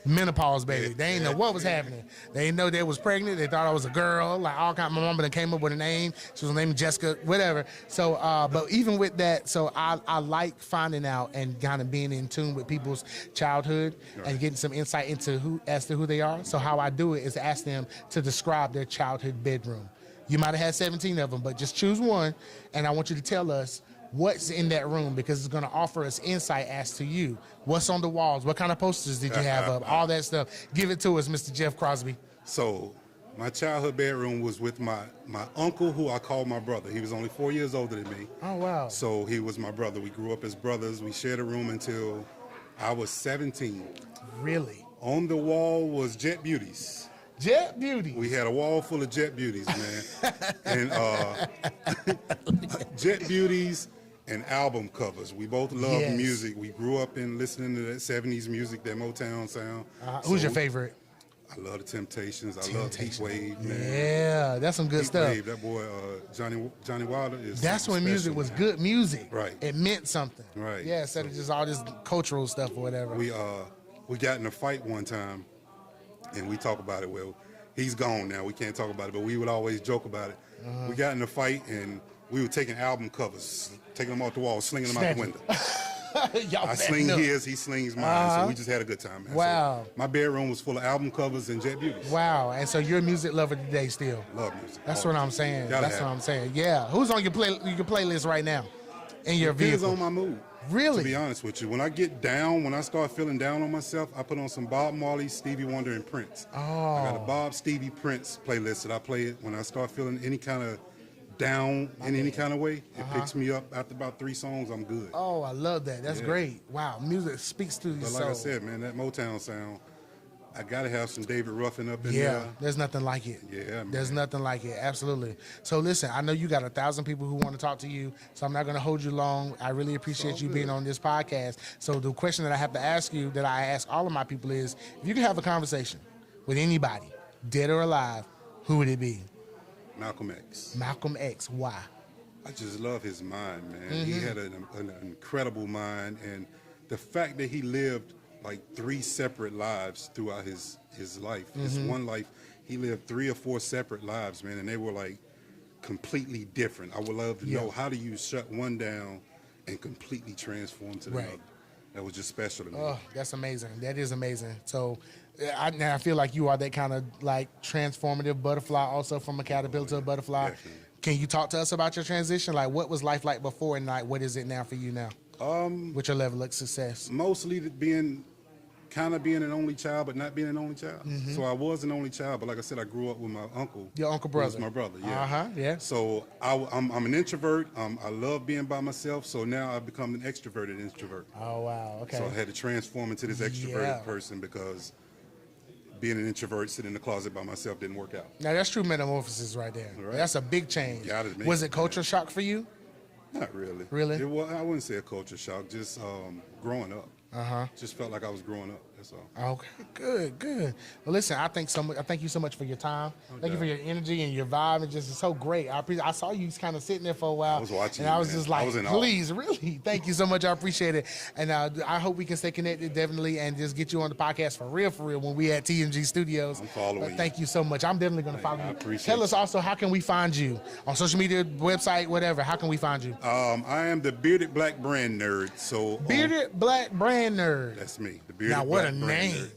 menopause baby. They didn't know what was happening. They didn't know they was pregnant. They thought I was a girl. Like all kind. My mama came up with a name. She was named Jessica, whatever. So, but even with that, so I like finding out and kind of being in tune with people's childhood and getting some insight into who they are. So how I do it is ask them to describe their childhood bedroom. You might have had 17 of them, but just choose one, and I want you to tell us what's in that room because it's going to offer us insight as to you. What's on the walls? What kind of posters did you have up? All that stuff. Give it to us, Mr. Jeff Crosby. So my childhood bedroom was with my uncle, who I called my brother. He was only 4 years older than me. Oh, wow. So he was my brother. We grew up as brothers. We shared a room until I was 17. Really? On the wall was Jet Beauties. Jet Beauties. We had a wall full of Jet Beauties, man. And Jet Beauties and album covers. We both loved music. We grew up in listening to that 70s music, that Motown sound. Who's your favorite? I love the Temptations. I love Heat Wave, man. Yeah, that's some good stuff. Wave, that boy Johnny Wilder is. That's when music was good music. Right. It meant something. Right. Yeah, instead of just all this cultural stuff or whatever. We got in a fight one time, and we talk about it. Well, he's gone now. We can't talk about it, but we would always joke about it. We got in a fight, and we were taking album covers, taking them off the wall, slinging them out the window. I sling his, he slings mine. So we just had a good time, man. Wow. So my bedroom was full of album covers and Jet Beauties. Wow. And so you're a music lover today still? Love music. That's what I'm saying. That's what I'm saying. Yeah. Who's on your playlist right now? In your vehicle? Depends on my mood. Really? To be honest with you. When I get down, when I start feeling down on myself, I put on some Bob Marley, Stevie Wonder, and Prince. Oh. I got a Bob, Stevie, Prince playlist that I play it when I start feeling any kind of down in any kind of way. It picks me up. After about 3 songs, I'm good. Oh, I love that. That's great. Wow. Music speaks to your But soul. like I said, man, that Motown sound, I got to have some David Ruffin up in there. Yeah, there's nothing like it. Yeah, man. There's nothing like it. Absolutely. So listen, I know you got 1,000 people who want to talk to you, so I'm not going to hold you long. I really appreciate you being on this podcast. So the question that I have to ask you, that I ask all of my people is, if you could have a conversation with anybody, dead or alive, who would it be? Malcolm X. Malcolm X. Why? I just love his mind, man. He had an incredible mind, and the fact that he lived like 3 separate lives throughout his life. His one life, he lived 3 or 4 separate lives, man, and they were like completely different. I would love to know, how do you shut one down and completely transform to the other? That was just special to me. Oh, that's amazing. That is amazing. So I feel like you are that kind of like transformative butterfly, also from a caterpillar to a butterfly. Definitely. Can you talk to us about your transition? Like, what was life like before, and like, what is it now for you now? With your level of success? Mostly being an only child, but not being an only child. So I was an only child, but like I said, I grew up with my uncle. Your uncle who brother? was my brother, yeah. Yeah. So I'm an introvert. I love being by myself. So now I've become an extroverted introvert. Oh, wow. Okay. So I had to transform into this extroverted person because being an introvert, sitting in the closet by myself didn't work out. Now, that's true metamorphosis right there. Right. That's a big change. Gotta make Was it, it culture shock for you? Not really. Really? It was, I wouldn't say a culture shock, just growing up. Just felt like I was growing up. That's all. Okay, good. Well, listen, I thank you so much for your time. Thank you for your energy and your vibe. It's just so great. I saw you kind of sitting there for a while. I was watching, and I was man. just like, I was in awe. please, really, thank you so much. I appreciate it, and I hope we can stay connected definitely, and just get you on the podcast for real, when we at TMG Studios. I'm following you. Thank you so much. I'm definitely going to follow you. I appreciate Tell us you. also, how can we find you on social media, website, whatever? How can we find you? I am the Bearded Black Brand Nerd. So Bearded Black Brand Nerd. That's me. The Bearded Now, what Black a Brand name! Nerd.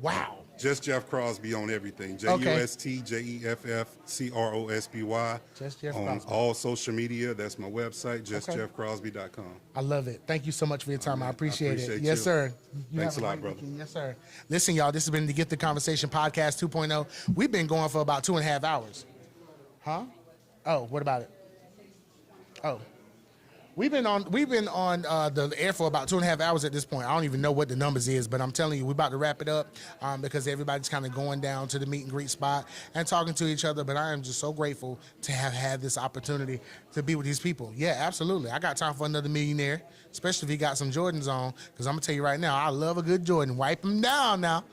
Wow. Just Jeff Crosby on everything. JustJeffCrosby. Just Jeff on Crosby. all social media. That's my website, justjeffcrosby.com. I love it. Thank you so much for your time. I appreciate it. Yes, you. sir. Thanks have a lot, great brother. weekend. Yes, sir. Listen, y'all, this has been the Get the Conversation Podcast 2.0. We've been going for about 2.5 hours. Huh? Oh, what about it? Oh. We've been on the air for about 2.5 hours at this point. I don't even know what the numbers is, but I'm telling you, we're about to wrap it up because everybody's kind of going down to the meet and greet spot and talking to each other. But I am just so grateful to have had this opportunity to be with these people. Yeah, absolutely. I got time for another millionaire, especially if he got some Jordans on, because I'm going to tell you right now, I love a good Jordan. Wipe them down now.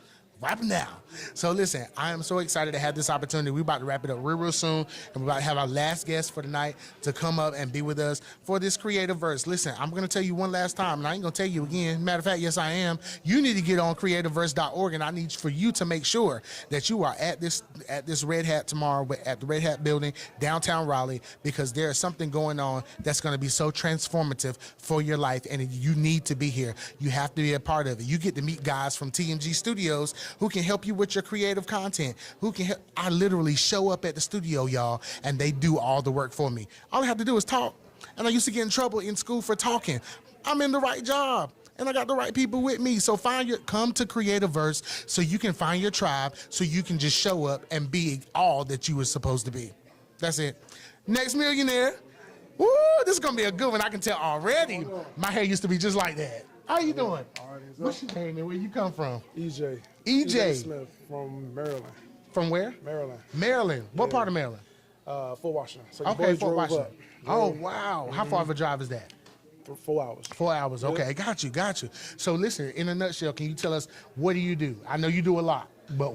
Wipe them down. So listen, I am so excited to have this opportunity. We're about to wrap it up real soon, and we're about to have our last guest for the night to come up and be with us for this creative verse. Listen, I'm going to tell you one last time, and I ain't going to tell you again. Matter of fact, yes, I am. You need to get on creativeverse.org, and I need for you to make sure that you are at this Red Hat tomorrow at the Red Hat building, downtown Raleigh, because there is something going on that's going to be so transformative for your life, and you need to be here. You have to be a part of it. You get to meet guys from TMG Studios who can help you with your creative content, who can help. I literally show up at the studio, y'all, and they do all the work for me. All I have to do is talk. And I used to get in trouble in school for talking. I'm in the right job, and I got the right people with me. So come to Creativeverse so you can find your tribe, so you can just show up and be all that you were supposed to be. That's it. Next millionaire. Woo, this is gonna be a good one. I can tell already. My hair used to be just like that. How you doing? What's your name and where you come from? EJ. EJ Smith from Maryland. From where? Maryland. Maryland. What part of Maryland? Fort Washington. So your Okay, boy Fort drove Washington. up. Oh, wow. How far of a drive is that? 4 hours. 4 hours. Okay, got you. So listen, in a nutshell, can you tell us what do you do? I know you do a lot, but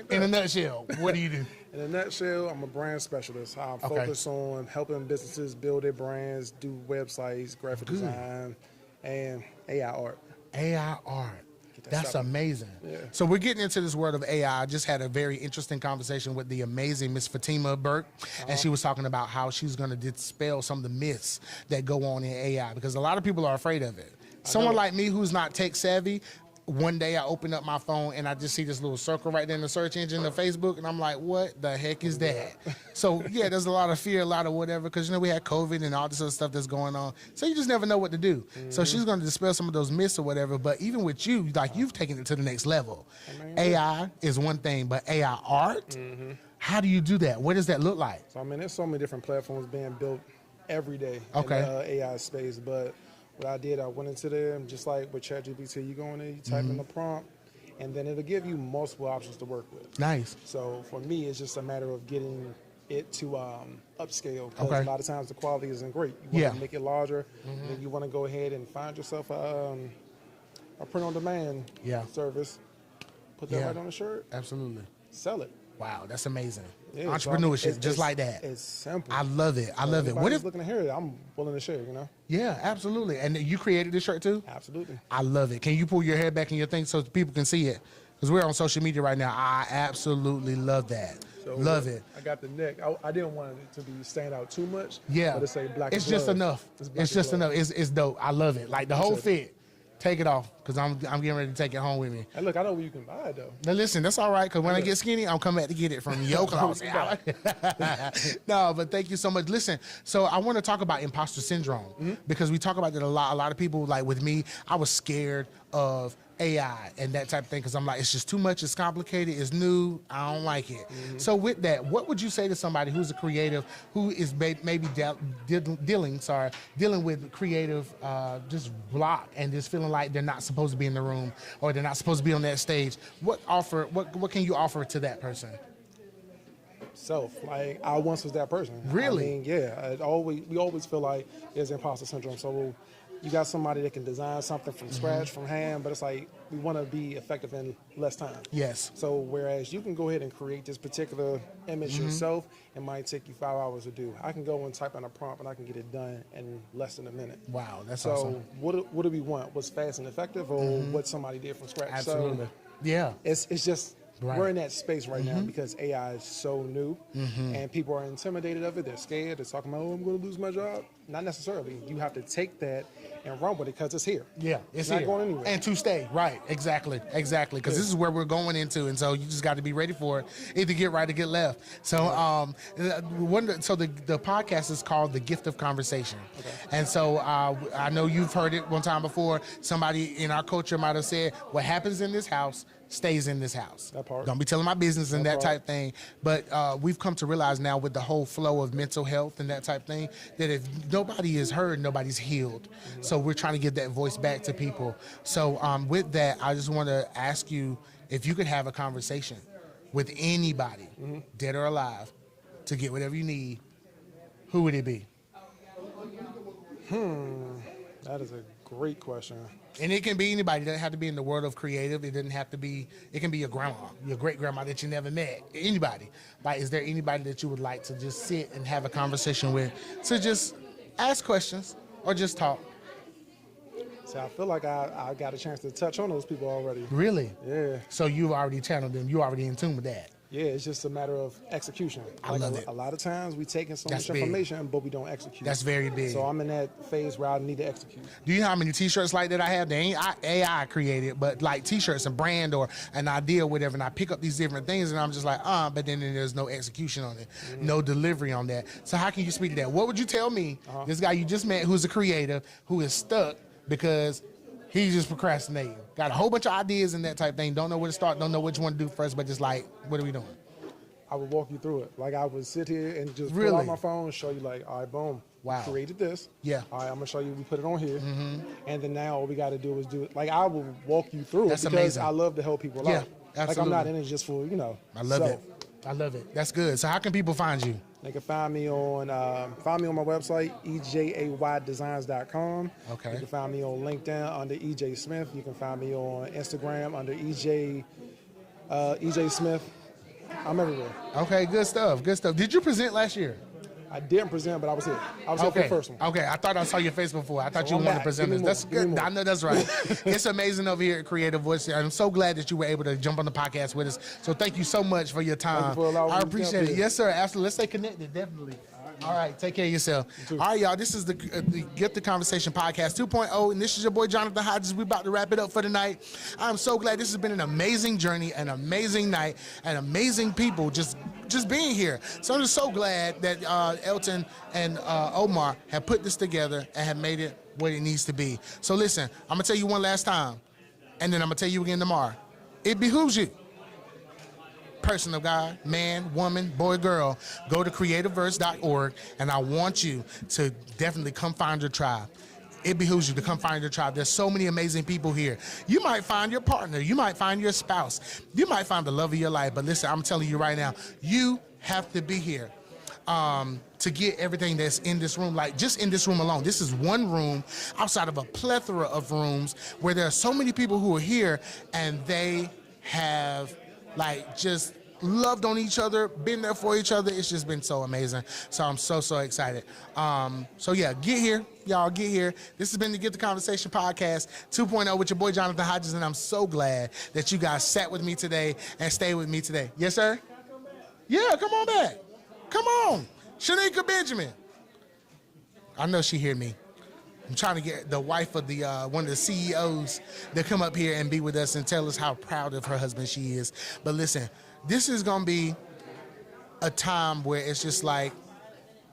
in a nutshell, what do you do? In a nutshell, I'm a brand specialist. I focus on helping businesses build their brands, do websites, graphic design, and AI art. AI art. That's amazing. Yeah. So we're getting into this world of AI. I just had a very interesting conversation with the amazing Miss Fatima Burke, and she was talking about how she's going to dispel some of the myths that go on in AI because a lot of people are afraid of it. Someone like me who's not tech savvy, one day I open up my phone and I just see this little circle right there in the search engine of Facebook, and I'm like, what the heck is that? So yeah, there's a lot of fear, a lot of whatever, because we had COVID and all this other stuff that's going on. So you just never know what to do. So she's going to dispel some of those myths or whatever. But even with you, like you've taken it to the next level. AI is one thing, but AI art, how do you do that? What does that look like? So there's so many different platforms being built every day in the AI space, but what I did, I went into there, just like with ChatGPT, you go in there, you type in the prompt, and then it'll give you multiple options to work with. Nice. So for me, it's just a matter of getting it to upscale, because a lot of times the quality isn't great. You want to make it larger, then you want to go ahead and find yourself a print-on-demand service, put that right on the shirt. Absolutely. Sell it. Wow, that's amazing. Yeah, Entrepreneurship, so just like that. It's simple. I love it. I love it. What if looking to hear it? I'm willing to share. Yeah, absolutely. And you created this shirt too? Absolutely. I love it. Can you pull your hair back in your thing so people can see it? Because we're on social media right now. I absolutely love that. So love it. I got the neck. I didn't want it to be stand out too much. Yeah. But it say black. It's just enough. It's just enough. It's dope. I love it. Like the whole fit. Take it off, because I'm getting ready to take it home with me. Hey, look, I know where you can buy it, though. Now, listen, that's all right, because when I get skinny, I'll come back to get it from your closet. No, but thank you so much. Listen, so I want to talk about imposter syndrome, because we talk about that a lot. A lot of people, like with me, I was scared of AI and that type of thing, because I'm like, it's just too much, it's complicated, it's new, I don't like it. So with that, what would you say to somebody who's a creative, who is maybe dealing with creative just block and just feeling like they're not supposed to be in the room or they're not supposed to be on that stage? What can you offer to that person? Self. Like, I once was that person. Really? We always feel like there's imposter syndrome. So you got somebody that can design something from scratch, from hand, but it's like we want to be effective in less time. Yes. So whereas you can go ahead and create this particular image yourself, it might take you 5 hours to do. I can go and type in a prompt and I can get it done in less than a minute. Wow, that's so awesome. What do we want? What's fast and effective, or what somebody did from scratch? Absolutely. So it's just We're in that space right now because AI is so new, and people are intimidated of it. They're scared. They're talking about, oh, I'm going to lose my job. Not necessarily. You have to take that and run with it because it's here. Yeah, it's not here. going anywhere. And to stay, right? Exactly. Because this is where we're going into, and so you just got to be ready for it. Either get right or get left. So, the podcast is called The Gift of Conversation, and so I know you've heard it one time before. Somebody in our culture might have said, "What happens in this house stays in this house." That part. Don't be telling my business and that type thing. But we've come to realize now with the whole flow of mental health and that type thing, that if nobody is heard, nobody's healed. So we're trying to give that voice back to people. So with that, I just want to ask you if you could have a conversation with anybody, dead or alive, to get whatever you need, who would it be? That is a great question. And it can be anybody. It doesn't have to be in the world of creative. It doesn't have to be, it can be your grandma, your great grandma that you never met. Anybody. Like, is there anybody that you would like to just sit and have a conversation with, to just ask questions or just talk? So I feel like I got a chance to touch on those people already. Really? Yeah. So you've already channeled them. You're already in tune with that. Yeah, it's just a matter of execution. I love it. A lot of times we take in so That's much big. information, but we don't execute. That's very big. So I'm in that phase where I need to execute. Do you know how many T-shirts like that I have? They ain't AI created, but like T-shirts, a brand or an idea or whatever, and I pick up these different things, and I'm just like, but then there's no execution on it, no delivery on that. So how can you speak to that? What would you tell me, this guy you just met who's a creative, who is stuck because he's just procrastinating, got a whole bunch of ideas and that type thing, don't know where to start, don't know what you want to do first, but just like, what are we doing? I would walk you through it. Like, I would sit here and just Really? pull out my phone and show you, like, all right, boom. Wow. Created this. Yeah. All right, I'm going to show you, we put it on here. And then now all we got to do is do it. Like, I will walk you through That's it because amazing. I love to help people Yeah, out. absolutely. Like, I'm not in it just for, I love it. I love it. That's good. So how can people find you? They can find me on my website, ejaydesigns.com. Okay. You can find me on LinkedIn under EJ Smith. You can find me on Instagram under EJ Smith. I'm everywhere. Okay, good stuff. Good stuff. Did you present last year? I didn't present, but I was here. I was here for the first one. Okay, I thought I saw your face before. I thought So you I'm wanted to back. present Give this. me That's more. Give me good. more. I know that's right. It's amazing over here at Creative Voice. I'm so glad that you were able to jump on the podcast with us. So thank you so much for your time. Thank you for allowing I me to appreciate jump it. in. Yes, sir. Absolutely. Let's stay connected. Definitely. All right. Take care of yourself. All right, y'all. This is the Get the Conversation Podcast 2.0, and this is your boy Jonathan Hodges. We're about to wrap it up for tonight. I'm so glad this has been an amazing journey, an amazing night, and amazing people just being here. So I'm just so glad that Elton and Omar have put this together and have made it what it needs to be. So listen, I'm gonna tell you one last time, and then I'm gonna tell you again tomorrow. It behooves you, person of God, man, woman, boy, girl, go to creativeverse.org, and I want you to definitely come find your tribe. It behooves you to come find your tribe. There's so many amazing people here. You might find your partner. You might find your spouse. You might find the love of your life. But listen, I'm telling you right now, you have to be here to get everything that's in this room. Like, just in this room alone, this is one room outside of a plethora of rooms where there are so many people who are here, and they have like just loved on each other, been there for each other. It's just been so amazing. So I'm so excited. So yeah, get here. Y'all get here. This has been the Get the Conversation Podcast 2.0 with your boy Jonathan Hodges, and I'm so glad that you guys sat with me today and stayed with me today. Yes, sir? Yeah, come on back. Come on. Shanika Benjamin. I know she hear me. I'm trying to get the wife of the one of the CEOs to come up here and be with us and tell us how proud of her husband she is. But listen, this is going to be a time where it's just like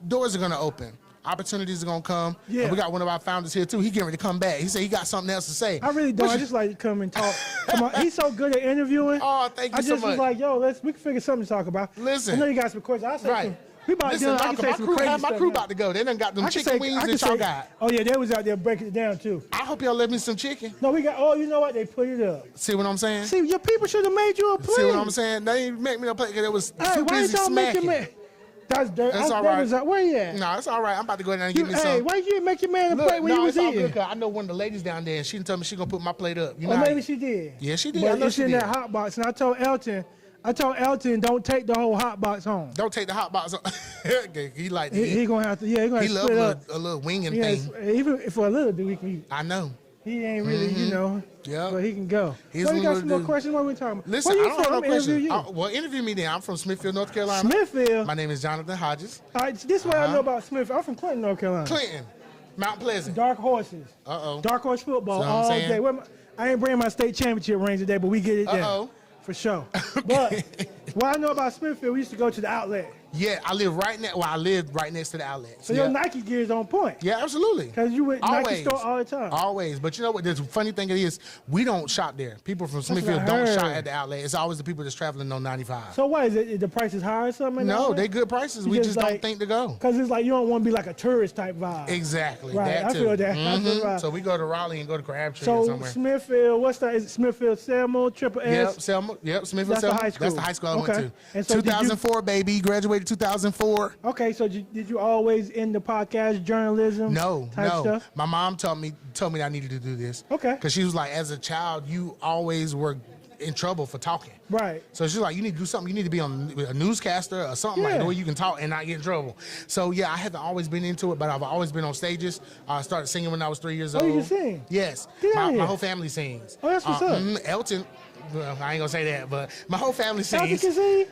doors are going to open. Opportunities are going to come. Yeah. And we got one of our founders here, too. He getting ready to come back. He said he got something else to say. I really don't. I just like to come and talk. Come on. He's so good at interviewing. Oh, thank you I so just much. was like, yo, we can figure something to talk about. Listen. I know you got some questions. I'll say Right. some. We about Listen, done. I can say some crazy my stuff crew now. about to go. They done got them I can chicken say- wings I can that y'all say- got. Oh, yeah, they was out there breaking it down, too. I hope y'all let me some chicken. No, we got, oh, you know what? They put it up. See what I'm saying? See, your people should have made you a plate. See what I'm saying? They didn't make me a plate because it was Hey, too why busy don't make your smacking. man? That's dirt. That's all right. Where you at? No, it's all right. I'm about to go in there and get me some. Hey, why you didn't make your man a Look, plate when no, he was it's all eating? good 'cause I know one of the ladies down there, and she told me she gonna put my plate up. You know Or how- maybe she did. Yeah, she did. But I know it's she in did. that hot box, and I told Elton, don't take the whole hot box home. Don't take the hot box. He like He gonna have to. Yeah, he gonna he have to love split up. a little winging Yeah, thing. even for a little bit, we can eat. I know. He ain't really, you know, but he can go. He's So you got one of some the more dudes. questions? What we talking about? Listen, Where I you don't have from? no I'm gonna interview questions. you. Well, interview me then. I'm from Smithfield, North Carolina. Smithfield. My name is Jonathan Hodges. All right, this is what I know about Smithfield. I'm from Clinton, North Carolina. Clinton, Mount Pleasant. Dark Horses. Uh-oh. Dark Horse football See what I'm all saying? day. I ain't bringing my state championship ring today, but we get it there. Uh-oh. For sure. But what I know about Smithfield, we used to go to the outlet. Yeah, I lived right next to the outlet. So your Nike gear is on point. Yeah, absolutely. Because you went Nike Always. store all the time. Always. But you know what? The funny thing is, we don't shop there. People from Smithfield what I don't shop heard. at the outlet. It's always the people that's traveling on 95. So what is it? The price is high or something? No, they good prices. You We just don't like- think to go. Because it's like you don't want to be like a tourist type vibe. Exactly. Right, That I too. feel that. I feel Mhm. right. So we go to Raleigh and go to Crabtree or So somewhere. Smithfield, what's that? Is it Smithfield Selma, Triple S? Yep, Selma. Yep, Smithfield That's the Selma. high school. That's the high school I Okay. went And to. so did you- 2004, baby. Graduated 2004. Okay, so did you always in the podcast journalism? No, type no. stuff? My mom told me I needed to do this. Okay. Because she was like, as a child, you always were in trouble for talking. Right. So she's like, you need to do something. You need to be on a newscaster or something like Yeah. that where you can talk and not get in trouble. So yeah, I haven't always been into it, but I've always been on stages. I started singing when I was 3 years Oh, old. you can sing? Yes. Get out My here. whole family sings. Oh, that's what's up. Elton. Well, I ain't gonna say that, but my whole family Elton sings. can sing?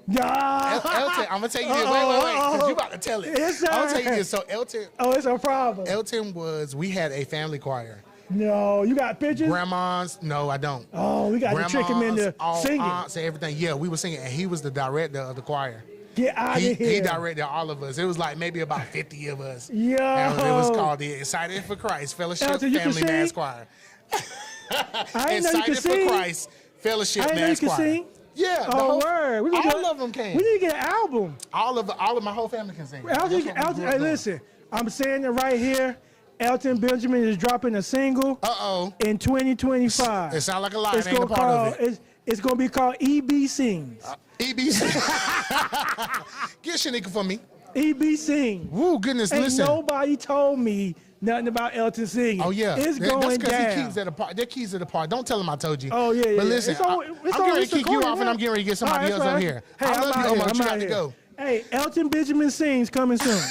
Nah. Elton, I'm gonna tell you this. Wait, because you about to tell it. Yes, sir. I'm gonna tell you this. So Elton. Oh, it's a problem. Elton we had a family choir. No, you got pictures? Grandmas, no, I don't. Oh, we got to trick him into all singing. aunts and everything. Yeah, we were singing, and he was the director of the choir. Get out He of here. directed all of us. It was like maybe about 50 of us. Yo. And it was called the Excited for Christ Fellowship Elton, you can Family Mass sing? Choir. I didn't know you could Excited for sing. Christ Fellowship I didn't know you Mass could Choir. sing. Yeah, the Oh, whole- word. We gonna all get- of them came. We need to get an album. All of my whole family can sing. That's what we grew up Hey, doing. listen, I'm saying it right here. Elton Benjamin is dropping a single. In 2025. It sound like a lie. It ain't a gonna part of call- It's going to be called EB Sings. EBC. Get Shanika for me. EB Sings. Woo, goodness, Ain't listen. nobody told me nothing about Elton singing. Oh yeah, It's That's going because down. he keys at a part. They're keys at a part. Don't tell him I told you. Oh yeah, yeah. But listen, It's on- I'm it's getting on- ready it's to kick you recorded off, and now. I'm getting ready to get somebody All right, else that's over right. here. Hey, I I'm love you, out Omar. here. but You I'm got out to here. go. Hey, Elton Benjamin Sings coming soon.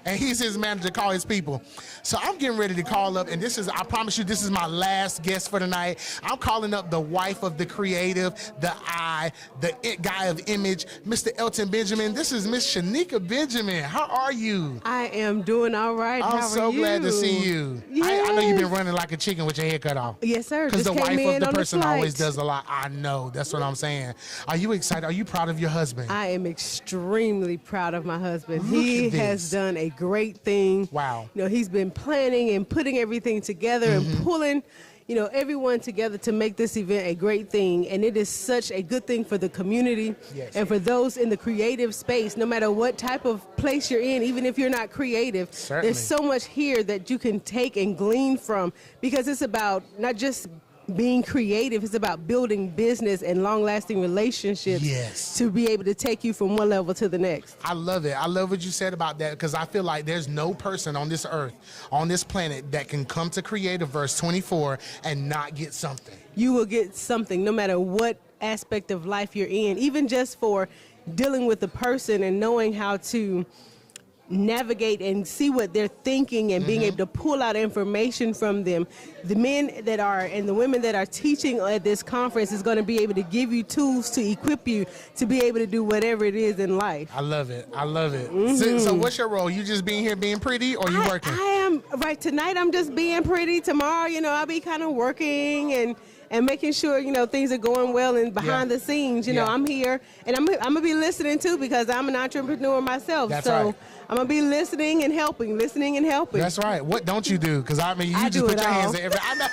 And he's his manager. Call his people. So I'm getting ready to call up, and I promise you, this is my last guest for tonight. I'm calling up the wife of the creative, the eye, the it guy of image, Mr. Elton Benjamin. This is Miss Shanika Benjamin. How are you? I am doing all right. I'm How so are you? glad to see you. I know you've been running like a chicken with your head cut off. Yes, sir. Because the Just came wife of in the on the person always flight. does a lot. I know. That's what I'm saying. Are you excited? Are you proud of your husband? I am extremely proud of my husband. Look He at has this. done a great thing. Wow. You know, he's been planning and putting everything together Mm-hmm. and pulling, everyone together to make this event a great thing. And it is such a good thing for the community Yes. and for those in the creative space, no matter what type of place you're in, even if you're not creative, Certainly. there's so much here that you can take and glean from, because it's about not just being creative, it's about building business and long-lasting relationships Yes. to be able to take you from one level to the next. I love it. I love what you said about that, because I feel like there's no person on this earth, on this planet, that can come to Creativeverse 24 and not get something. You will get something no matter what aspect of life you're in, even just for dealing with the person and knowing how to navigate and see what they're thinking and being able to pull out information from them. The men that are and the women that are teaching at this conference is going to be able to give you tools to equip you to be able to do whatever it is in life. I love it. I love it. So what's your role? You just being here being pretty, or you working? I am right tonight. I'm just being pretty. Tomorrow, I'll be kind of working and making sure things are going well and behind the scenes. Yeah. I'm here and I'm gonna be listening too, because I'm an entrepreneur myself. That's so right. I'm gonna be listening and helping. That's right. What don't you do? Because you I just do put it your hands all. in every. I know.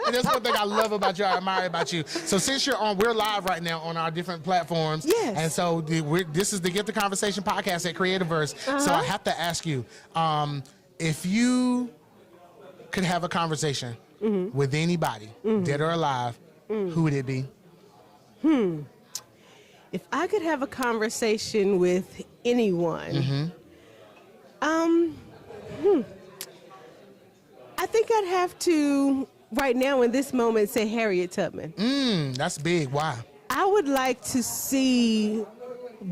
And that's one thing I love about you. I admire about you. So since we're live right now on our different platforms. Yes. And so this is the Get the Conversation podcast at Creativeverse. So Uh-huh. I have to ask you, if you could have a conversation with anybody, dead or alive, who would it be? If I could have a conversation with anyone, I think I'd have to, right now in this moment, say Harriet Tubman. That's big. Why? I would like to see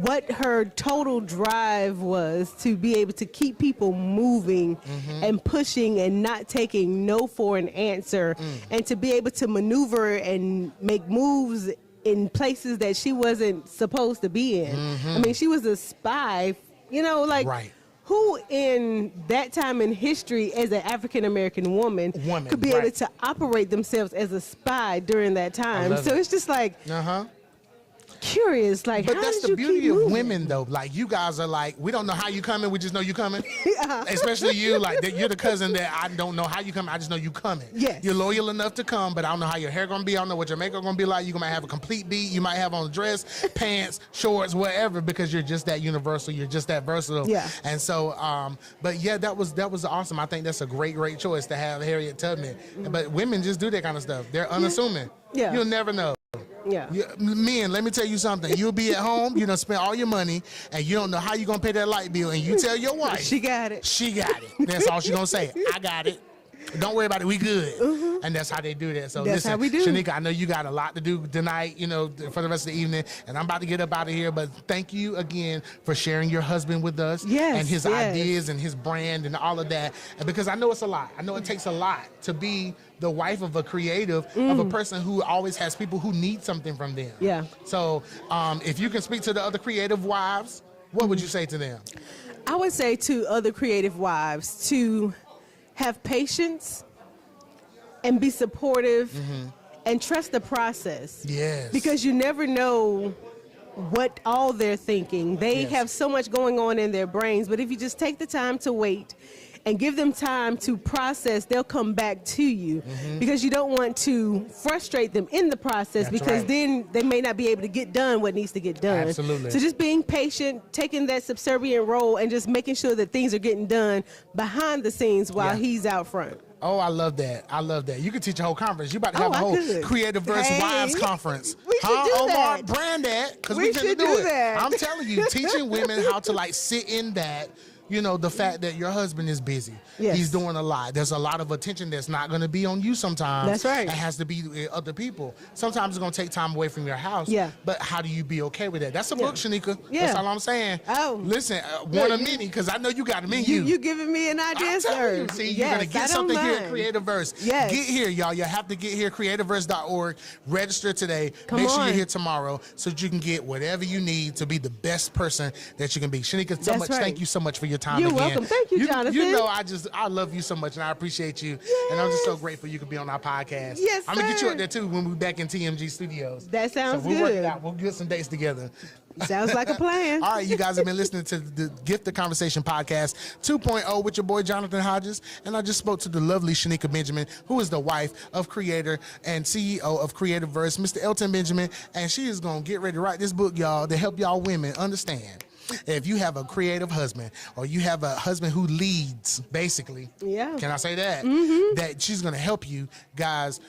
what her total drive was to be able to keep people moving and pushing and not taking no for an answer, and to be able to maneuver and make moves in places that she wasn't supposed to be in. I mean, she was a spy, you know, like who in that time in history as an African American woman could be able to operate themselves as a spy during that time. So it's just like curious, like, but how that's did the you beauty keep of moving? women, though. Like, you guys are like, we don't know how you coming, we just know you coming. Especially you, like, you're the cousin that I don't know how you coming, I just know you coming. Yes. You're loyal enough to come, but I don't know how your hair gonna be, I don't know what your makeup gonna be like. You might have a complete beat, you might have on a dress, pants, shorts, whatever, because you're just that universal, you're just that versatile. Yeah. And so, but yeah, that was awesome. I think that's a great choice to have Harriet Tubman. But women just do that kind of stuff. They're unassuming. Yeah. You'll never know. Yeah. Men, let me tell you something. You'll be at home, you done spend all your money, and you don't know how you're going to pay that light bill, and you tell your wife. She got it. She got it. That's all she's going to say. I got it. Don't worry about it. We good. And that's how they do that. So That's listen, how we do. Shanika, I know you got a lot to do tonight, you know, for the rest of the evening, and I'm about to get up out of here, but thank you again for sharing your husband with us and his ideas and his brand and all of that. And because I know it's a lot. I know it takes a lot to be the wife of a creative, of a person who always has people who need something from them. Yeah. So if you can speak to the other creative wives, what would you say to them? I would say to other creative wives to have patience and be supportive and trust the process. Yes. Because you never know what all they're thinking. They have so much going on in their brains, but if you just take the time to wait and give them time to process, they'll come back to you because you don't want to frustrate them in the process because then they may not be able to get done what needs to get done. Absolutely. So just being patient, taking that subservient role and just making sure that things are getting done behind the scenes while he's out front. Oh, I love that. I love that. You could teach a whole conference. You about to have a whole Creative Verse Wives Conference. We should do Omar, that. brand that, because We we finna should do do it. that. I'm telling you, teaching women how to like sit in that, you know, the fact that your husband is busy. Yes. He's doing a lot. There's a lot of attention that's not going to be on you sometimes. That's right. It has to be with other people. Sometimes it's going to take time away from your house. Yeah. But how do you be okay with that? That's a book, Shanika. Yeah. That's all I'm saying. Oh. Listen, one of many, because I know you got them in you. You giving me an idea, I'm telling sir. you. See, you're going to get something here at Creative Verse. Yes. Get here, y'all. You have to get here, creativeverse.org. Register today. Come Make sure on. you're here tomorrow so that you can get whatever you need to be the best person that you can be. Shanika, so That's much. right. Thank you so much for your time You're again. welcome. Thank you, Jonathan. You know, I love you so much, and I appreciate you. And I'm just so grateful you could be on our podcast. Yes, I'm going to get you sir. up there, too, when we're back in TMG Studios. That sounds so we'll work it good. out. We'll get some dates together. Sounds like a plan. All right, you guys have been listening to the Gift the Conversation podcast 2.0 with your boy Jonathan Hodges, and I just spoke to the lovely Shanika Benjamin, who is the wife of creator and CEO of Creative Verse, Mr. Elton Benjamin, and she is going to get ready to write this book, y'all, to help y'all women understand. If you have a creative husband or you have a husband who leads, basically, can I say that? That she's going to help you guys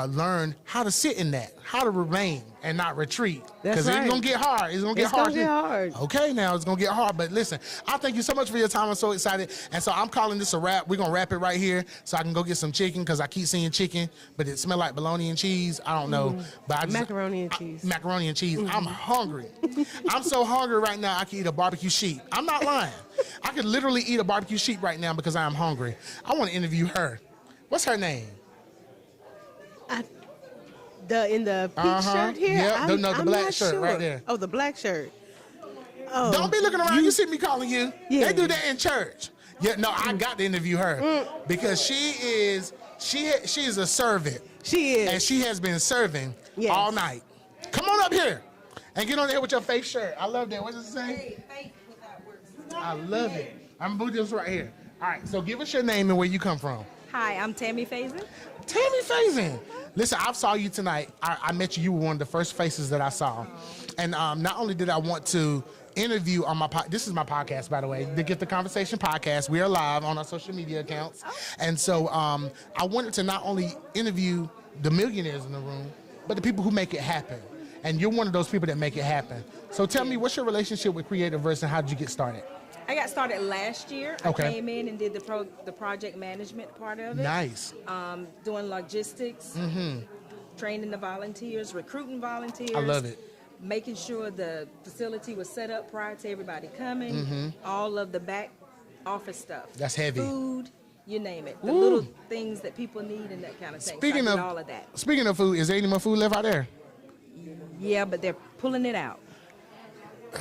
learn how to sit in that, how to remain and not retreat. Because it's going to get hard. It's going to get hard. It's going to get hard. Okay, now it's going to get hard. But listen, I thank you so much for your time. I'm so excited. And so I'm calling this a wrap. We're going to wrap it right here so I can go get some chicken because I keep seeing chicken, but it smells like bologna and cheese. I don't know. But I just, Macaroni and cheese. Macaroni and cheese. I'm hungry. I'm so hungry right now I can eat a barbecue sheep. I'm not lying. I could literally eat a barbecue sheep right now because I am hungry. I want to interview her. What's her name? In the pink shirt here? Yeah, the I'm black not shirt sure. right there. Oh, the black shirt. Oh, Don't be looking around. You see me calling you. Yeah. They do that in church. Yeah, no, I got to interview her because she is a servant. She is. And she has been serving all night. Come on up here and get on there with your face shirt. I love that. What does it say? I love it. I'm going to do this right here. All right, so give us your name and where you come from. Hi, I'm Tammy Faison. Tammy Faison. Listen, I saw you tonight. I met you. You were one of the first faces that I saw. And not only did I want to interview on my this is my podcast, by the way, the Gift the Conversation podcast. We are live on our social media accounts. And so I wanted to not only interview the millionaires in the room, but the people who make it happen. And you're one of those people that make it happen. So tell me, what's your relationship with Creative Verse and how did you get started? I got started last year. Okay. I came in and did the project management part of it. Nice. Doing logistics, training the volunteers, recruiting volunteers. I love it. making sure the facility was set up prior to everybody coming, all of the back office stuff. That's heavy. Food, you name it. The Ooh. little things that people need and that kind of thing. Speaking so I of did all of that. Speaking of food, is there any more food left out there? Yeah, but they're pulling it out.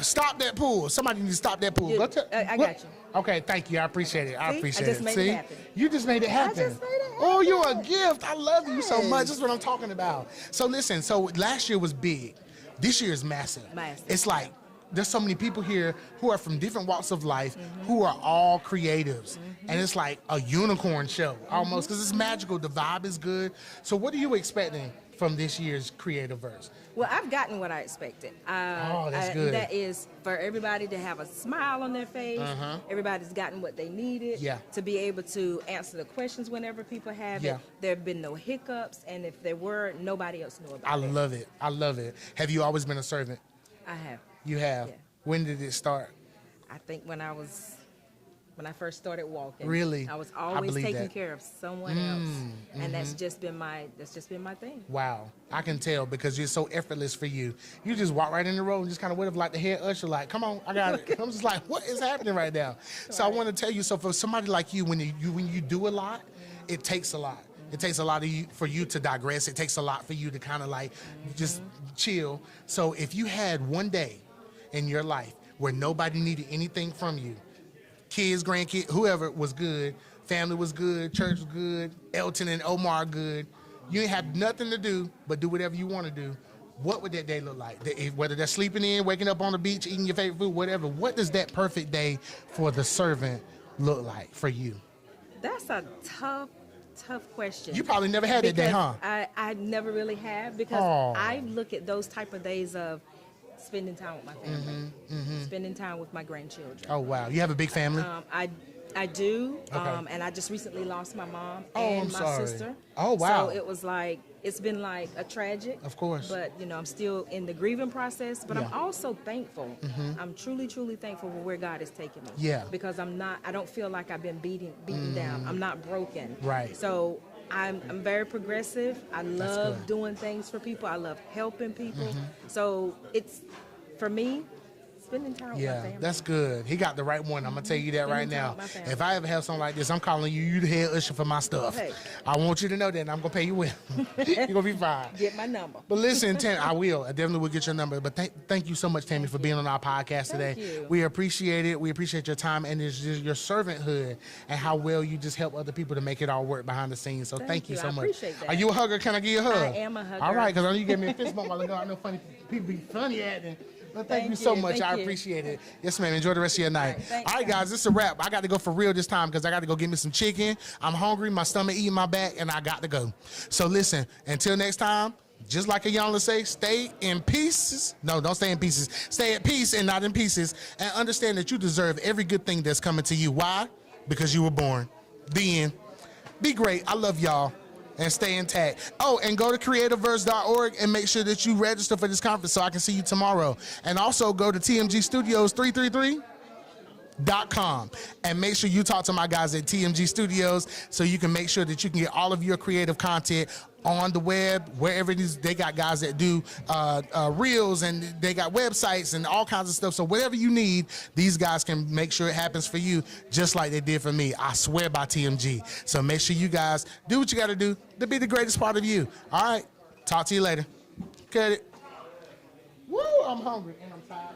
Stop that pool. Somebody needs to stop that pool. Yeah, Go to- I what- got you. Okay, thank you. I appreciate it. I See? appreciate I just it. made it See? happen. You just made it happen. Oh, you're a gift. I love you so much. That's what I'm talking about. So listen, so last year was big. This year is massive. It's like there's so many people here who are from different walks of life who are all creatives. And it's like a unicorn show almost because it's magical. The vibe is good. So what are you expecting from this year's Creativerse? Well, I've gotten what I expected. That's good. That is for everybody to have a smile on their face. Everybody's gotten what they needed. Yeah. To be able to answer the questions whenever people have Yeah. it. There have been no hiccups, and if there were, nobody else knew about I it. love it. I love it. Have you always been a servant? I have. You have. Yeah. When did it start? I think when I first started walking. Really? I was I always believe taking that. care of someone else, and that's just been my thing. Wow, I can tell because you're so effortless for you. You just walk right in the road and just kind of wave like the head usher, like, "Come on, I got it." I'm just like, "What is happening right now?" So I want to tell you. So for somebody like you, when you do a lot, it takes a lot. It takes a lot for you to digress. It takes a lot for you to kind of like just chill. So if you had one day in your life where nobody needed anything from you, kids, grandkids, whoever was good, family was good, church was good, Elton and Omar good, you ain't have nothing to do but do whatever you want to do, what would that day look like? Whether they're sleeping in, waking up on the beach, eating your favorite food, whatever, what does that perfect day for the servant look like for you? That's a tough question. You probably never had that day, huh? I never really have because Oh. I look at those type of days of spending time with my family, spending time with my grandchildren. Oh, wow. You have a big family? I do, Okay. and I just recently lost my mom Oh, and I'm my sorry. sister. Oh, wow. So it was like, it's been like a tragic. Of course. But, I'm still in the grieving process, but I'm Yeah. also thankful. Mhm. I'm truly, truly thankful for where God has taken me. Yeah. Because I don't feel like I've been beaten down. I'm not broken. Right. So I'm very progressive. I love good. doing things for people. I love helping people. Mhm. So it's, for me, spending time with my Yeah, family. that's good. He got the right one. I'm gonna tell you that right Spending time now. with my family. If I ever have something like this, I'm calling you. You the head usher for my stuff. Hey. I want you to know that, and I'm gonna pay you well. You're gonna be fine. Get my number. But listen, Tammy, I will. I definitely will get your number. But thank you so much, Tammy, for being on our podcast today. you. We appreciate it. We appreciate your time and it's just your servanthood and how well you just help other people to make it all work behind the scenes. So thank you so I much. appreciate that. Are you a hugger? Can I give you a hug? I am a hugger. All right, because I know you gave me a fist bump while ago. I know funny people be funny acting. But thank you so much. Thank I you. appreciate it. Yes, ma'am. Enjoy the rest of your night. thanks, All right, guys, this is a wrap. I got to go for real this time because I got to go get me some chicken. I'm hungry. My stomach eating my back, and I got to go. So listen, until next time, just like Ayanla say, stay in pieces. No, don't stay in pieces. Stay at peace and not in pieces. And understand that you deserve every good thing that's coming to you. Why? Because you were born. The end. Be great. I love y'all. And stay intact. Oh, and go to creativerse.org and make sure that you register for this conference so I can see you tomorrow. And also go to TMG Studios 333.com and make sure you talk to my guys at TMG Studios so you can make sure that you can get all of your creative content on the web, wherever it is. They got guys that do reels and they got websites and all kinds of stuff. So whatever you need, these guys can make sure it happens for you just like they did for me. I swear by TMG. So make sure you guys do what you got to do to be the greatest part of you. All right. Talk to you later. Cut it. Woo, I'm hungry and I'm tired.